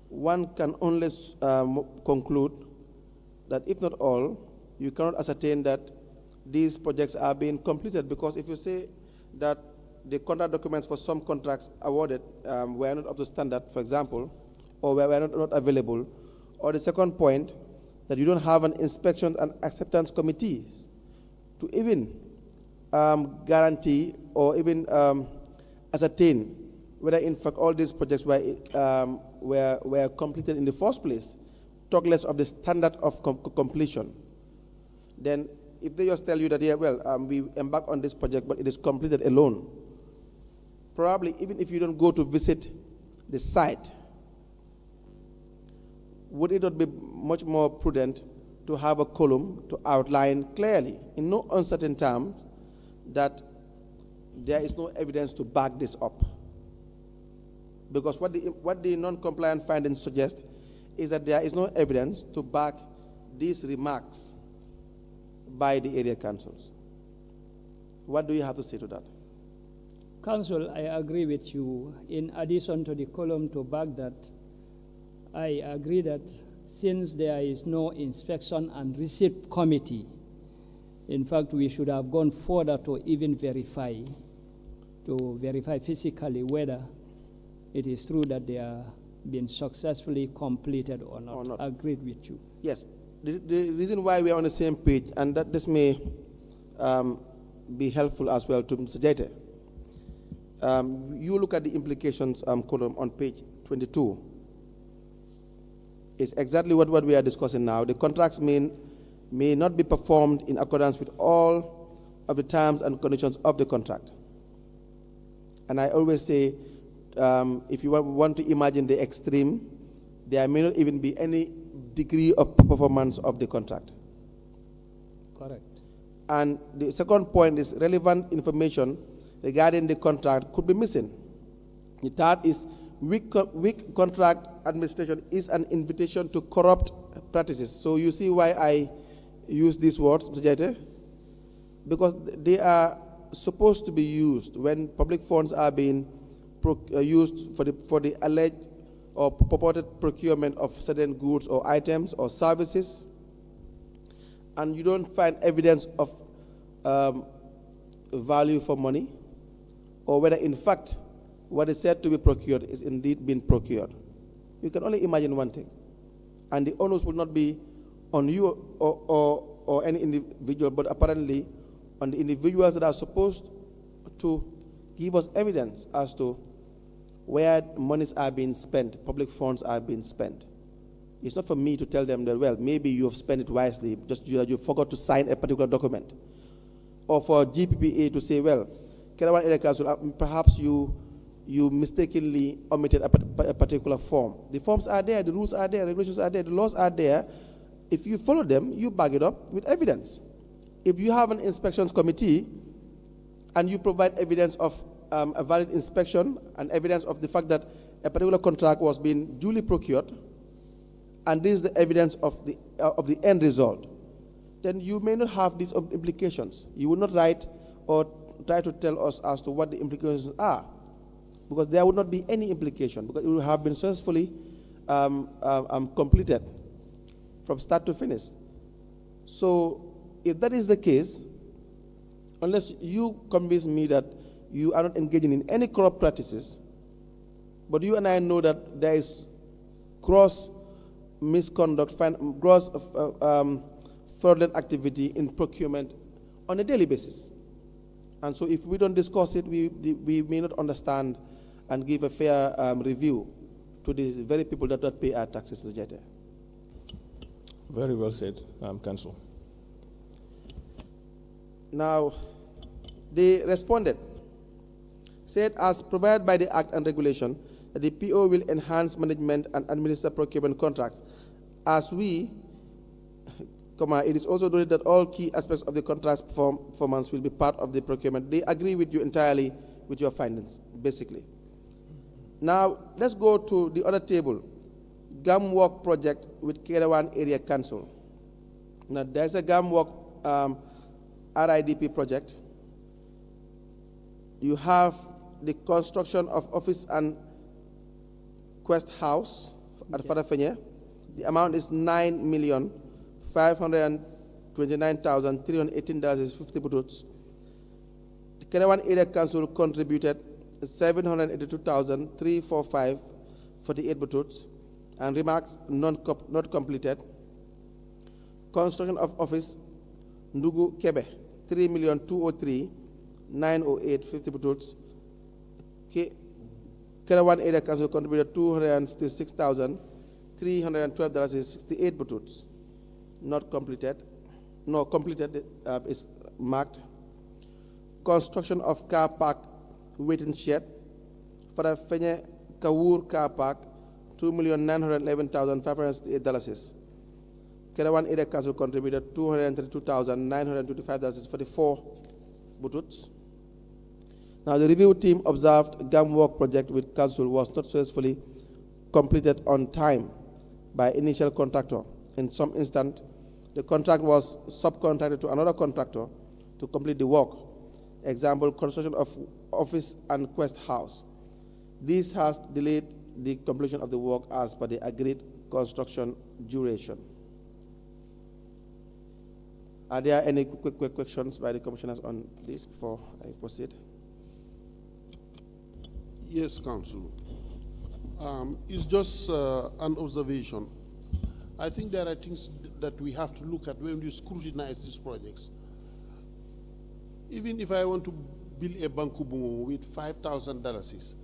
one can only conclude that if not all, you cannot ascertain that these projects are being completed, because if you say that the contract documents for some contracts awarded were not up to standard, for example, or were not available, or the second point, that you don't have an inspection and acceptance committee to even guarantee or even ascertain whether in fact all these projects were completed in the first place, talk less of the standard of completion. Then if they just tell you that, yeah, well, we embark on this project, but it is completed alone, probably even if you don't go to visit the site, would it not be much more prudent to have a column to outline clearly, in no uncertain terms, that there is no evidence to back this up? Because what the non-compliant findings suggest is that there is no evidence to back these remarks by the area councils. What do you have to say to that? Council, I agree with you. In addition to the column to back that, I agree that since there is no inspection and receipt committee, in fact, we should have gone further to even verify physically whether it is true that they are being successfully completed or not. Agreed with you. Yes. The reason why we are on the same page, and that this may be helpful as well to Mr. Jaite. You look at the implications column on page 22. It's exactly what we are discussing now. The contracts may not be performed in accordance with all of the terms and conditions of the contract. And I always say, if you want to imagine the extreme, there may not even be any degree of performance of the contract. Correct. And the second point is relevant information regarding the contract could be missing. The third is weak contract administration is an invitation to corrupt practices. So you see why I use these words, Mr. Jaite? Because they are supposed to be used when public funds are being used for the alleged or purported procurement of certain goods or items or services. and you don't find evidence of value for money, or whether in fact what is said to be procured is indeed being procured, you can only imagine one thing. And the onus will not be on you or any individual, but apparently on the individuals that are supposed to give us evidence as to where monies are being spent, public funds are being spent. It's not for me to tell them that, well, maybe you have spent it wisely, just you forgot to sign a particular document. Or for GPPA to say, well, Karan Area Council, perhaps you mistakenly omitted a particular form. The forms are there, the rules are there, regulations are there, the laws are there. If you follow them, you back it up with evidence. If you have an inspections committee and you provide evidence of a valid inspection and evidence of the fact that a particular contract was being duly procured, and this is the evidence of the end result, then you may not have these implications. You will not write or try to tell us as to what the implications are, because there would not be any implication, because it will have been successfully completed from start to finish. So if that is the case, unless you convince me that you are not engaging in any corrupt practices, but you and I know that there is gross misconduct, gross fraudulent activity in procurement on a daily basis. And so if we don't discuss it, we may not understand and give a fair review to these very people that don't pay our taxes, Mr. Jete. Very well said, Council. Now, they responded, said, as provided by the Act and regulation, that the PO will enhance management and administer procurement contracts. As it is also noted that all key aspects of the contract's performance will be part of the procurement. They agree with you entirely with your findings, basically. Now, let's go to the other table, GAM Walk project with Karan Area Council. Now, there's a GAM Walk RIDP project. You have the construction of office and Quest House at Farafenye. The amount is $9,529,318.50. The Karan Area Council contributed $782,345.48 bututs, and remarks not completed. Construction of office Ndugu Kebe, $3,203,908.50 bututs. Karan Area Council contributed $256,312.68 bututs. Not completed. No, completed is marked. Construction of car park waiting shed for the Fenye Kawur car park, $2,911,568. Karan Area Council contributed $232,925.44 bututs. Now, the review team observed GAM Walk project with council was not successfully completed on time by initial contractor. In some instance, the contract was subcontracted to another contractor to complete the work. Example, construction of office and Quest House. This has delayed the completion of the work as per the agreed construction duration. Are there any quick questions by the commissioners on this before I proceed? Yes, Council. It's just an observation. I think there are things that we have to look at when we scrutinize these projects. Even if I want to build a Bankubu with $5,000,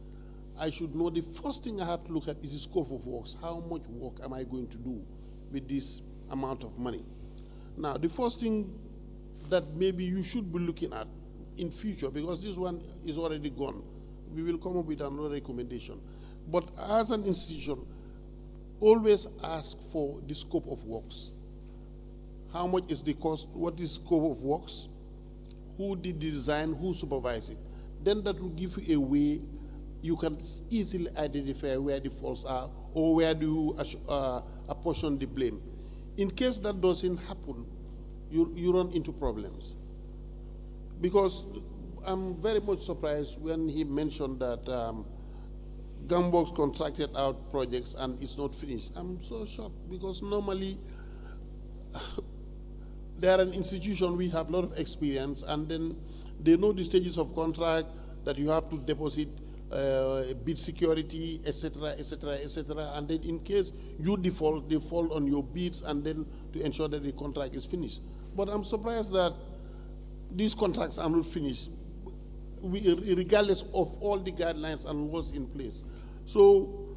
I should know the first thing I have to look at is the scope of works. How much work am I going to do with this amount of money? Now, the first thing that maybe you should be looking at in future, because this one is already gone, we will come up with another recommendation. But as an institution, always ask for the scope of works. How much is the cost? What is the scope of works? Who did the design? Who supervised it? Then that will give you a way you can easily identify where the faults are or where do you apportion the blame. In case that doesn't happen, you run into problems. Because I'm very much surprised when he mentioned that Gumbox contracted out projects and it's not finished. I'm so shocked because normally they are an institution, we have a lot of experience, and then they know the stages of contract, that you have to deposit bid security, etc., etc., etc., and then in case you default, they fall on your bids, and then to ensure that the contract is finished. But I'm surprised that these contracts are not finished, regardless of all the guidelines and laws in place. So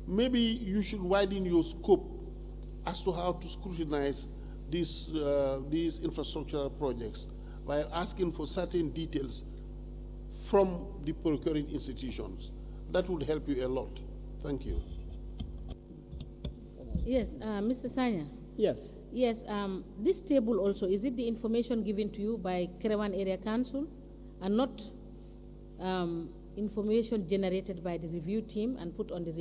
maybe you should widen your scope as to how to scrutinize these infrastructural projects by asking for certain details from the procuring institutions. That would help you a lot. Thank you. Yes, Mr. Sanya. Yes. Yes, this table also, is it the information given to you by Karan Area Council and not information generated by the review team and put on the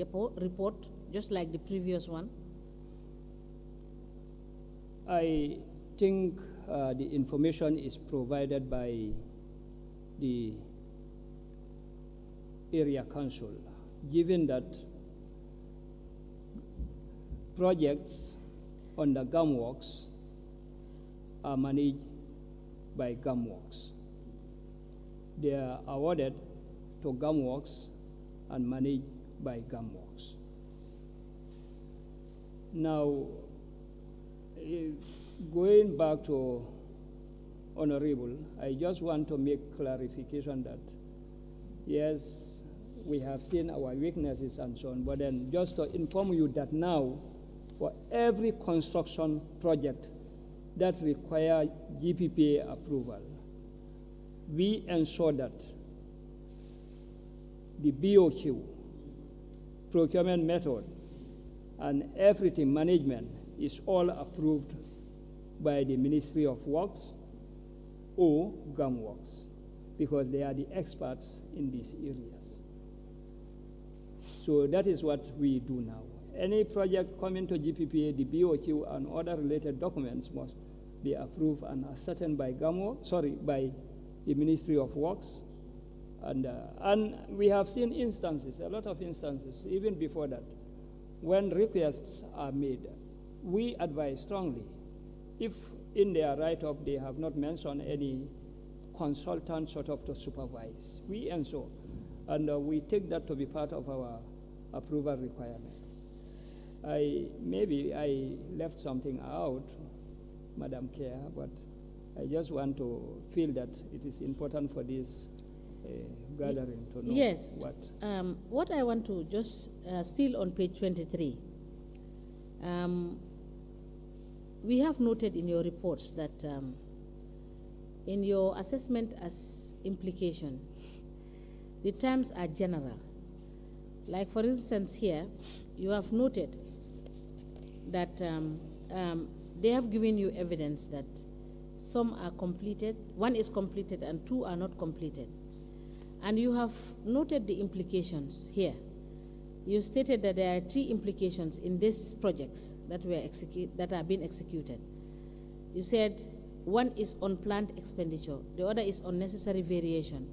report, just like the previous one? I think the information is provided by the area council, given that projects on the GAMWorks are managed by GAMWorks. They are awarded to GAMWorks and managed by GAMWorks. Now, going back to Honorable, I just want to make clarification that, yes, we have seen our weaknesses and so on, but then just to inform you that now, for every construction project that requires GPPA approval, we ensure that the BOQ, procurement method, and everything management is all approved by the Ministry of Works or GAMWorks, because they are the experts in these areas. So that is what we do now. Any project coming to GPPA, the BOQ and other related documents must be approved and ascertained by by the Ministry of Works. And we have seen instances, a lot of instances, even before that, when requests are made, we advise strongly, if in their write-up they have not mentioned any consultant sort of to supervise, we ensure, and we take that to be part of our approval requirements. Maybe I left something out, Madam Chair, but I just want to feel that it is important for this gathering to know. Yes. What I want to just, still on page 23, we have noted in your reports that in your assessment as implication, the terms are general. Like for instance here, you have noted that they have given you evidence that some are completed, one is completed and two are not completed. And you have noted the implications here. You stated that there are 3 implications in these projects that are being executed. You said one is unplanned expenditure, the other is unnecessary variation.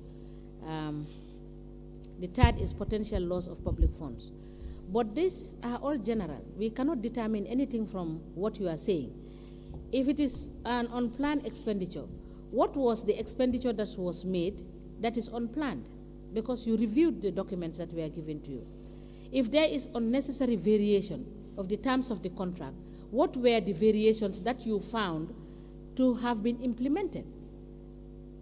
The third is potential loss of public funds. But these are all general. We cannot determine anything from what you are saying. If it is an unplanned expenditure, what was the expenditure that was made that is unplanned? Because you reviewed the documents that were given to you. If there is unnecessary variation of the terms of the contract, what were the variations that you found to have been implemented?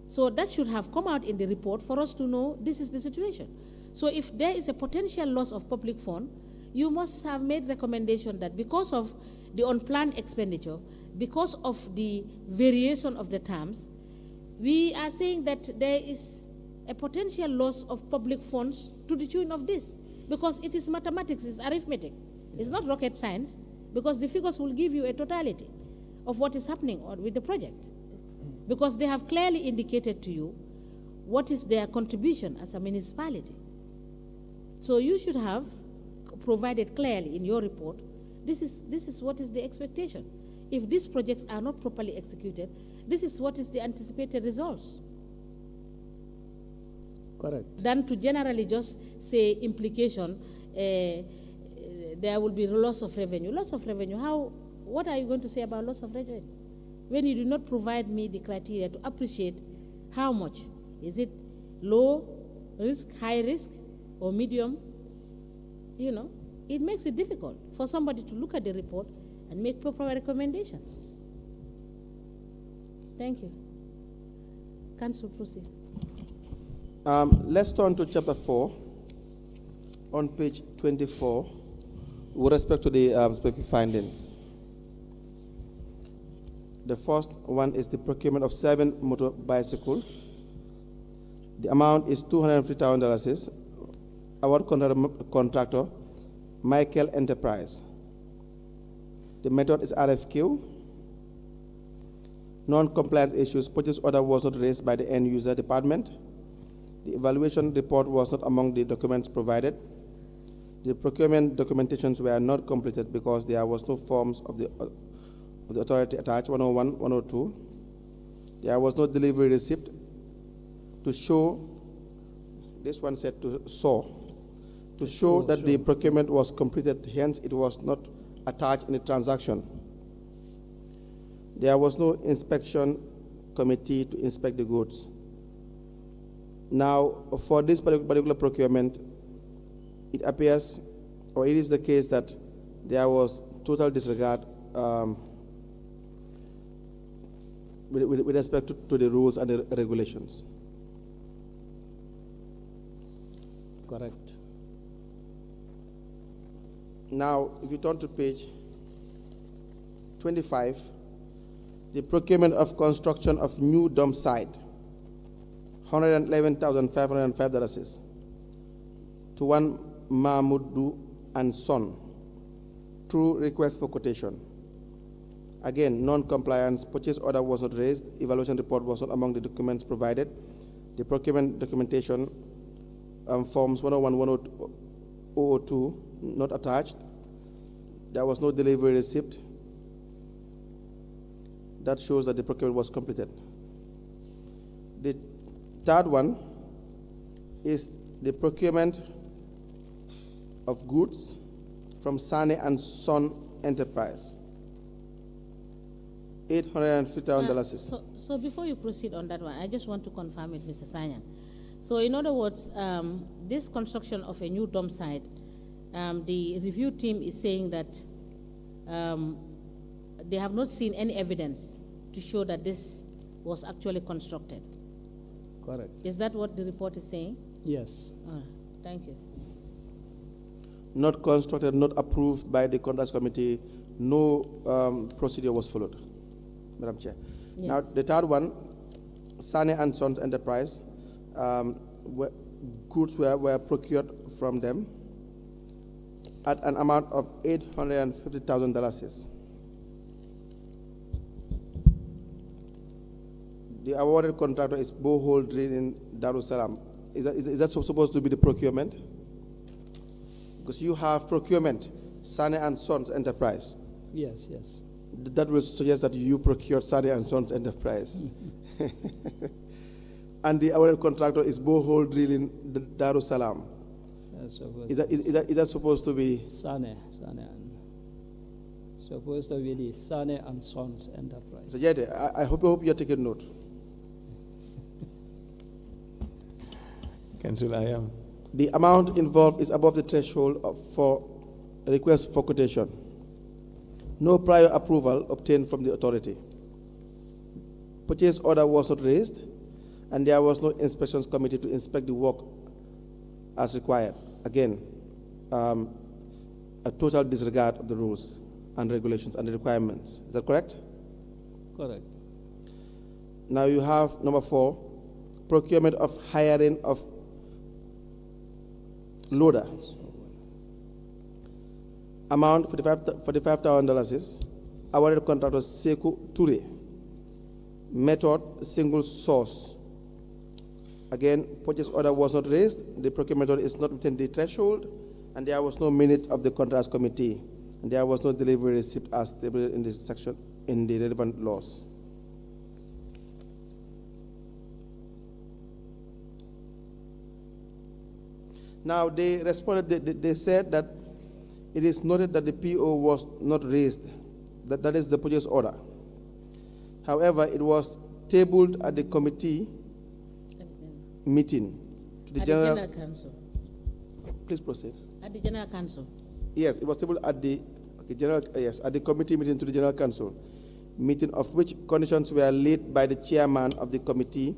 So that should have come out in the report for us to know this is the situation. So if there is a potential loss of public fund, you must have made recommendation that because of the unplanned expenditure, because of the variation of the terms, we are saying that there is a potential loss of public funds to the tune of this. Because it is mathematics, it's arithmetic. It's not rocket science, because the figures will give you a totality of what is happening with the project. Because they have clearly indicated to you what is their contribution as a municipality. So you should have provided clearly in your report, this is what is the expectation. If these projects are not properly executed, this is what is the anticipated results. Correct. Than to generally just say implication, there will be loss of revenue. Loss of revenue, what are you going to say about loss of revenue? when you do not provide me the criteria to appreciate how much. Is it low risk, high risk, or medium? You know, it makes it difficult for somebody to look at the report and make proper recommendations. Thank you. Council, proceed. Let's turn to chapter 4 on page 24 with respect to the specific findings. The first one is the procurement of 7 motor bicycles. The amount is $250,000. Award contractor, Michael Enterprise. The method is RFQ. Non-compliance issues, purchase order was not raised by the end user department. The evaluation report was not among the documents provided. The procurement documentations were not completed because there was no forms of the authority attached, 101, 102. There was no delivery receipt to show, this one said to show that the procurement was completed, hence it was not attached in the transaction. There was no inspection committee to inspect the goods. Now, for this particular procurement, it appears, or it is the case that there was total disregard with respect to the rules and the regulations. Correct. Now, if you turn to page 25, the procurement of construction of new dump site, $111,505 to one Mahmoud and Son through request for quotation. Again, non-compliance, purchase order was not raised, evaluation report was not among the documents provided. The procurement documentation forms 101, 102 not attached. There was no delivery receipt. That shows that the procurement was completed. The third one is the procurement of goods from Sane and Son Enterprise, $850,000. So before you proceed on that one, I just want to confirm it, Mr. Sanyan. So in other words, this construction of a new dump site, the review team is saying that they have not seen any evidence to show that this was actually constructed. Correct. Is that what the report is saying? Yes. Thank you. Not constructed, not approved by the contracts committee, no procedure was followed, Madam Chair. Yes. Now, the third one, Sane and Sons Enterprise, goods were procured from them at an amount of $850,000. The awarded contractor is Borehole Drilling Darussalam. Is that supposed to be the procurement? Because you have procurement, Sane and Sons Enterprise. Yes, yes. That will suggest that you procured Sane and Sons Enterprise. And the awarded contractor is Borehole Drilling Darussalam. Is that supposed to be? Sane. Supposed to be the Sane and Sons Enterprise. So, yeah, I hope you're taking note. Council, I am. The amount involved is above the threshold for request for quotation. No prior approval obtained from the authority. Purchase order was not raised, and there was no inspections committee to inspect the work as required. Again, a total disregard of the rules and regulations and the requirements. Is that correct? Correct. Now you have number 4, procurement of hiring of loader. Amount $45,000. Awarded contractor Sekou Toure. Method single source. Again, purchase order was not raised. The procurement order is not within the threshold, and there was no minute of the contracts committee, and there was no delivery receipt as stated in this section in the relevant laws. Now they responded. They said that it is noted that the PO was not raised. That is the purchase order. However, it was tabled at the committee meeting to the At general. the General Council. Please proceed. At the General Council. Yes, it was tabled at the at the committee meeting to the General Council meeting, of which conditions were laid by the chairman of the committee,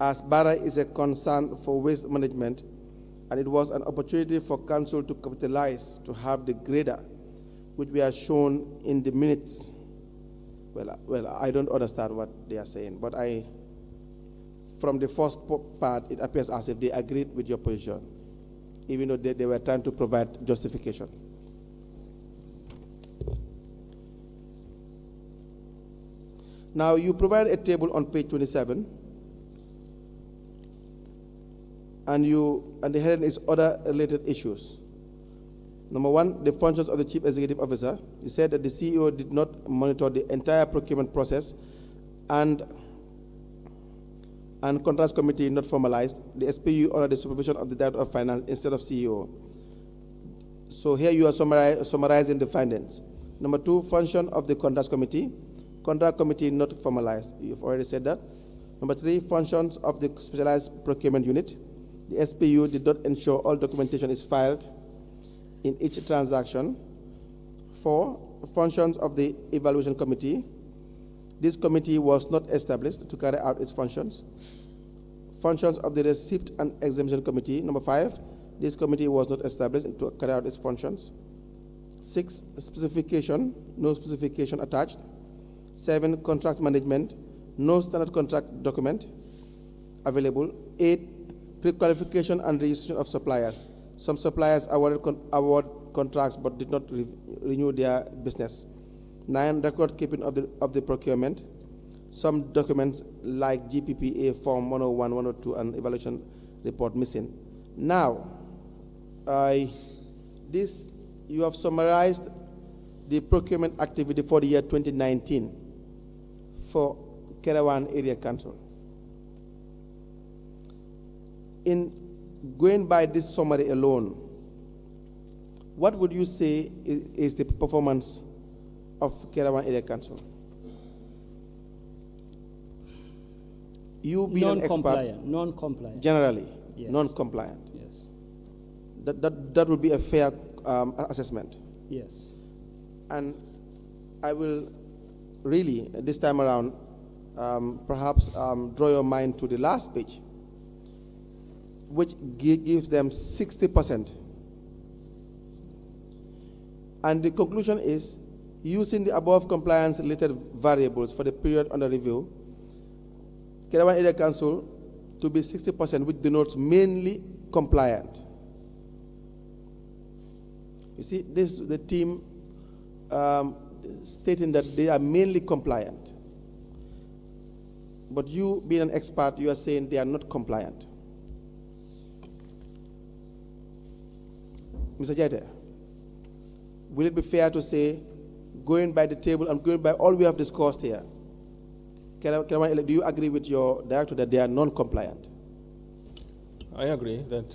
as Barra is a concern for waste management, and it was an opportunity for council to capitalize to have the grader, which we are shown in the minutes. Well, I don't understand what they are saying, but from the first part, it appears as if they agreed with your position, even though they were trying to provide justification. Now, you provide a table on page 27, and the heading is other related issues. Number one, the functions of the Chief Executive Officer. You said that the CEO did not monitor the entire procurement process, and contracts committee not formalized. The SPU under the supervision of the Director of Finance instead of CEO. So here you are summarizing the findings. Number two, function of the contracts committee. Contract committee not formalized. You've already said that. Number three, functions of the specialized procurement unit. The SPU did not ensure all documentation is filed in each transaction. 4, functions of the evaluation committee. This committee was not established to carry out its functions. Functions of the receipt and exemption committee. Number 5, this committee was not established to carry out its functions. 6, specification, no specification attached. 7, contract management, no standard contract document available. 8, pre-qualification and registration of suppliers. Some suppliers award contracts but did not renew their business. 9, record keeping of the procurement. Some documents like GPPA Form 101, 102, and evaluation report missing. Now, you have summarized the procurement activity for the year 2019 for Karan Area Council. In going by this summary alone, what would you say is the performance of Karan Area Council? You being an expert. Non-compliant. Generally, Yes. non-compliant. Yes. That would be a fair assessment. Yes. And I will really, this time around, perhaps draw your mind to the last page, which gives them 60%. And the conclusion is, using the above compliance-related variables for the period under review, Karan Area Council to be 60%, which denotes mainly compliant. You see, this is the team stating that they are mainly compliant. But you, being an expert, you are saying they are not compliant. Mr. Jete, will it be fair to say, going by the table and going by all we have discussed here, do you agree with your director that they are non-compliant? I agree that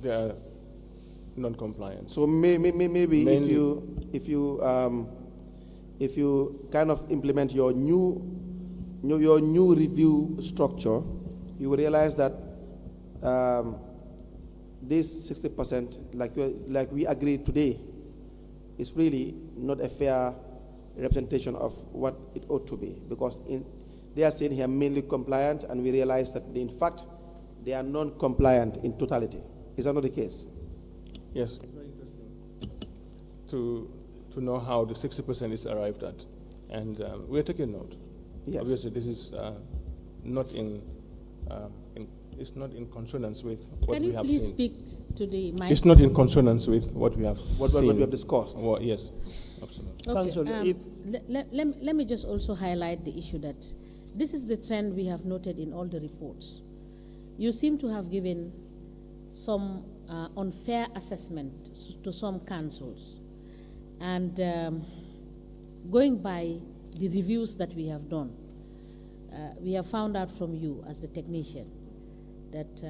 they are non-compliant. So maybe if you kind of implement your new review structure, you will realize that this 60%, like we agreed today, is really not a fair representation of what it ought to be, because they are saying here mainly compliant, and we realize that in fact they are non-compliant in totality. Is that not the case? Yes, it's very interesting to know how the 60% is arrived at, and we are taking note. Yes. Obviously, this is it's not in consonance with what we have seen. Can you please speak to the mic? It's not in consonance with what we have What seen. we have discussed. Well, yes, absolutely. Okay, Council, let me just also highlight the issue that this is the trend we have noted in all the reports. You seem to have given some unfair assessment to some councils. And going by the reviews that we have done, we have found out from you as the technician that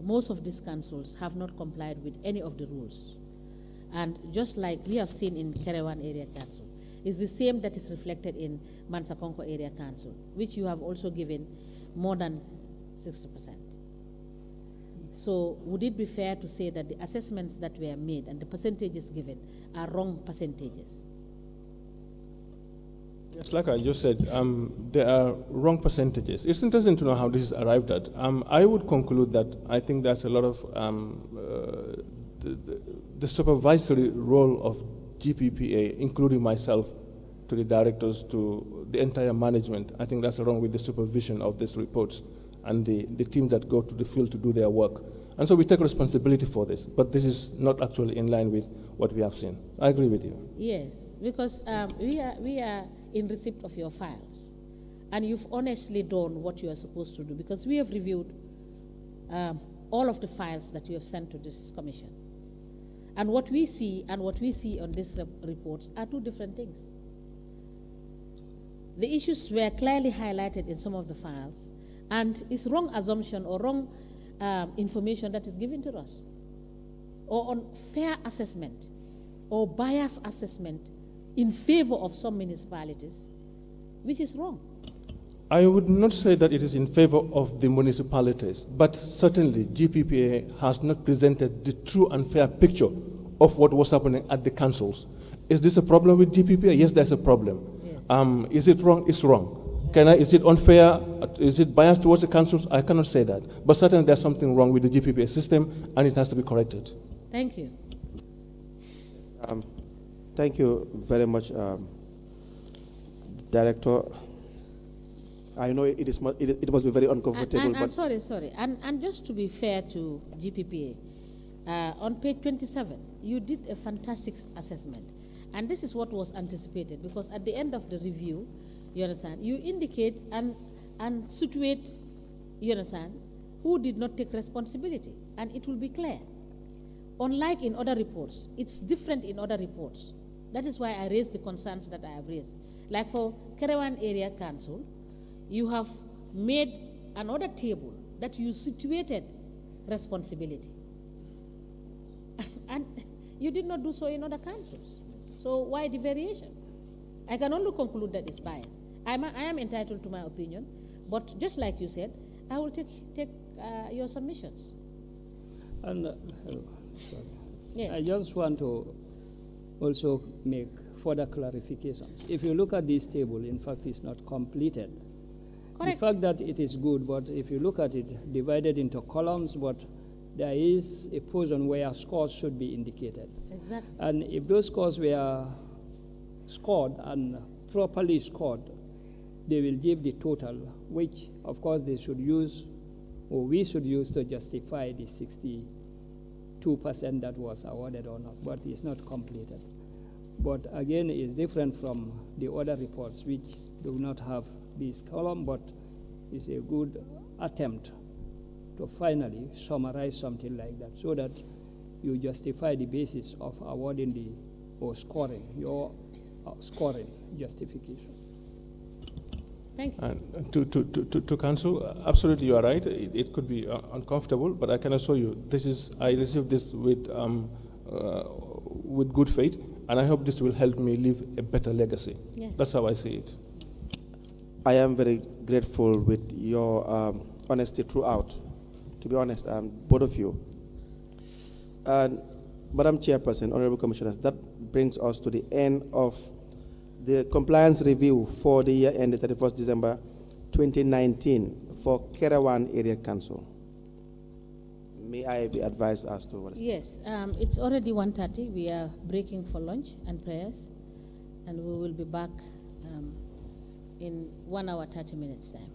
most of these councils have not complied with any of the rules. And just like we have seen in Karan Area Council, is the same that is reflected in Mansakonko Area Council, which you have also given more than 60%. So would it be fair to say that the assessments that were made and the percentages given are wrong percentages? Yes, like I just said, there are wrong percentages. It's interesting to know how this is arrived at. I would conclude that I think there's a lot of the supervisory role of GPPA, including myself, to the directors, to the entire management. I think that's wrong with the supervision of these reports and the teams that go to the field to do their work. And so we take responsibility for this, but this is not actually in line with what we have seen. I agree with you. Yes, because we are in receipt of your files, and you've honestly done what you are supposed to do, because we have reviewed all of the files that you have sent to this commission. And what we see and what we see on these reports are two different things. The issues were clearly highlighted in some of the files, and it's wrong assumption or wrong information that is given to us, or unfair assessment or bias assessment in favor of some municipalities, which is wrong. I would not say that it is in favor of the municipalities, but certainly GPPA has not presented the true and fair picture of what was happening at the councils. Is this a problem with GPPA? Yes, there's a problem. Yes. Is it wrong? It's wrong. Is it unfair? Is it biased towards the councils? I cannot say that. But certainly there's something wrong with the GPPA system, and it has to be corrected. Thank you. Thank you very much, Director. I know it must be very uncomfortable. But sorry. And just to be fair to GPPA, on page 27, you did a fantastic assessment. And this is what was anticipated, because at the end of the review, you understand, you indicate and situate, you understand, who did not take responsibility, and it will be clear. Unlike in other reports, it's different in other reports. That is why I raised the concerns that I have raised. Like for Karan Area Council, you have made another table that you situated responsibility. And you did not do so in other councils. So why the variation? I can only conclude that it's biased. I am entitled to my opinion, but just like you said, I will take your submissions. And yes. I just want to also make further clarifications. If you look at this table, in fact, it's not completed. Correct. The fact that it is good, but if you look at it divided into columns, but there is a portion where scores should be indicated. Exactly. And if those scores were scored and properly scored, they will give the total, which of course they should use, or we should use to justify the 62% that was awarded or not, but it's not completed. But again, it's different from the other reports which do not have this column, but it's a good attempt to finally summarize something like that, so that you justify the basis of awarding or scoring, your scoring justification. Thank you. And to council, absolutely you are right. It could be uncomfortable, but I can assure you, I received this with good faith, and I hope this will help me leave a better legacy. Yes. That's how I see it. I am very grateful with your honesty throughout. To be honest, both of you. And Madam Chairperson, Honorable Commissioners, that brings us to the end of the compliance review for the year ended 31st December 2019 for Karan Area Council. May I be advised as to what is... Yes, it's already 1:30. We are breaking for lunch and prayers, and we will be back in 1 hour, 30 minutes time.